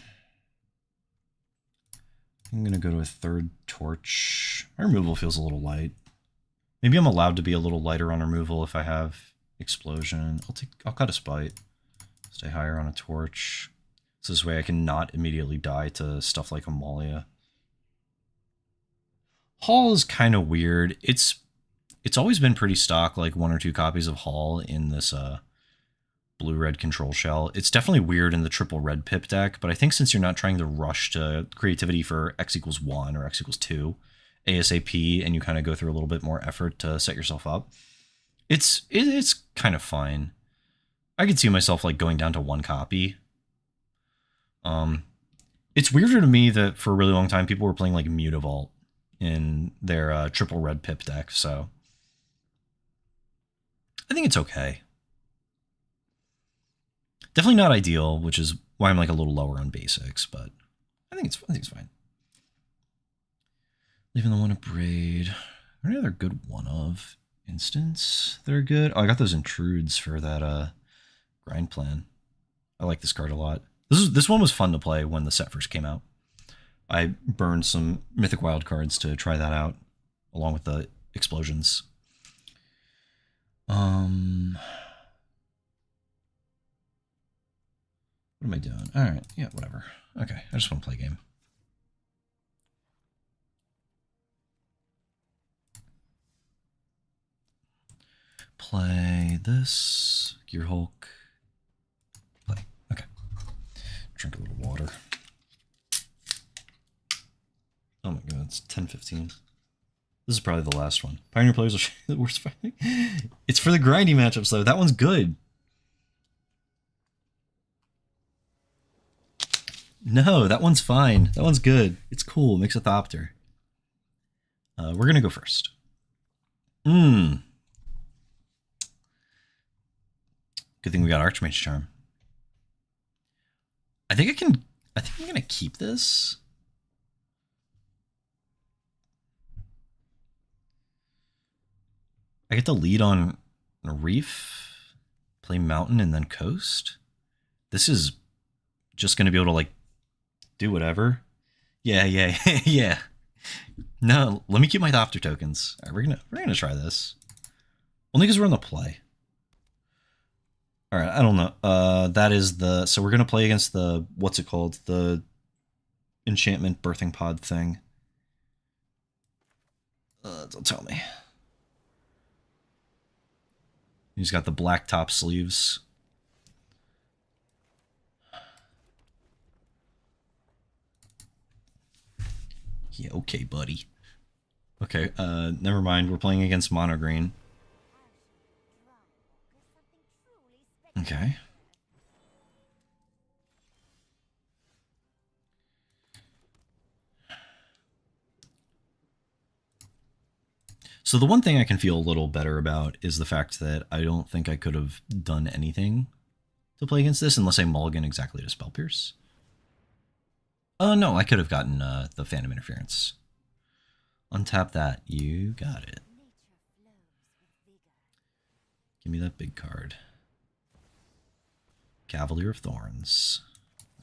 going to go to a 3rd Torch. My removal feels a little light. Maybe I'm allowed to be a little lighter on removal if I have Explosion. I'll cut a Spite. Stay higher on a Torch. So this way I can not immediately die to stuff like Amalia. Hall is kind of weird. It's always been pretty stock, like 1 or 2 copies of Hall in this blue-red control shell. It's definitely weird in the triple red pip deck, but I think since you're not trying to rush to creativity for X=1 or X=2 ASAP, and you kind of go through a little bit more effort to set yourself up, it's kind of fine. I could see myself like going down to 1 copy. It's weirder to me that for a really long time people were playing like Mutavault in their triple red pip deck, so I think it's okay. Definitely not ideal, which is why I'm like a little lower on basics, but I think it's fine. Leaving the 1 of Braid. Are there any other good 1 of instants that are good? Oh, I got those Intrudes for that grind plan. I like this card a lot. This one was fun to play when the set first came out. I burned some Mythic Wild cards to try that out, along with the explosions. What am I doing? All right, yeah, whatever. Okay, I just want to play a game. Play this. Gear Hulk. Play. Okay. Drink a little water. Oh my god, it's 10:15. This is probably the last one. Pioneer players will show you the worst fighting. It's for the grindy matchups though. That one's good. No, that one's fine. That one's good. It's cool. It makes a Thopter. We're gonna go first. Good thing we got Archmage Charm. I think I'm gonna keep this. I get to lead on a Reef, play Mountain, and then Coast. This is just gonna be able to like do whatever. Yeah, yeah. No, let me keep my Thopter tokens. All right, we're gonna try this. Only because we're on the play. All right, I don't know. That is the so we're gonna play against the what's it called, the enchantment birthing pod thing. Don't tell me. He's got the black top sleeves. Yeah, okay, buddy. Okay, never mind. We're playing against mono green. Okay. So the one thing I can feel a little better about is the fact that I don't think I could have done anything to play against this unless I mulligan exactly to Spell Pierce. Oh, no, I could have gotten the Phantom Interference. Untap that. You got it. Give me that big card. Cavalier of Thorns.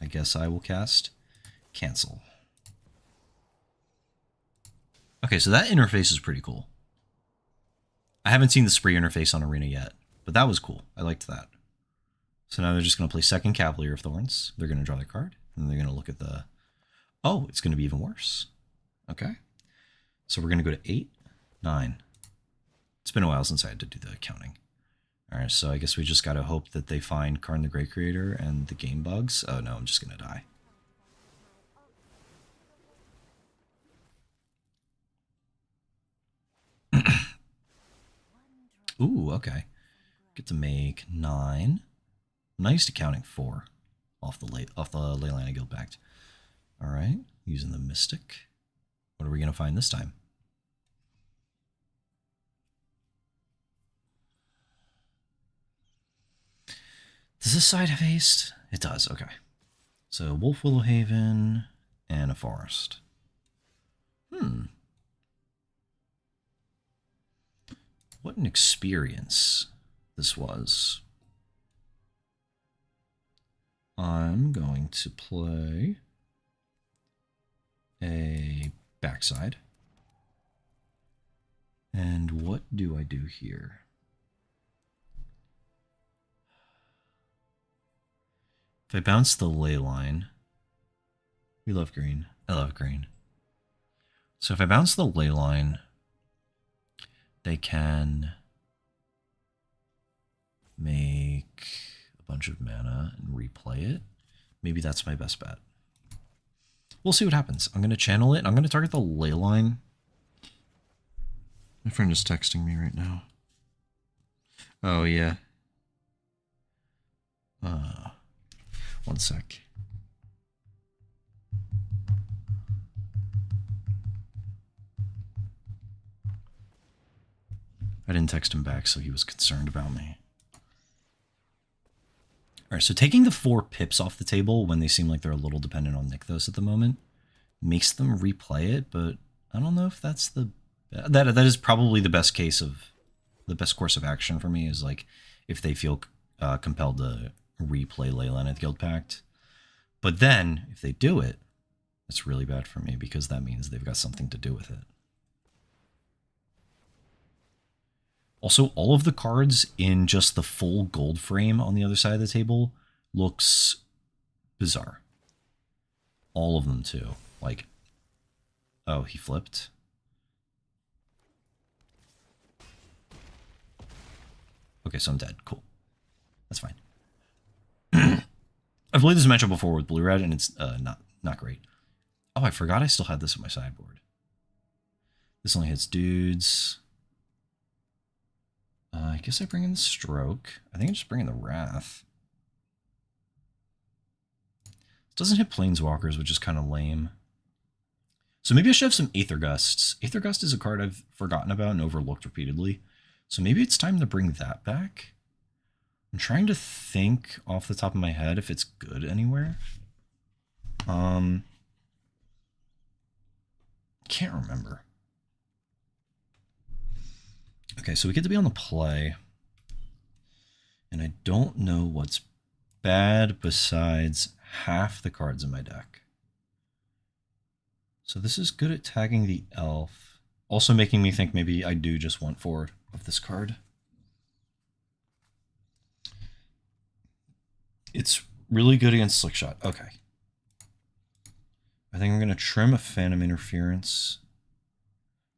I guess I will cast Cancel. Okay, so that interface is pretty cool. I haven't seen the Spree interface on Arena yet, but that was cool. I liked that. So now they're just going to play second Cavalier of Thorns. They're going to draw their card, and they're going to look at the... Oh, it's going to be even worse. Okay. So we're going to go to 8, 9. It's been a while since I had to do the counting. All right, so I guess we just got to hope that they find Karn the Great Creator and the game bugs. Oh, no, I'm just going to die. Ooh, okay. Get to make 9. I'm not used to counting 4 off the Leyline of Guild Pact. All right, using the Mystic. What are we going to find this time? Does this side have haste? It does, okay. So Wolf Willowhaven and a Forest. What an experience this was. I'm going to play a backside. And what do I do here? If I bounce the Leyline, we love green. I love green. So if I bounce the Leyline, they can make a bunch of mana and replay it. Maybe that's my best bet. We'll see what happens. I'm going to channel it. I'm going to target the Leyline. My friend is texting me right now. Oh, yeah. One sec. I didn't text him back, so he was concerned about me. Alright, so taking the 4 pips off the table when they seem like they're a little dependent on Nykthos at the moment makes them replay it, but I don't know if that's the... That is probably the best case of... The best course of action for me is, like, if they feel compelled to replay Leyline at the Guild Pact. But then, if they do it, That's really bad for me because that means they've got something to do with it. Also, all of the cards in just the full gold frame on the other side of the table looks bizarre. All of them, too. Like, oh, he flipped. Okay, so I'm dead. Cool. That's fine. I've played this matchup before with blue-red, and it's not great. Oh, I forgot I still had this on my sideboard. This only hits dudes. I guess I bring in the Stroke. I think I just bring in the Wrath. It doesn't hit Planeswalkers, which is kind of lame. So maybe I should have some Aether Gusts. Aether Gust is a card I've forgotten about and overlooked repeatedly. So maybe it's time to bring that back. I'm trying to think off the top of my head if it's good anywhere. Can't remember. Okay, so we get to be on the play. And I don't know what's bad besides half the cards in my deck. So this is good at tagging the elf. Also making me think maybe I do just want 4 of this card. It's really good against Slickshot. Okay. I think I'm going to trim a Phantom Interference.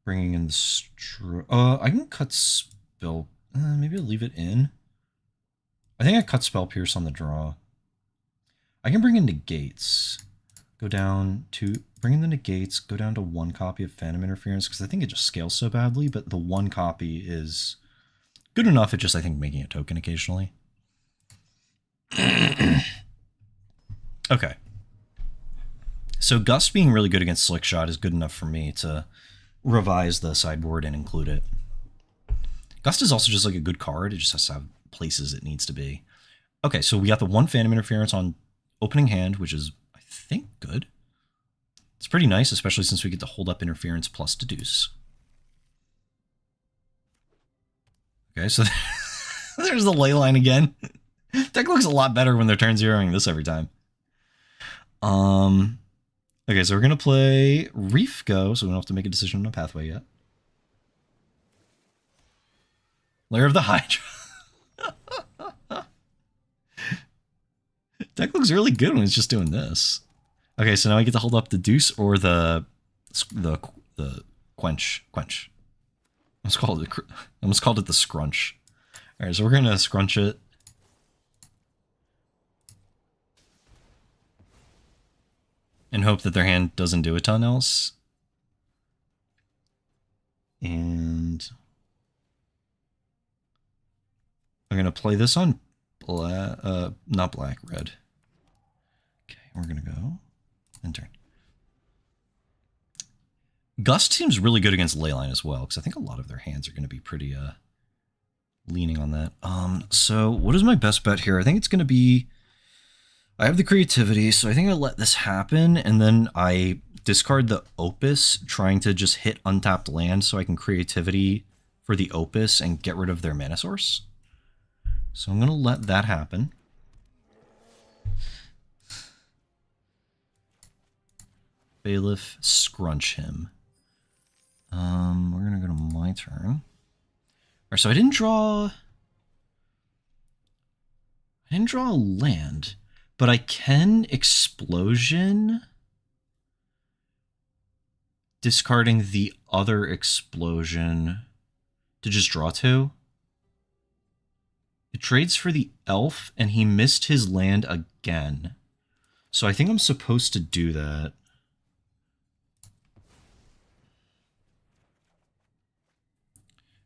Bringing in the I can cut Spell. Maybe I'll leave it in. I think I cut Spell Pierce on the draw. I can bring in Negates. Go down to... Bring in the Negates. Go down to 1 copy of Phantom Interference. Because I think it just scales so badly. But the 1 copy is good enough. It's just, I think, making a token occasionally. Okay. So Gust being really good against Slickshot is good enough for me to revise the sideboard and include it. Gust is also just like a good card. It just has to have places it needs to be. Okay, so we got the 1 Phantom Interference on opening hand, which is, I think, good. It's pretty nice, especially since we get to hold up Interference plus Deduce. Okay, so there's the ley line again. Deck looks a lot better when they're turn zeroing this every time. Okay, so we're going to play Reef Go, so we don't have to make a decision on a pathway yet. Lair of the Hydra. Deck looks really good when it's just doing this. Okay, so now I get to hold up the Deuce or the Quench. I almost called it the Scrunch. All right, so we're going to scrunch it. And hope that their hand doesn't do a ton else. And I'm going to play this on not black, red. Okay, we're going to go and turn. Gust seems really good against Leyline as well, because I think a lot of their hands are going to be pretty leaning on that. So what is my best bet here? I think it's going to be... I have the creativity, so I think I let this happen, and then I discard the Opus, trying to just hit untapped land so I can creativity for the Opus and get rid of their mana source. So I'm going to let that happen. Bailiff, scrunch him. We're going to go to my turn. All right, so I didn't draw a land. But I can Explosion, discarding the other Explosion to just draw 2. It trades for the elf, and he missed his land again. So I think I'm supposed to do that.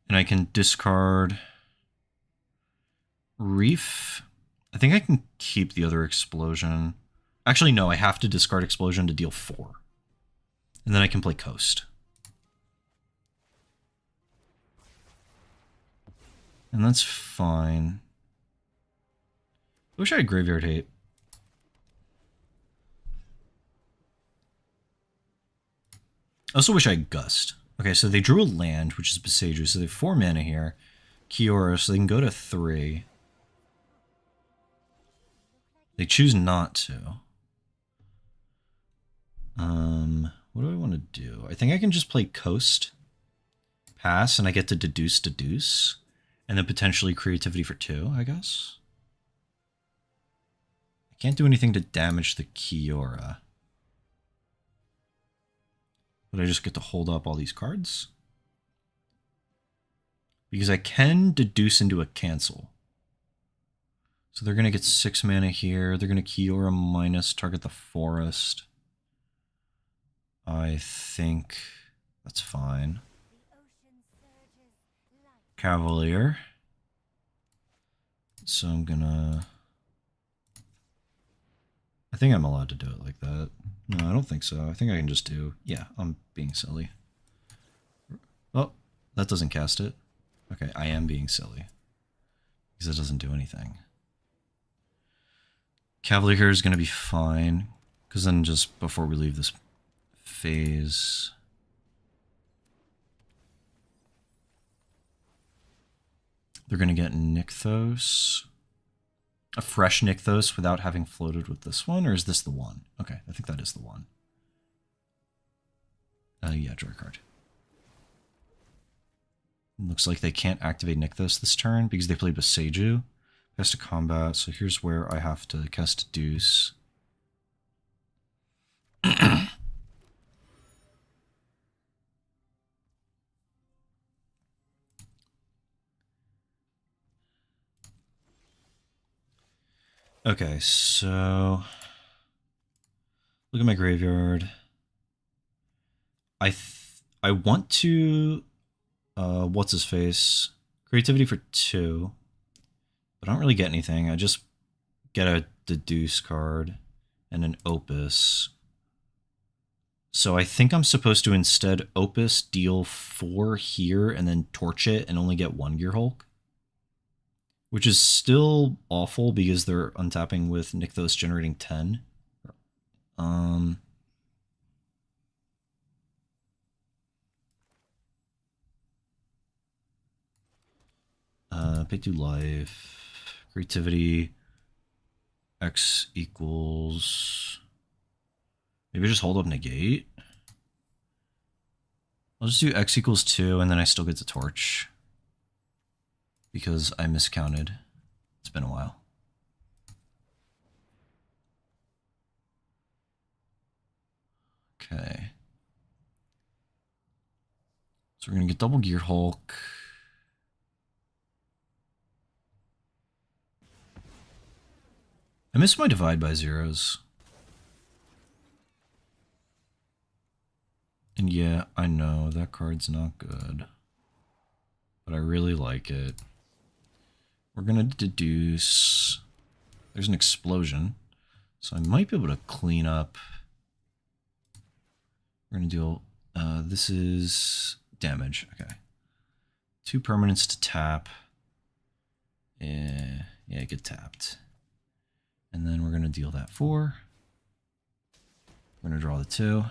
And I can discard Reef. I think I can keep the other Explosion. Actually, no, I have to discard Explosion to deal 4. And then I can play Coast. And that's fine. I wish I had Graveyard Hate. I also wish I had Gust. Okay, so they drew a land, which is Beseju, so they have 4 mana here. Kiora, so they can go to 3. They choose not to. What do I want to do? I think I can just play Coast, pass, and I get to deduce, and then potentially Creativity for 2, I guess. I can't do anything to damage the Kiora. But I just get to hold up all these cards? Because I can deduce into a cancel. So they're going to get 6 mana here. They're going to Kiora minus, target the forest. I think that's fine. Cavalier. So I'm gonna... I think I'm allowed to do it like that. No, I don't think so. I think I can just do... Yeah, I'm being silly. Oh, that doesn't cast it. Okay, I am being silly. Because it doesn't do anything. Cavalier is going to be fine. Because then just before we leave this phase... They're going to get Nykthos. A fresh Nykthos without having floated with this one? Or is this the one? Okay, I think that is the one. Yeah, draw a card. Looks like they can't activate Nykthos this turn because they played with Seiju. Has to combat, so here's where I have to cast Deuce. Okay, so look at my graveyard. I want to what's his face? Creativity for 2. But I don't really get anything. I just get a deduce card and an opus. So I think I'm supposed to instead opus deal 4 here and then torch it and only get 1 Gearhulk. Which is still awful because they're untapping with Nykthos generating 10. Pay 2 life. Creativity. X equals... Maybe just hold up negate. I'll just do X equals 2 and then I still get to torch. Because I miscounted. It's been a while. Okay. So we're going to get double Gearhulk. I missed my divide by zeros. And yeah, I know that card's not good. But I really like it. We're going to deduce. There's an explosion. So I might be able to clean up. We're going to deal... this is damage. Okay. 2 permanents to tap. Yeah, get tapped. And then we're going to deal that 4. We're going to draw the 2.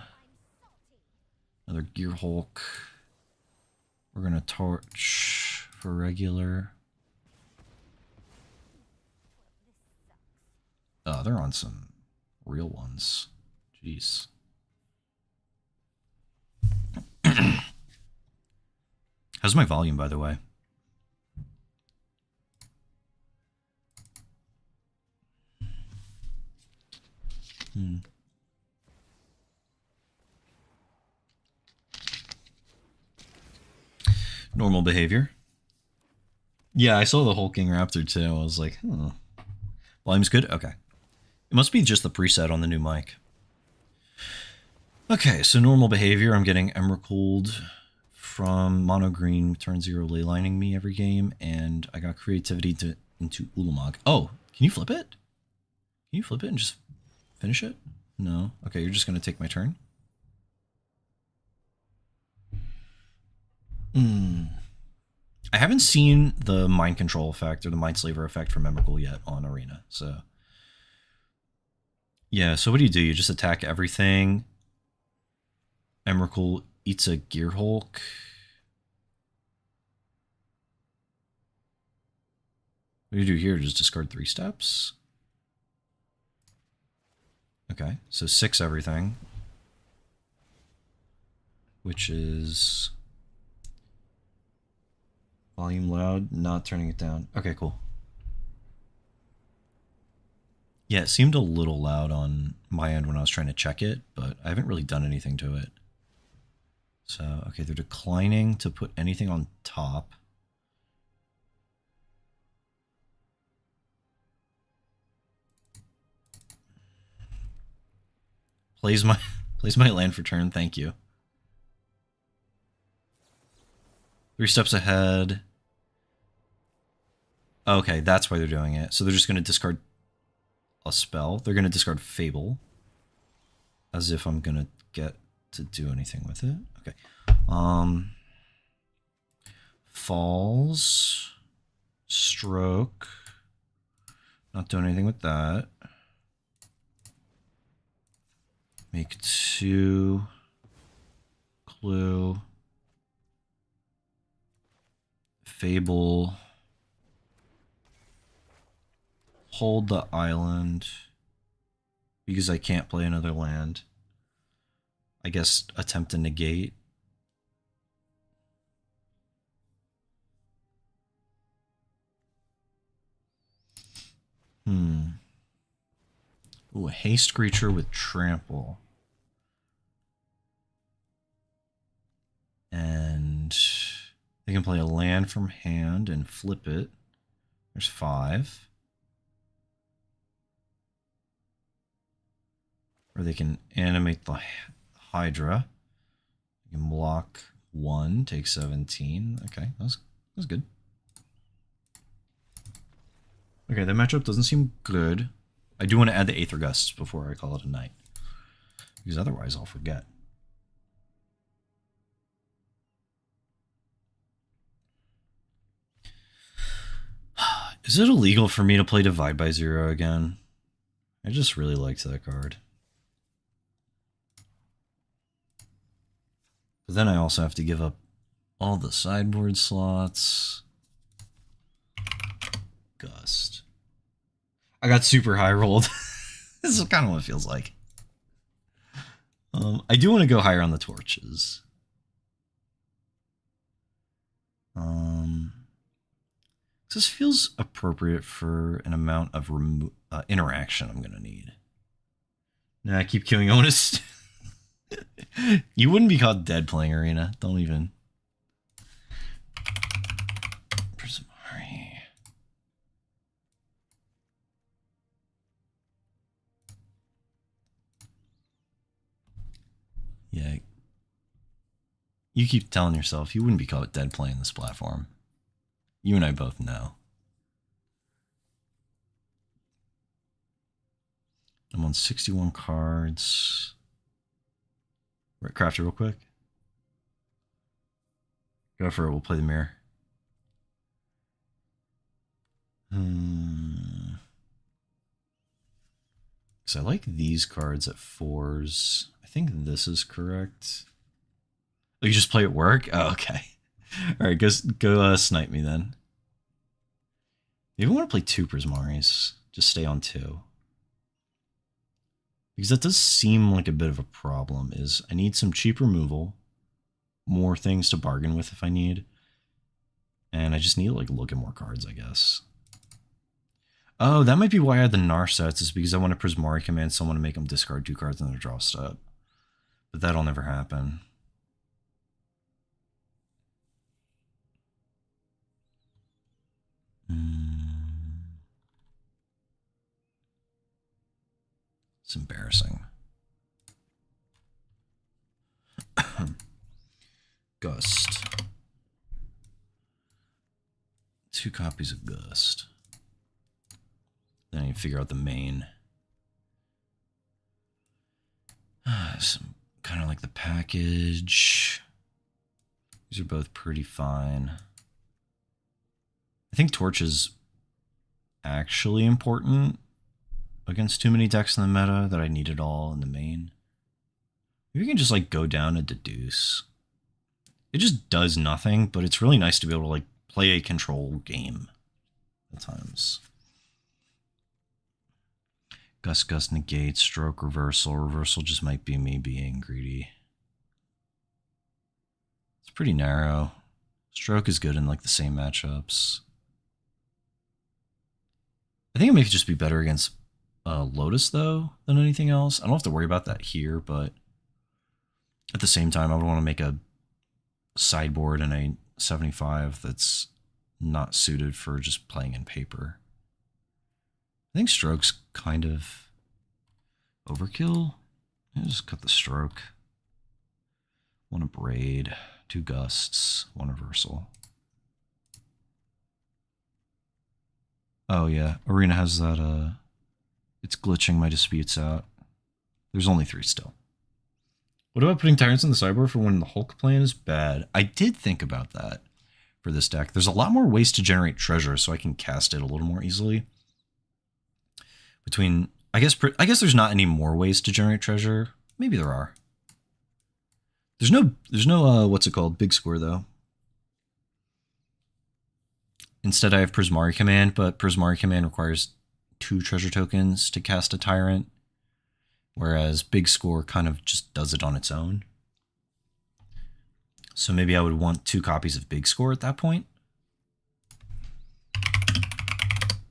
Another Gearhulk. We're going to torch for regular. Oh, they're on some real ones. Jeez. How's my volume, by the way? Normal behavior. Yeah, I saw the hulking raptor too. I was like, volume's good? Okay. It must be just the preset on the new mic. Okay, so normal behavior. I'm getting Emrakul from mono green, turn 0 leylining me every game, and I got creativity into Ulamog. Oh, can you flip it? Can you flip it and just finish it? No. Okay, you're just going to take my turn? I haven't seen the mind control effect or the mind slaver effect from Emrakul yet on Arena, so... Yeah, so what do? You just attack everything. Emrakul eats a Gearhulk. What do you do here? Just discard 3 steps? Okay, so 6 everything. which is volume loud, not turning it down. Okay, cool. Yeah, it seemed a little loud on my end when I was trying to check it, but I haven't really done anything to it. So, okay, they're declining to put anything on top. Plays my land for turn, thank you. 3 steps ahead. Okay, that's why they're doing it. So they're just going to discard a spell. They're going to discard Fable. As if I'm going to get to do anything with it. Okay. Falls. Stroke. Not doing anything with that. Make 2. Clue. Fable. Hold the island. Because I can't play another land. I guess attempt to negate. Ooh, a haste creature with trample. And they can play a land from hand and flip it. There's 5. Or they can animate the Hydra. You can block 1, take 17. Okay, that was good. Okay, that matchup doesn't seem good. I do want to add the Aether Gusts before I call it a night. Because otherwise I'll forget. Is it illegal for me to play Divide by Zero again? I just really liked that card. But then I also have to give up all the sideboard slots. Gust. I got super high rolled. This is kind of what it feels like. I do want to go higher on the torches. This feels appropriate for an amount of interaction I'm going to need. Nah, I keep killing Onus. You wouldn't be caught dead playing Arena. Don't even. Prismari. Yeah. You keep telling yourself you wouldn't be caught dead playing this platform. You and I both know. I'm on 61 cards. Right, Crafter real quick. Go for it, we'll play the mirror. Because I like these cards at 4s. I think this is correct. Oh, you just play at work? Oh, okay. Alright, go snipe me then. You even want to play 2 Prismaris. Just stay on 2. Because that does seem like a bit of a problem, is I need some cheap removal, more things to bargain with if I need, and I just need to like look at more cards, I guess. Oh, that might be why I had the Gnar sets, is because I want to Prismari command someone to make them discard 2 cards in their draw step. But that'll never happen. It's embarrassing. Gust. 2 copies of Gust. Then I need to figure out the main. Some kind of like the package. These are both pretty fine. I think Torch is actually important against too many decks in the meta that I need it all in the main. Maybe we can just like go down and deduce. It just does nothing, but it's really nice to be able to like play a control game at times. Gust, negate, stroke, reversal. Reversal just might be me being greedy. pretty narrow. Stroke is good in like the same matchups. I think it may just be better against Lotus though than anything else. I don't have to worry about that here, but at the same time, I would want to make a sideboard and a 75 that's not suited for just playing in paper. I think Stroke's kind of overkill. I'll just cut the Stroke. One a Braid, 2 Gusts, 1 Reversal. Oh yeah, Arena has that, it's glitching my disputes out. There's only 3 still. What about putting Tyrants in the sideboard for when the Hulk plan is bad? I did think about that for this deck. There's a lot more ways to generate treasure, so I can cast it a little more easily. Between, I guess there's not any more ways to generate treasure. Maybe there are. There's no what's it called? Big square though. Instead I have Prismari Command, but Prismari Command requires 2 treasure tokens to cast a Tyrant. Whereas Big Score kind of just does it on its own. So maybe I would want 2 copies of Big Score at that point.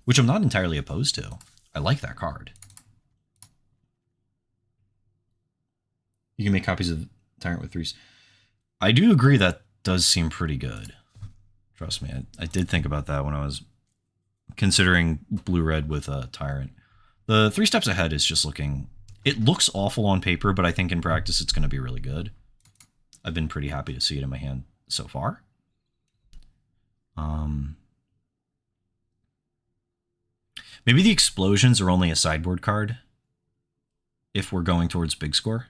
Which I'm not entirely opposed to. I like that card. You can make copies of Tyrant with 3s. I do agree that does seem pretty good. Trust me, I did think about that when I was considering blue-red with a Tyrant. The 3 steps ahead is just looking... It looks awful on paper, but I think in practice it's going to be really good. I've been pretty happy to see it in my hand so far. Maybe the explosions are only a sideboard card if we're going towards Big Score.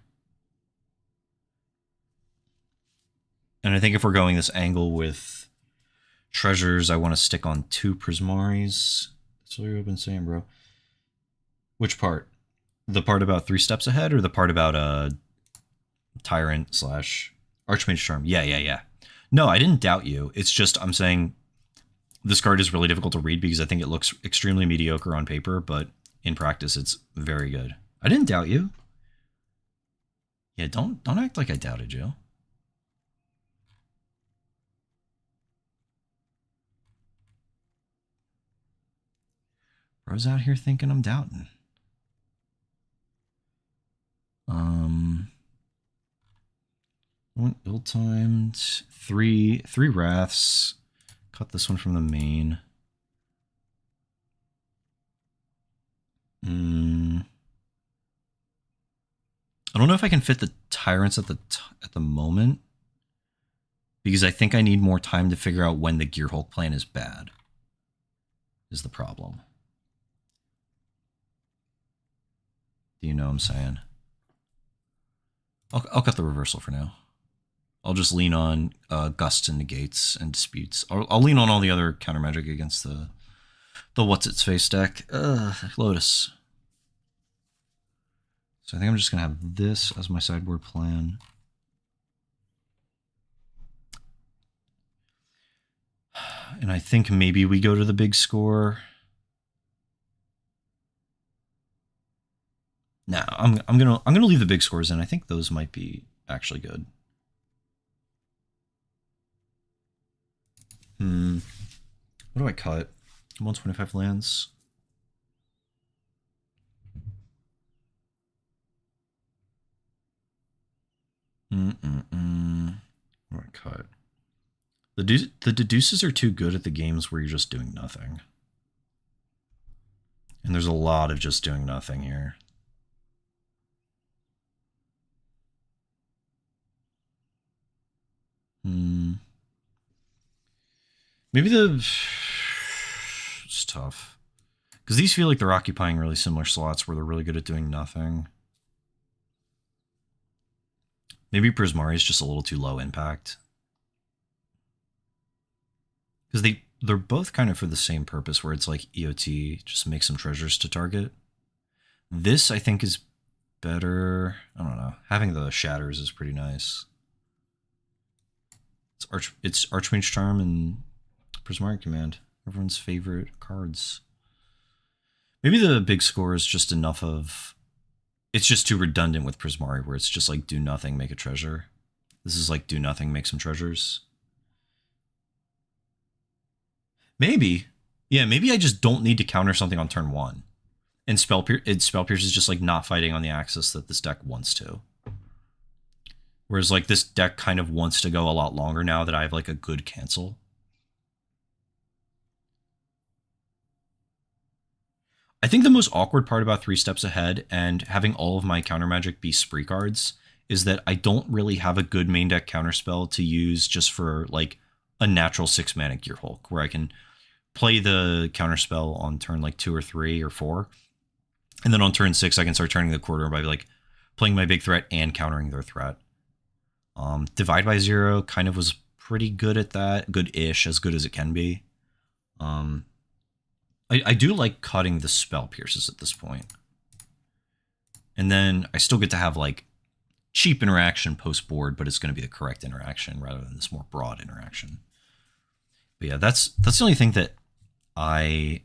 And I think if we're going this angle with treasures, I want to stick on 2 Prismaris. That's what you've been saying, bro. Which part? The part about 3 steps ahead or the part about Tyrant / Archmage Charm? Yeah. No, I didn't doubt you. It's just I'm saying this card is really difficult to read because I think it looks extremely mediocre on paper, but in practice it's very good. I didn't doubt you. Yeah, don't act like I doubted you. Bro's out here thinking I'm doubting. Ill-timed. 3 Wraths. Cut this one from the main. I don't know if I can fit the Tyrants at the moment, because I think I need more time to figure out when the Gear Hulk plan is bad. Is the problem. Do you know what I'm saying? I'll cut the Reversal for now. I'll just lean on Gusts and Negates and Disputes. I'll lean on all the other counter magic against the what's-its-face deck. Lotus. So I think I'm just going to have this as my sideboard plan. And I think maybe we go to the Big Score. No, I'm gonna leave the Big Scores in. I think those might be actually good. What do I cut? 125 lands. What do I cut? The deduces are too good at the games where you're just doing nothing. And there's a lot of just doing nothing here. Maybe it's tough. Because these feel like they're occupying really similar slots where they're really good at doing nothing. Maybe Prismari is just a little too low impact. Because they're both kind of for the same purpose, where it's like EOT, just make some treasures to target. This, I think, is better. I don't know. Having the Shatters is pretty nice. It's Archmage Charm and Prismari Command. Everyone's favorite cards. Maybe the Big Score is just enough of... It's just too redundant with Prismari, where it's just like do nothing, make a treasure. This is like do nothing, make some treasures. Maybe. Yeah, maybe I just don't need to counter something on turn 1. And Spell Pierce is just like not fighting on the axis that this deck wants to. Whereas like this deck kind of wants to go a lot longer now that I have like a good cancel. I think the most awkward part about 3 steps ahead and having all of my counter magic be spree cards is that I don't really have a good main deck counterspell to use just for like a natural 6-mana Gear Hulk, where I can play the counterspell on turn like 2 or 3 or 4. And then on turn 6, I can start turning the quarter by like playing my big threat and countering their threat. Divide by 0 kind of was pretty good at that. Good-ish, as good as it can be. I do like cutting the Spell Pierces at this point. And then I still get to have like cheap interaction post-board, but it's going to be the correct interaction rather than this more broad interaction. But yeah, that's the only thing that I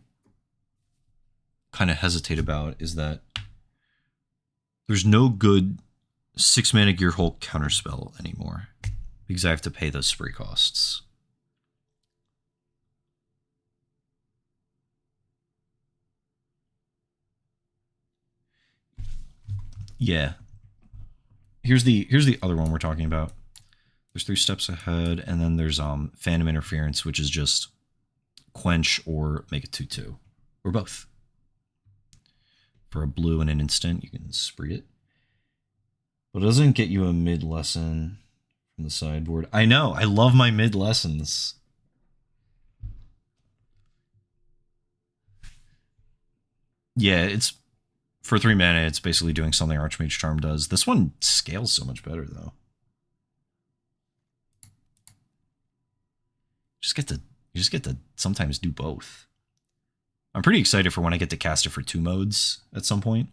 kind of hesitate about, is that there's no good 6-mana Gear Hulk counterspell anymore because I have to pay those spree costs. Yeah. Here's the other one we're talking about. There's 3 steps ahead, and then there's Phantom Interference, which is just quench or make it 2/2, or both. For a blue and an instant, you can spree it. But it doesn't get you a mid lesson from the sideboard. I know, I love my mid lessons. Yeah, it's for 3 mana, it's basically doing something Archmage Charm does. This one scales so much better, though. You just get to sometimes do both. I'm pretty excited for when I get to cast it for 2 modes at some point.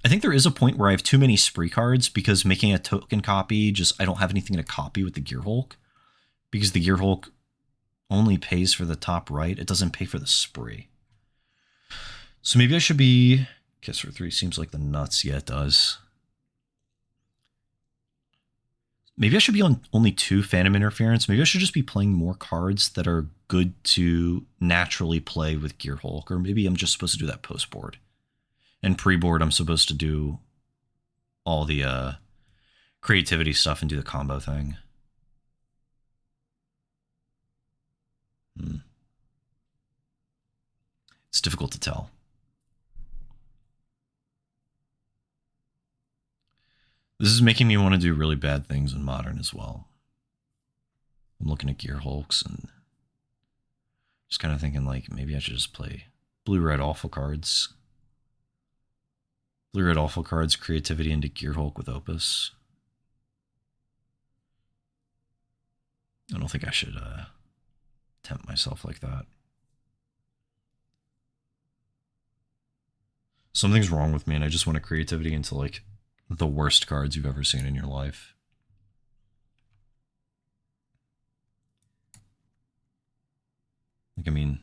I think there is a point where I have too many spree cards because making a token copy, I don't have anything to copy with the Gear Hulk. Because the Gear Hulk only pays for the top right. It doesn't pay for the spree. So maybe I should be... Kiss for 3 seems like the nuts. Yeah, it does. Maybe I should be on only 2 Phantom Interference. Maybe I should just be playing more cards that are good to naturally play with Gear Hulk. Or maybe I'm just supposed to do that post-board. And pre-board, I'm supposed to do all the creativity stuff and do the combo thing. It's difficult to tell. This is making me want to do really bad things in Modern as well. I'm looking at Gear Hulks and just kind of thinking like maybe I should just play blue-red awful cards. Blue-red awful cards, creativity into Gear Hulk with Opus. I don't think I should tempt myself like that. Something's wrong with me and I just want a creativity into like the worst cards you've ever seen in your life. Like, I mean,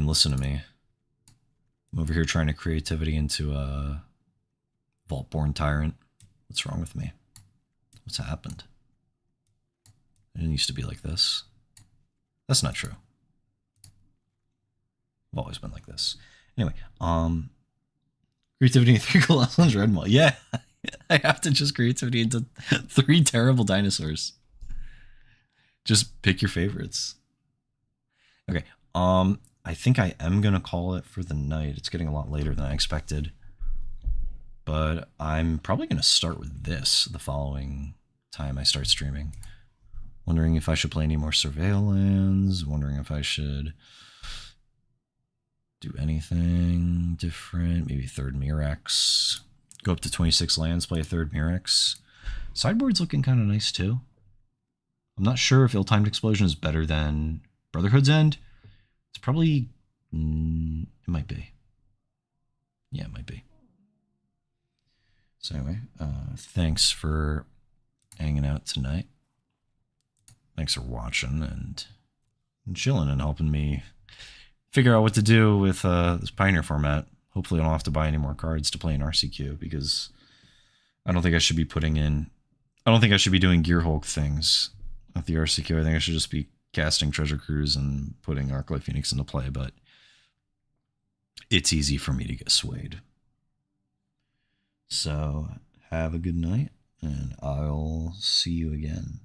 listen to me. I'm over here trying to creativity into a Vaultborn Tyrant. What's wrong with me? What's happened? I didn't used to be like this. That's not true. I've always been like this. Anyway, creativity into 3 Colossals Red Maul. Yeah, I have to just creativity into 3 terrible dinosaurs. Just pick your favorites. Okay, I think I am going to call it for the night. It's getting a lot later than I expected. But I'm probably going to start with this the following time I start streaming. Wondering if I should play any more Surveillance. Wondering if I should do anything different. Maybe 3rd Mirex. Go up to 26 lands, play a 3rd Mirex. Sideboard's looking kind of nice too. I'm not sure if Ill-Timed Explosion is better than Brotherhood's End. It's probably... it might be. Yeah, it might be. So anyway, thanks for hanging out tonight. Thanks for watching and chilling and helping me figure out what to do with this Pioneer format. Hopefully I don't have to buy any more cards to play in RCQ, because I don't think I should be putting in... I don't think I should be doing Gear Hulk things at the RCQ. I think I should just be casting Treasure Cruise and putting Arclight Phoenix into play, but it's easy for me to get swayed. So have a good night, and I'll see you again.